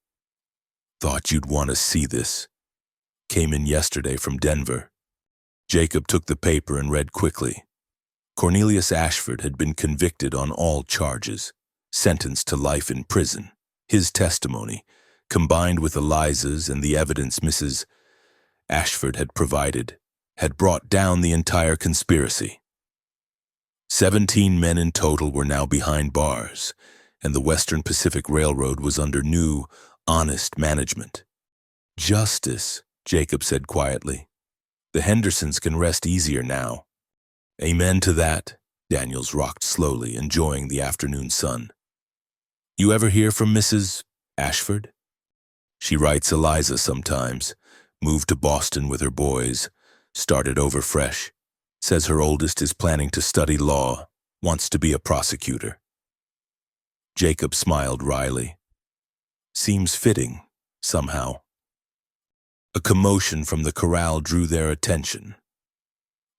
Thought you'd want to see this. Came in yesterday from Denver. Jacob took the paper and read quickly. Cornelius Ashford had been convicted on all charges, sentenced to life in prison. His testimony, combined with Eliza's and the evidence Mrs. Ashford had provided, had brought down the entire conspiracy. 17 men in total were now behind bars, and the Western Pacific Railroad was under new, honest management. Justice, Jacob said quietly. The Hendersons can rest easier now. Amen to that, Daniels rocked slowly, enjoying the afternoon sun. You ever hear from Mrs. Ashford? She writes Eliza sometimes, moved to Boston with her boys, started over fresh, says her oldest is planning to study law, wants to be a prosecutor. Jacob smiled wryly. Seems fitting, somehow. A commotion from the corral drew their attention.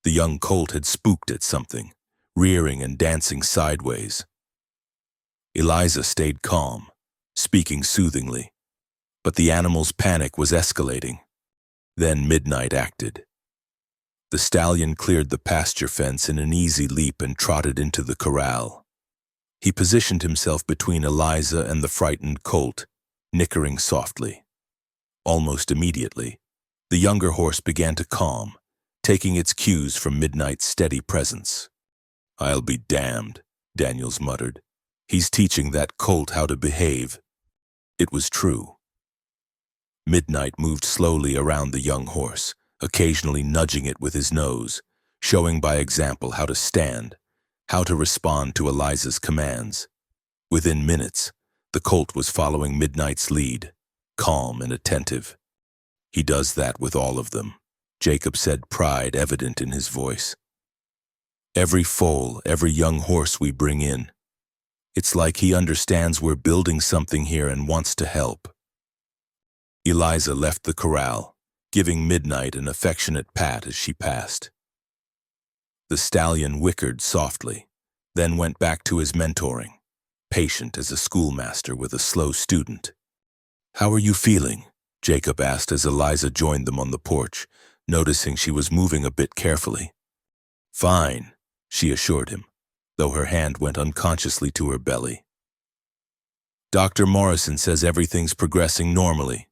The young colt had spooked at something, rearing and dancing sideways. Eliza stayed calm, speaking soothingly, but the animal's panic was escalating. Then Midnight acted. The stallion cleared the pasture fence in an easy leap and trotted into the corral. He positioned himself between Eliza and the frightened colt, nickering softly. Almost immediately, the younger horse began to calm, taking its cues from Midnight's steady presence. I'll be damned, Daniels muttered. He's teaching that colt how to behave. It was true. Midnight moved slowly around the young horse, occasionally nudging it with his nose, showing by example how to stand, how to respond to Eliza's commands. Within minutes, the colt was following Midnight's lead, calm and attentive. He does that with all of them, Jacob said, pride evident in his voice. Every foal, every young horse we bring in. It's like he understands we're building something here and wants to help. Eliza left the corral, giving Midnight an affectionate pat as she passed. The stallion whickered softly, then went back to his mentoring, patient as a schoolmaster with a slow student. How are you feeling? Jacob asked as Eliza joined them on the porch, noticing she was moving a bit carefully. Fine, she assured him, though her hand went unconsciously to her belly. Dr. Morrison says everything's progressing normally.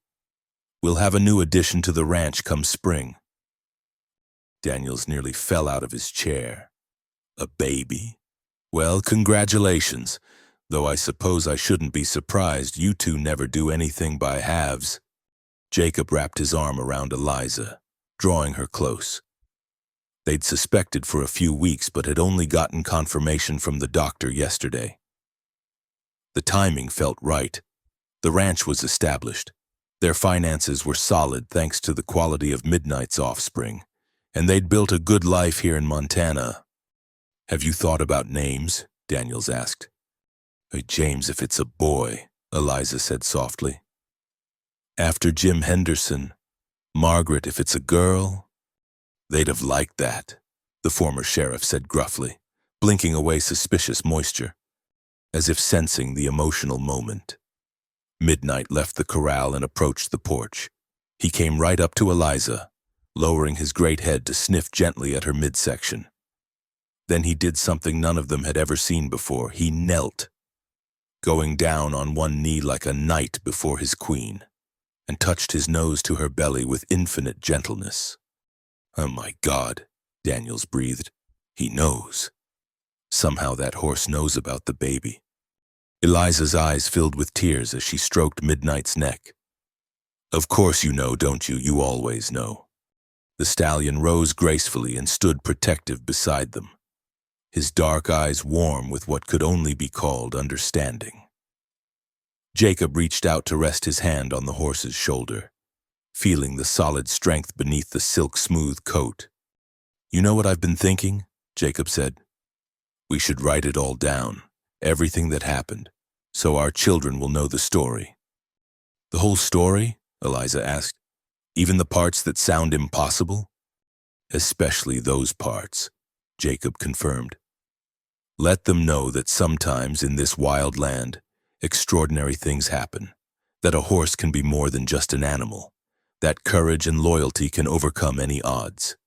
We'll have a new addition to the ranch come spring. Daniels nearly fell out of his chair. A baby? Well, congratulations, though I suppose I shouldn't be surprised you two never do anything by halves. Jacob wrapped his arm around Eliza, drawing her close. They'd suspected for a few weeks but had only gotten confirmation from the doctor yesterday. The timing felt right. The ranch was established. Their finances were solid thanks to the quality of Midnight's offspring, and they'd built a good life here in Montana. Have you thought about names? Daniels asked. James, if it's a boy, Eliza said softly. After Jim Henderson. Margaret, if it's a girl. They'd have liked that, the former sheriff said gruffly, blinking away suspicious moisture, as if sensing the emotional moment. Midnight left the corral and approached the porch. He came right up to Eliza, lowering his great head to sniff gently at her midsection. Then he did something none of them had ever seen before. He knelt, going down on one knee like a knight before his queen, and touched his nose to her belly with infinite gentleness. Oh my God, Daniels breathed. He knows. Somehow that horse knows about the baby. Eliza's eyes filled with tears as she stroked Midnight's neck. Of course you know, don't you? You always know. The stallion rose gracefully and stood protective beside them. his dark eyes warm with what could only be called understanding. Jacob reached out to rest his hand on the horse's shoulder, feeling the solid strength beneath the silk-smooth coat. "You know what I've been thinking?" Jacob said. "We should write it all down, everything that happened, so our children will know the story." "The whole story?" Eliza asked. "Even the parts that sound impossible?" "Especially those parts," Jacob confirmed. "Let them know that sometimes in this wild land, extraordinary things happen, that a horse can be more than just an animal, that courage and loyalty can overcome any odds."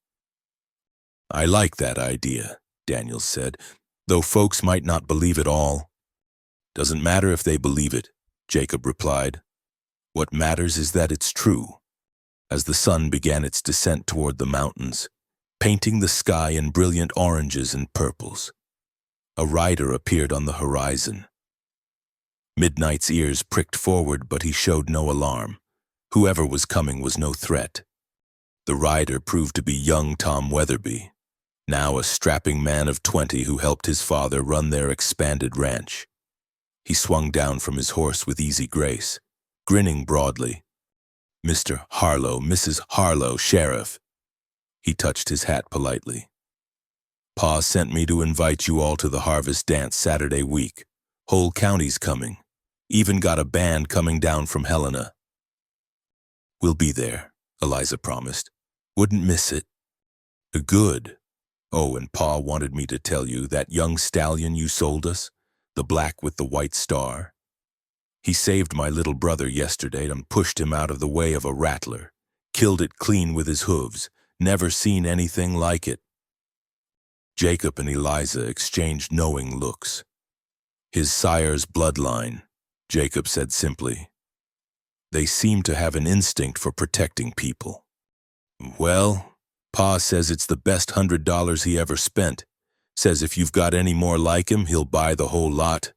"I like that idea," Daniels said, "though folks might not believe it all." "Doesn't matter if they believe it," Jacob replied. "What matters is that it's true." As the sun began its descent toward the mountains, painting the sky in brilliant oranges and purples, a rider appeared on the horizon. Midnight's ears pricked forward, but he showed no alarm. Whoever was coming was no threat. The rider proved to be young Tom Weatherby, now a strapping man of 20 who helped his father run their expanded ranch. He swung down from his horse with easy grace, grinning broadly. "Mr. Harlow, Mrs. Harlow, Sheriff." He touched his hat politely. "Pa sent me to invite you all to the harvest dance Saturday week. Whole county's coming. Even got a band coming down from Helena." "We'll be there," Eliza promised. "Wouldn't miss it." "Good. Oh, and Pa wanted me to tell you that young stallion you sold us, the black with the white star. He saved my little brother yesterday and pushed him out of the way of a rattler. Killed it clean with his hooves. Never seen anything like it." Jacob and Eliza exchanged knowing looks. "His sire's bloodline," Jacob said simply. "They seem to have an instinct for protecting people." "Well, Pa says it's the best $100 he ever spent. Says if you've got any more like him, he'll buy the whole lot."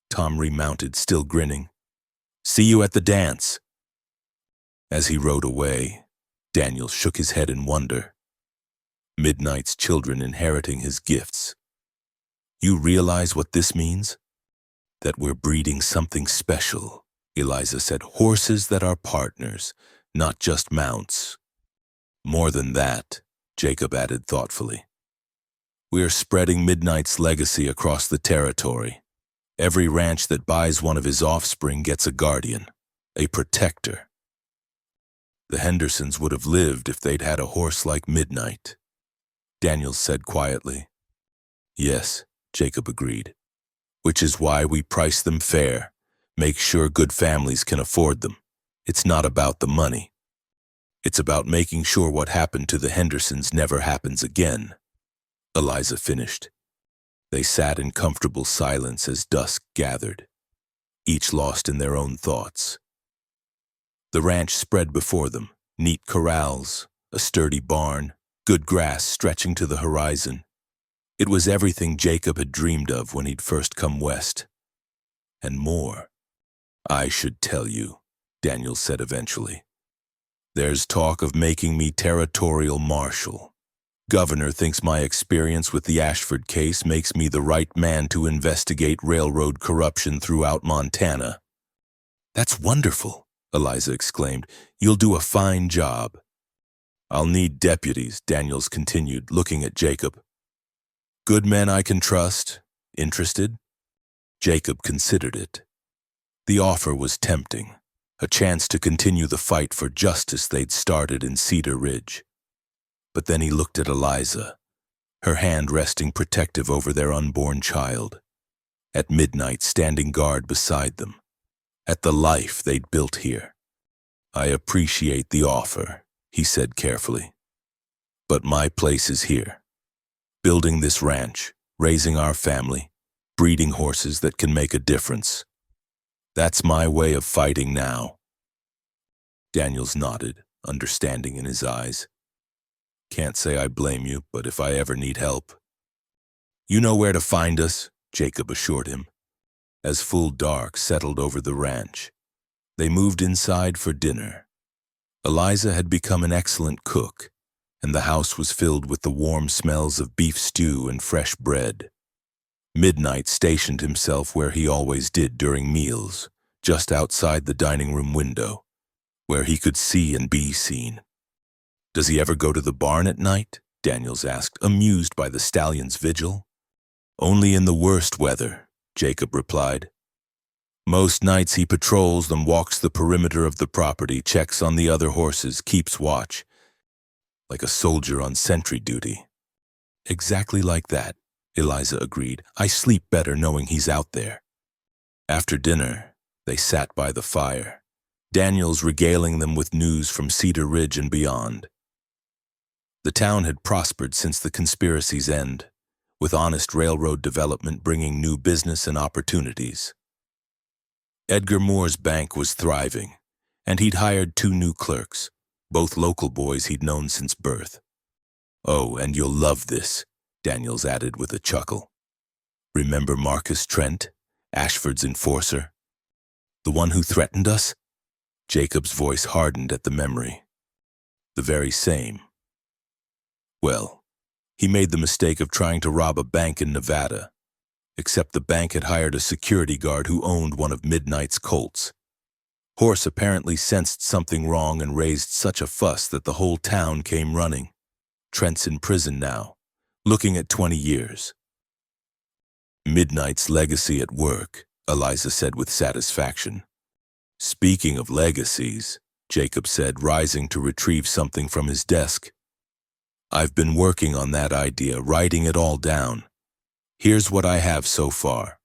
Tom remounted, still grinning. "See you at the dance." As he rode away, Daniel shook his head in wonder. Midnight's children inheriting his gifts. "You realize what this means?" "That we're breeding something special," Eliza said. "Horses that are partners, not just mounts." "More than that," Jacob added thoughtfully. "We're spreading Midnight's legacy across the territory. Every ranch that buys one of his offspring gets a guardian, a protector. The Hendersons would have lived if they'd had a horse like Midnight," Daniels said quietly. "Yes," Jacob agreed. "Which is why we price them fair, make sure good families can afford them. It's not about the money. It's about making sure what happened to the Hendersons never happens again," Eliza finished. They sat in comfortable silence as dusk gathered, each lost in their own thoughts. The ranch spread before them, neat corrals, a sturdy barn, good grass stretching to the horizon. It was everything Jacob had dreamed of when he'd first come west. And more. "I should tell you," Daniel said eventually. "There's talk of making me territorial marshal. Governor thinks my experience with the Ashford case makes me the right man to investigate railroad corruption throughout Montana." "That's wonderful," Eliza exclaimed. "You'll do a fine job." "I'll need deputies," Daniels continued, looking at Jacob. "Good men I can trust. Interested?" Jacob considered it. The offer was tempting, a chance to continue the fight for justice they'd started in Cedar Ridge. But then he looked at Eliza, her hand resting protective over their unborn child, at Midnight standing guard beside them, at the life they'd built here. "I appreciate the offer," he said carefully. "But my place is here, building this ranch, raising our family, breeding horses that can make a difference. That's my way of fighting now." Daniels nodded, understanding in his eyes. "Can't say I blame you, but if I ever need help." "You know where to find us," Jacob assured him. As full dark settled over the ranch, they moved inside for dinner. Eliza had become an excellent cook, and the house was filled with the warm smells of beef stew and fresh bread. Midnight stationed himself where he always did during meals, just outside the dining room window, where he could see and be seen. "Does he ever go to the barn at night?" Daniels asked, amused by the stallion's vigil. "Only in the worst weather," Jacob replied. "Most nights he patrols and walks the perimeter of the property, checks on the other horses, keeps watch, like a soldier on sentry duty." "Exactly like that," Eliza agreed. "I sleep better knowing he's out there." After dinner, they sat by the fire, Daniels regaling them with news from Cedar Ridge and beyond. The town had prospered since the conspiracy's end, with honest railroad development bringing new business and opportunities. Edgar Moore's bank was thriving, and he'd hired 2 new clerks, both local boys he'd known since birth. "Oh, and you'll love this," Daniels added with a chuckle. "Remember Marcus Trent, Ashford's enforcer? The one who threatened us?" Jacob's voice hardened at the memory. "The very same. Well, he made the mistake of trying to rob a bank in Nevada, except the bank had hired a security guard who owned one of Midnight's colts. Horse apparently sensed something wrong and raised such a fuss that the whole town came running. Trent's in prison now, looking at 20 years. "Midnight's legacy at work," Eliza said with satisfaction. "Speaking of legacies," Jacob said, rising to retrieve something from his desk. "I've been working on that idea, writing it all down. Here's what I have so far."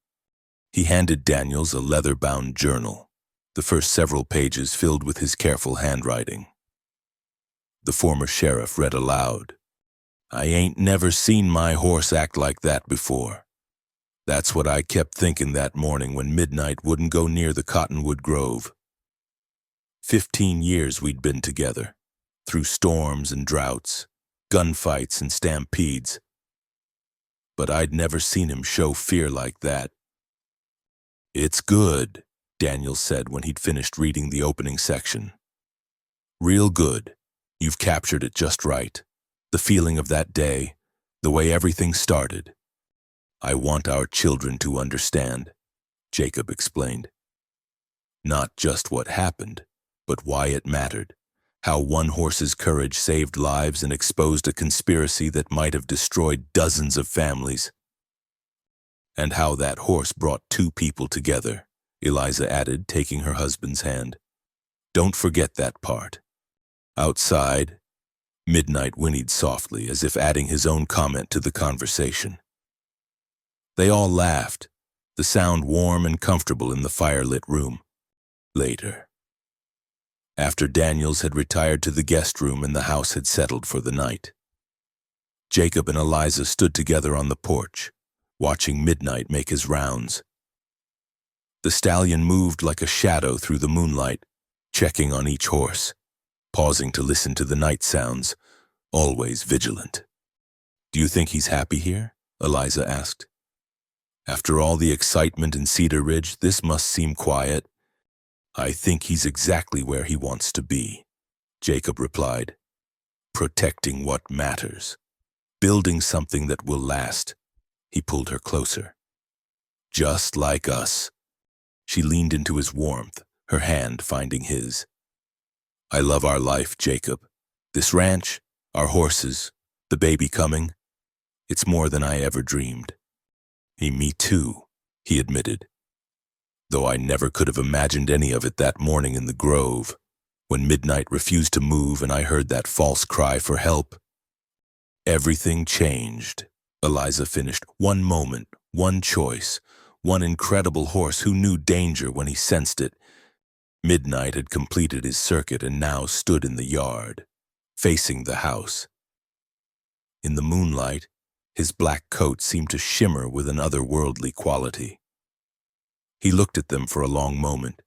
He handed Daniels a leather-bound journal, the first several pages filled with his careful handwriting. The former sheriff read aloud. "I ain't never seen my horse act like that before. That's what I kept thinking that morning when Midnight wouldn't go near the Cottonwood Grove. 15 years we'd been together, through storms and droughts, gunfights and stampedes. But I'd never seen him show fear like that." "It's good," Daniels said when he'd finished reading the opening section. "Real good. You've captured it just right. The feeling of that day, the way everything started. I want our children to understand," Jacob explained. "Not just what happened, but why it mattered. How one horse's courage saved lives and exposed a conspiracy that might have destroyed dozens of families. And how that horse brought 2 people together," Eliza added, taking her husband's hand. "Don't forget that part." Outside, Midnight whinnied softly, as if adding his own comment to the conversation. They all laughed, the sound warm and comfortable in the fire-lit room. Later, after Daniels had retired to the guest room and the house had settled for the night, Jacob and Eliza stood together on the porch, watching Midnight make his rounds. The stallion moved like a shadow through the moonlight, checking on each horse, pausing to listen to the night sounds, always vigilant. "Do you think he's happy here?" Eliza asked. "After all the excitement in Cedar Ridge, this must seem quiet." "I think he's exactly where he wants to be," Jacob replied. "Protecting what matters. Building something that will last." He pulled her closer. "Just like us." She leaned into his warmth, her hand finding his. "I love our life, Jacob. This ranch, our horses, the baby coming. It's more than I ever dreamed." Me too," he admitted. "Though I never could have imagined any of it that morning in the grove, when Midnight refused to move and I heard that false cry for help." "Everything changed," Eliza finished. "One moment, one choice, one incredible horse who knew danger when he sensed it." Midnight had completed his circuit and now stood in the yard, facing the house. In the moonlight, his black coat seemed to shimmer with an otherworldly quality. He looked at them for a long moment,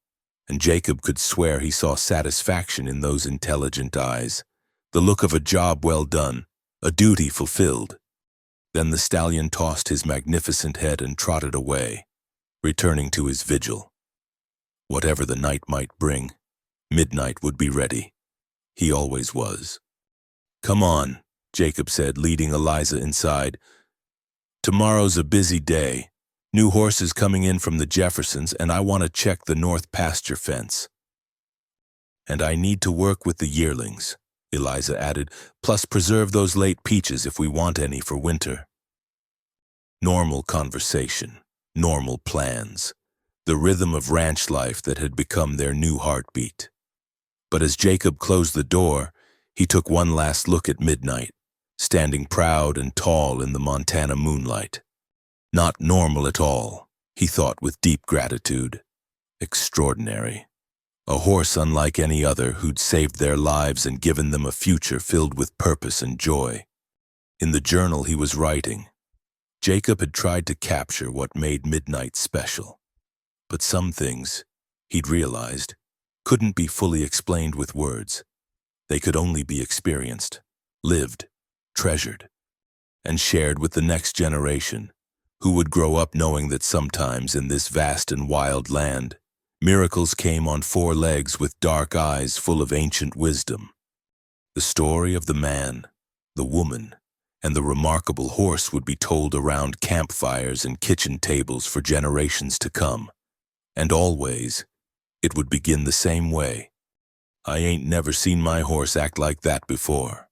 and Jacob could swear he saw satisfaction in those intelligent eyes, the look of a job well done, a duty fulfilled. Then the stallion tossed his magnificent head and trotted away, returning to his vigil. Whatever the night might bring, Midnight would be ready. He always was. "Come on," Jacob said, leading Eliza inside. "Tomorrow's a busy day. New horses coming in from the Jeffersons, and I want to check the north pasture fence. And I need to work with the yearlings," Eliza added, "plus preserve those late peaches if we want any for winter." Normal conversation, normal plans, the rhythm of ranch life that had become their new heartbeat. But as Jacob closed the door, he took one last look at Midnight, standing proud and tall in the Montana moonlight. Not normal at all, he thought with deep gratitude. Extraordinary. A horse unlike any other who'd saved their lives and given them a future filled with purpose and joy. In the journal he was writing, Jacob had tried to capture what made Midnight special. But some things, he'd realized, couldn't be fully explained with words. They could only be experienced, lived, treasured, and shared with the next generation, who would grow up knowing that sometimes in this vast and wild land, miracles came on four legs with dark eyes full of ancient wisdom. The story of the man, the woman, and the remarkable horse would be told around campfires and kitchen tables for generations to come. And always, it would begin the same way. "I ain't never seen my horse act like that before."